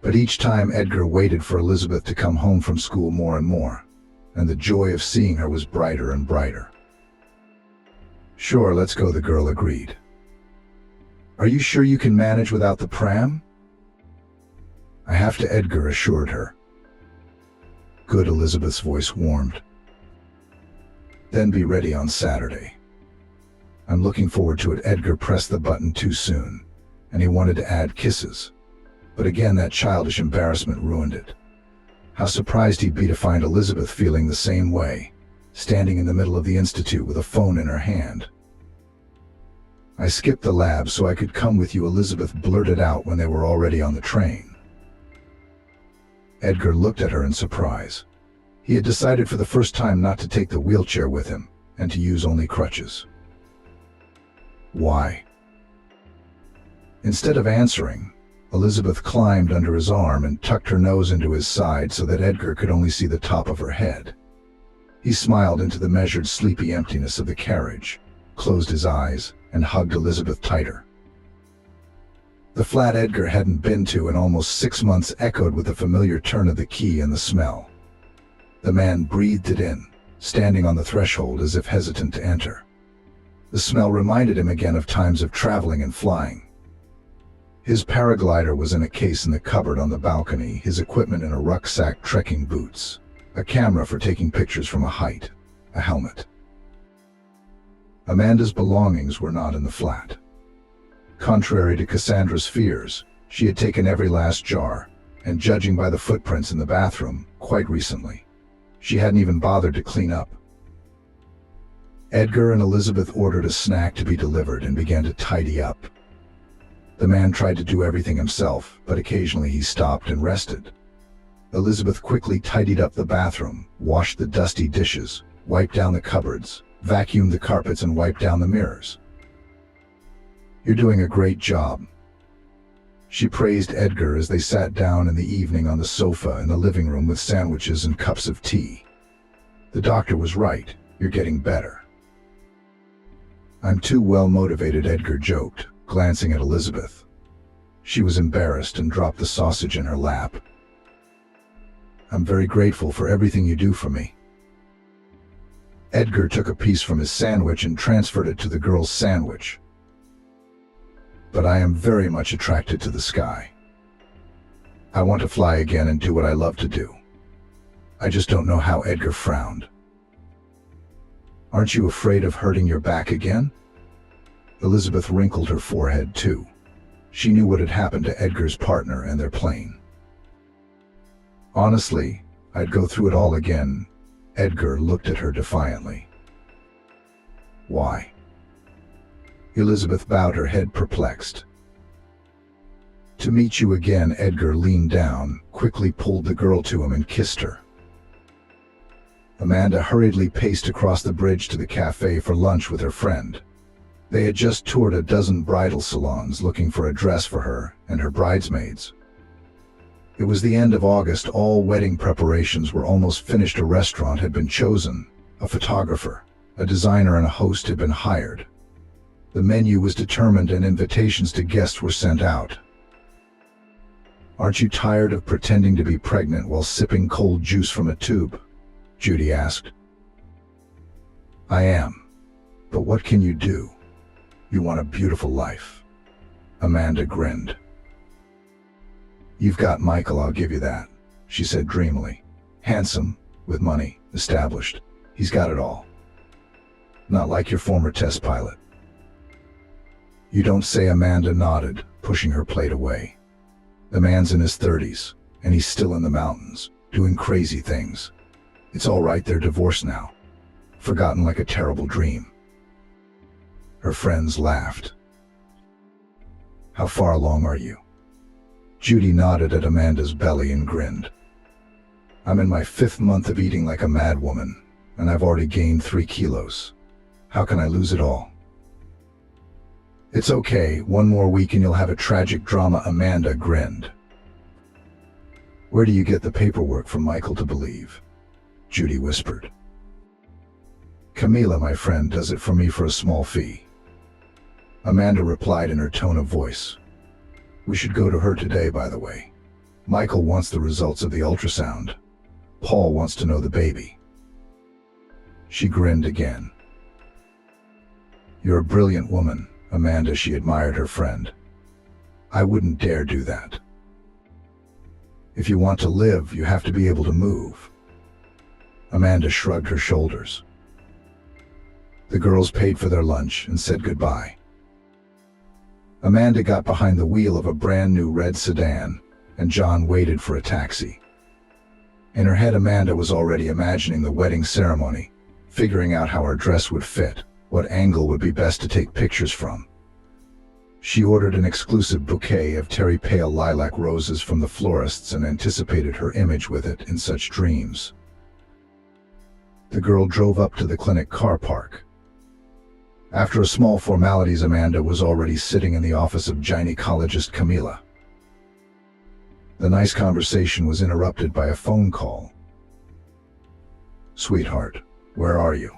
But each time Edgar waited for Elizabeth to come home from school more and more, and the joy of seeing her was brighter and brighter. "Sure, let's go," the girl agreed. "Are you sure you can manage without the pram?" "I have to," Edgar assured her. "Good," Elizabeth's voice warmed. "Then be ready on Saturday." "I'm looking forward to it." Edgar pressed the button too soon, and he wanted to add kisses. But again, that childish embarrassment ruined it. How surprised he'd be to find Elizabeth feeling the same way, standing in the middle of the institute with a phone in her hand. "I skipped the lab so I could come with you," Elizabeth blurted out when they were already on the train. Edgar looked at her in surprise. He had decided for the first time not to take the wheelchair with him and to use only crutches. Why? Instead of answering, Elizabeth climbed under his arm and tucked her nose into his side so that Edgar could only see the top of her head. He smiled into the measured, sleepy emptiness of the carriage, closed his eyes, and hugged Elizabeth tighter. The flat Edgar hadn't been to in almost 6 months echoed with the familiar turn of the key and the smell. The man breathed it in, standing on the threshold as if hesitant to enter. The smell reminded him again of times of traveling and flying. His paraglider was in a case in the cupboard on the balcony, his equipment in a rucksack, trekking boots, a camera for taking pictures from a height, a helmet. Amanda's belongings were not in the flat. Contrary to Cassandra's fears, she had taken every last jar, and judging by the footprints in the bathroom, quite recently. She hadn't even bothered to clean up. Edgar and Elizabeth ordered a snack to be delivered and began to tidy up. The man tried to do everything himself, but occasionally he stopped and rested. Elizabeth quickly tidied up the bathroom, washed the dusty dishes, wiped down the cupboards, vacuumed the carpets, and wiped down the mirrors. "You're doing a great job," she praised Edgar as they sat down in the evening on the sofa in the living room with sandwiches and cups of tea. "The doctor was right. You're getting better." "I'm too well motivated," Edgar joked, glancing at Elizabeth. She was embarrassed and dropped the sausage in her lap. "I'm very grateful for everything you do for me." Edgar took a piece from his sandwich and transferred it to the girl's sandwich. "But I am very much attracted to the sky. I want to fly again and do what I love to do. I just don't know how." Edgar frowned. "Aren't you afraid of hurting your back again?" Elizabeth wrinkled her forehead too. She knew what had happened to Edgar's partner and their plane. "Honestly, I'd go through it all again." Edgar looked at her defiantly. "Why?" Elizabeth bowed her head, perplexed. "To meet you again." Edgar leaned down, quickly pulled the girl to him and kissed her. Amanda hurriedly paced across the bridge to the cafe for lunch with her friend. They had just toured a dozen bridal salons looking for a dress for her and her bridesmaids. It was the end of August, all wedding preparations were almost finished, a restaurant had been chosen, a photographer, a designer, and a host had been hired. The menu was determined and invitations to guests were sent out. "Aren't you tired of pretending to be pregnant while sipping cold juice from a tube?" Judy asked. "I am. But what can you do? You want a beautiful life." Amanda grinned. "You've got Michael, I'll give you that," she said dreamily. "Handsome, with money, established. He's got it all. Not like your former test pilot." "You don't say." Amanda nodded, pushing her plate away. "The man's in his 30s, and he's still in the mountains, doing crazy things. It's all right, they're divorced now. Forgotten like a terrible dream." Her friends laughed. "How far along are you?" Judy nodded at Amanda's belly and grinned. "I'm in my 5th month of eating like a mad woman, and I've already gained 3 kilos. How can I lose it all?" "It's okay, 1 more week and you'll have a tragic drama." Amanda grinned. "Where do you get the paperwork from Michael to believe?" Judy whispered. "Camila, my friend, does it for me for a small fee." Amanda replied in her tone of voice. "We should go to her today, by the way. Michael wants the results of the ultrasound. Paul wants to know the baby." She grinned again. "You're a brilliant woman, Amanda." She admired her friend. "I wouldn't dare do that. If you want to live, you have to be able to move." Amanda shrugged her shoulders. The girls paid for their lunch and said goodbye. Amanda got behind the wheel of a brand new red sedan, and John waited for a taxi. In her head, Amanda was already imagining the wedding ceremony, figuring out how her dress would fit, what angle would be best to take pictures from. She ordered an exclusive bouquet of terry pale lilac roses from the florists and anticipated her image with it in such dreams. The girl drove up to the clinic car park. After a small formalities, Amanda was already sitting in the office of gynecologist Camila. The nice conversation was interrupted by a phone call. "Sweetheart, where are you?"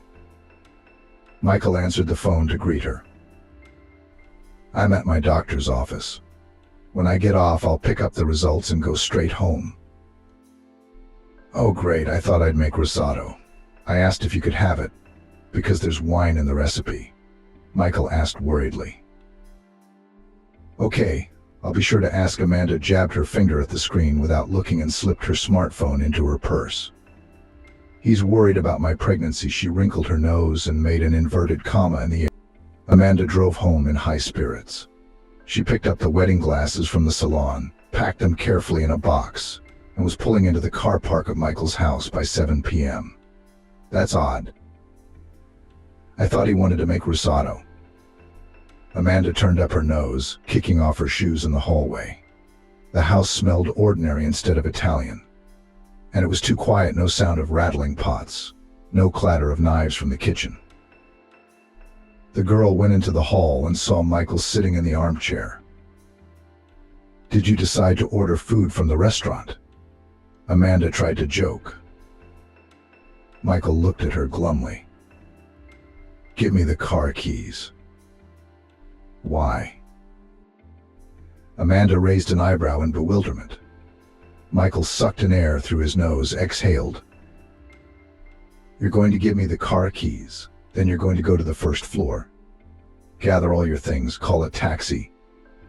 Michael answered the phone to greet her. "I'm at my doctor's office. When I get off, I'll pick up the results and go straight home." "Oh great, I thought I'd make risotto. I asked if you could have it, because there's wine in the recipe," Michael asked worriedly. "Okay, I'll be sure to ask." Amanda jabbed her finger at the screen without looking and slipped her smartphone into her purse. "He's worried about my pregnancy." She wrinkled her nose and made an inverted comma in the air. Amanda drove home in high spirits. She picked up the wedding glasses from the salon, packed them carefully in a box, and was pulling into the car park of Michael's house by 7 p.m. "That's odd. I thought he wanted to make risotto." Amanda turned up her nose, kicking off her shoes in the hallway. The house smelled ordinary instead of Italian. And it was too quiet. No sound of rattling pots, no clatter of knives from the kitchen. The girl went into the hall and saw Michael sitting in the armchair. "Did you decide to order food from the restaurant?" Amanda tried to joke. Michael looked at her glumly. "Give me the car keys." "Why?" Amanda raised an eyebrow in bewilderment. Michael sucked in air through his nose, exhaled. "You're going to give me the car keys, then you're going to go to the first floor. Gather all your things, call a taxi,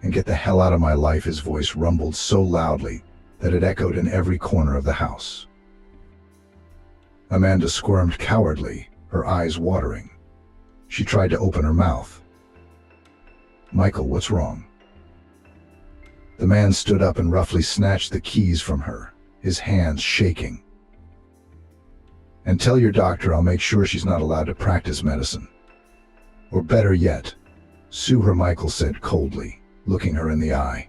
and get the hell out of my life." His voice rumbled so loudly that it echoed in every corner of the house. Amanda squirmed cowardly, her eyes watering. She tried to open her mouth. "Michael, what's wrong?" The man stood up and roughly snatched the keys from her, his hands shaking. "And tell your doctor I'll make sure she's not allowed to practice medicine. Or better yet, sue her," Michael said coldly, looking her in the eye.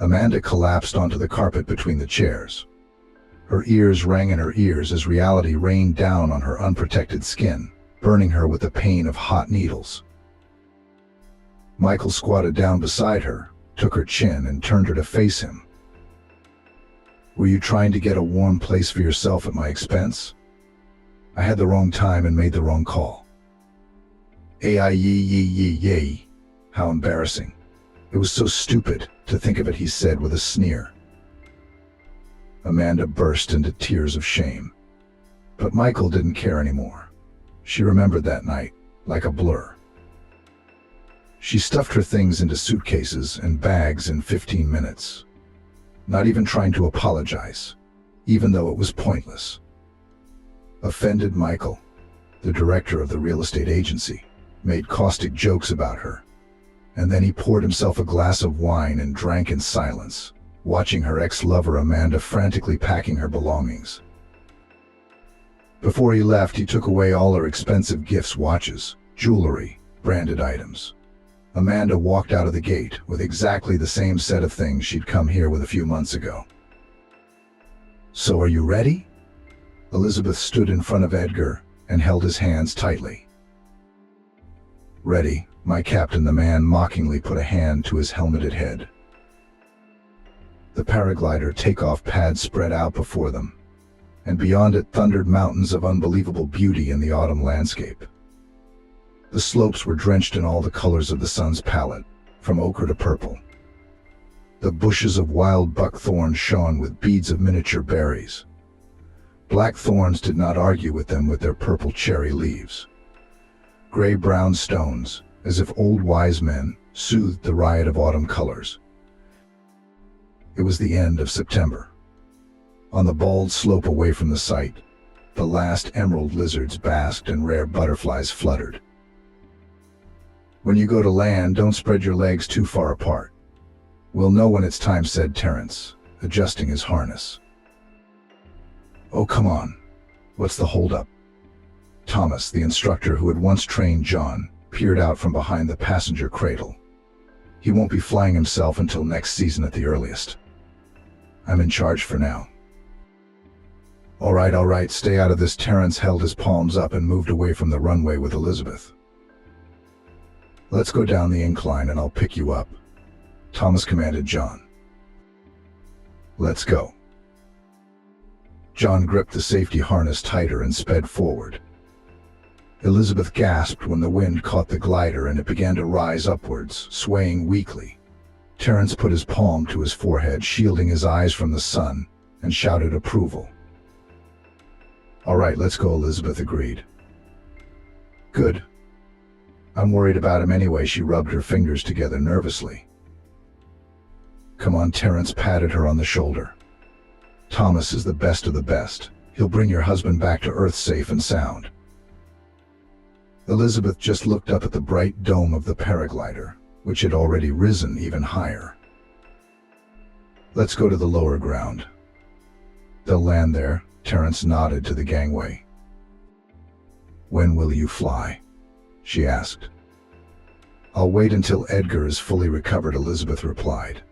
Amanda collapsed onto the carpet between the chairs. Her ears rang in her ears as reality rained down on her unprotected skin, burning her with the pain of hot needles. Michael squatted down beside her, took her chin, and turned her to face him. "Were you trying to get a warm place for yourself at my expense? I had the wrong time and made the wrong call." "Yee. How embarrassing. It was so stupid to think of it," he said with a sneer. Amanda burst into tears of shame. But Michael didn't care anymore. She remembered that night like a blur. She stuffed her things into suitcases and bags in 15 minutes, not even trying to apologize, even though it was pointless. Offended Michael, the director of the real estate agency, made caustic jokes about her, and then he poured himself a glass of wine and drank in silence, watching her ex-lover Amanda frantically packing her belongings. Before he left, he took away all her expensive gifts, watches, jewelry, branded items. Amanda walked out of the gate with exactly the same set of things she'd come here with a few months ago. "So are you ready?" Elizabeth stood in front of Edgar and held his hands tightly. "Ready, my captain," the man mockingly put a hand to his helmeted head. The paraglider takeoff pad spread out before them, and beyond it thundered mountains of unbelievable beauty in the autumn landscape. The slopes were drenched in all the colors of the sun's palette, from ochre to purple. The bushes of wild buckthorn shone with beads of miniature berries. Black thorns did not argue with them with their purple cherry leaves. Gray-brown stones, as if old wise men, soothed the riot of autumn colors. It was the end of September. On the bald slope away from the site, the last emerald lizards basked and rare butterflies fluttered. "When you go to land, don't spread your legs too far apart. We'll know when it's time," said Terrence, adjusting his harness. "Oh, come on. What's the holdup?" Thomas, the instructor who had once trained John, peered out from behind the passenger cradle. He won't be flying himself until next season at the earliest. I'm in charge for now. All right, stay out of this. Terrence held his palms up and moved away from the runway with Elizabeth. Let's go down the incline and I'll pick you up, Thomas commanded John. Let's go. John gripped the safety harness tighter and sped forward. Elizabeth gasped when the wind caught the glider and it began to rise upwards, swaying weakly. Terrence put his palm to his forehead, shielding his eyes from the sun, and shouted approval. All right, let's go, Elizabeth agreed. Good. I'm worried about him anyway. She rubbed her fingers together nervously. Come on, Terrence patted her on the shoulder. Thomas is the best of the best. He'll bring your husband back to Earth safe and sound. Elizabeth just looked up at the bright dome of the paraglider, which had already risen even higher. Let's go to the lower ground. They'll land there, Terrence nodded to the gangway. When will you fly? She asked. I'll wait until Edgar is fully recovered, Elizabeth replied.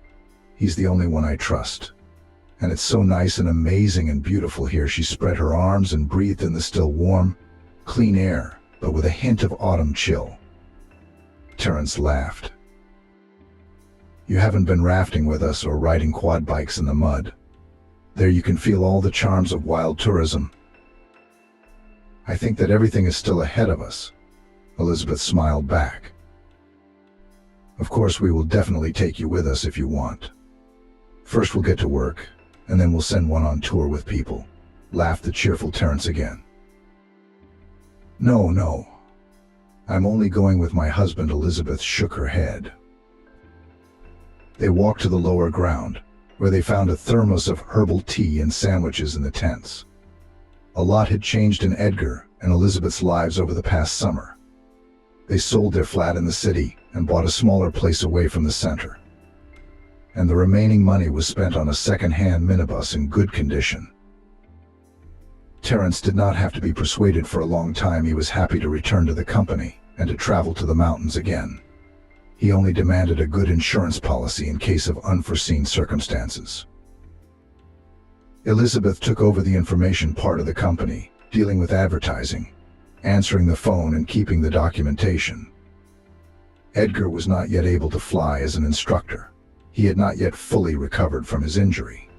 He's the only one I trust. And it's so nice and amazing and beautiful here. She spread her arms and breathed in the still warm, clean air, but with a hint of autumn chill. Terrence laughed. You haven't been rafting with us or riding quad bikes in the mud. There you can feel all the charms of wild tourism. I think that everything is still ahead of us. Elizabeth smiled back. Of course, we will definitely take you with us if you want. First we'll get to work, and then we'll send one on tour with people, laughed the cheerful Terrence again. No. I'm only going with my husband. Elizabeth shook her head. They walked to the lower ground, where they found a thermos of herbal tea and sandwiches in the tents. A lot had changed in Edgar and Elizabeth's lives over the past summer. They sold their flat in the city and bought a smaller place away from the center. And the remaining money was spent on a second-hand minibus in good condition. Terrence did not have to be persuaded for a long time. He was happy to return to the company and to travel to the mountains again. He only demanded a good insurance policy in case of unforeseen circumstances. Elizabeth took over the information part of the company, dealing with advertising, answering the phone and keeping the documentation. Edgar was not yet able to fly as an instructor. He had not yet fully recovered from his injury.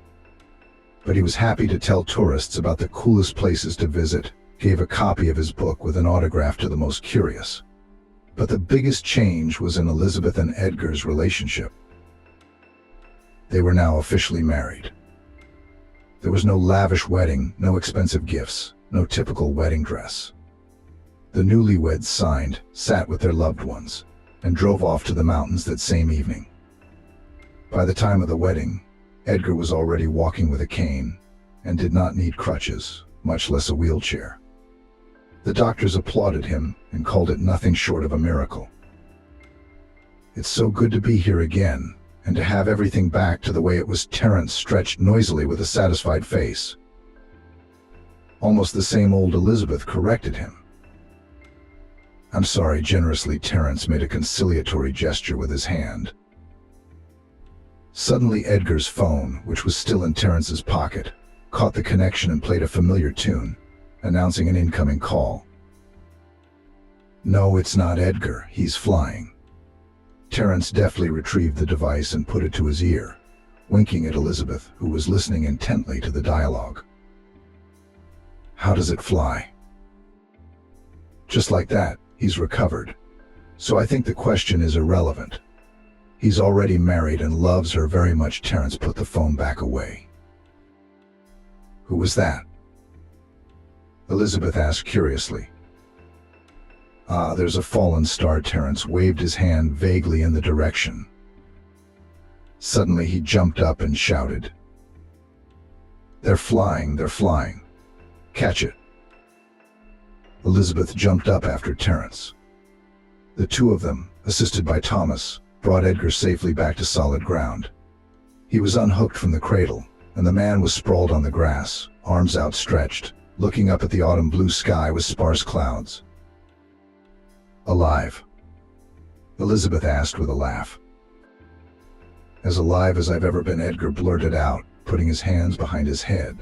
But he was happy to tell tourists about the coolest places to visit, gave a copy of his book with an autograph to the most curious. But the biggest change was in Elizabeth and Edgar's relationship. They were now officially married. There was no lavish wedding, no expensive gifts, no typical wedding dress. The newlyweds signed, sat with their loved ones, and drove off to the mountains that same evening. By the time of the wedding, Edgar was already walking with a cane and did not need crutches, much less a wheelchair. The doctors applauded him and called it nothing short of a miracle. It's so good to be here again and to have everything back to the way it was. Terrence stretched noisily with a satisfied face. Almost the same old, Elizabeth corrected him. I'm sorry, generously. Terrence made a conciliatory gesture with his hand. Suddenly Edgar's phone, which was still in Terrence's pocket, caught the connection and played a familiar tune, announcing an incoming call. No, it's not Edgar, he's flying. Terrence deftly retrieved the device and put it to his ear, winking at Elizabeth, who was listening intently to the dialogue. How does it fly? Just like that, he's recovered. So I think the question is irrelevant. He's already married and loves her very much. Terrence put the phone back away. Who was that? Elizabeth asked curiously. There's a fallen star. Terrence waved his hand vaguely in the direction. Suddenly he jumped up and shouted. They're flying. Catch it. Elizabeth jumped up after Terrence. The two of them, assisted by Thomas, brought Edgar safely back to solid ground. He was unhooked from the cradle, and the man was sprawled on the grass, arms outstretched, looking up at the autumn blue sky with sparse clouds. Alive, Elizabeth asked with a laugh. As alive as I've ever been, Edgar blurted out, putting his hands behind his head.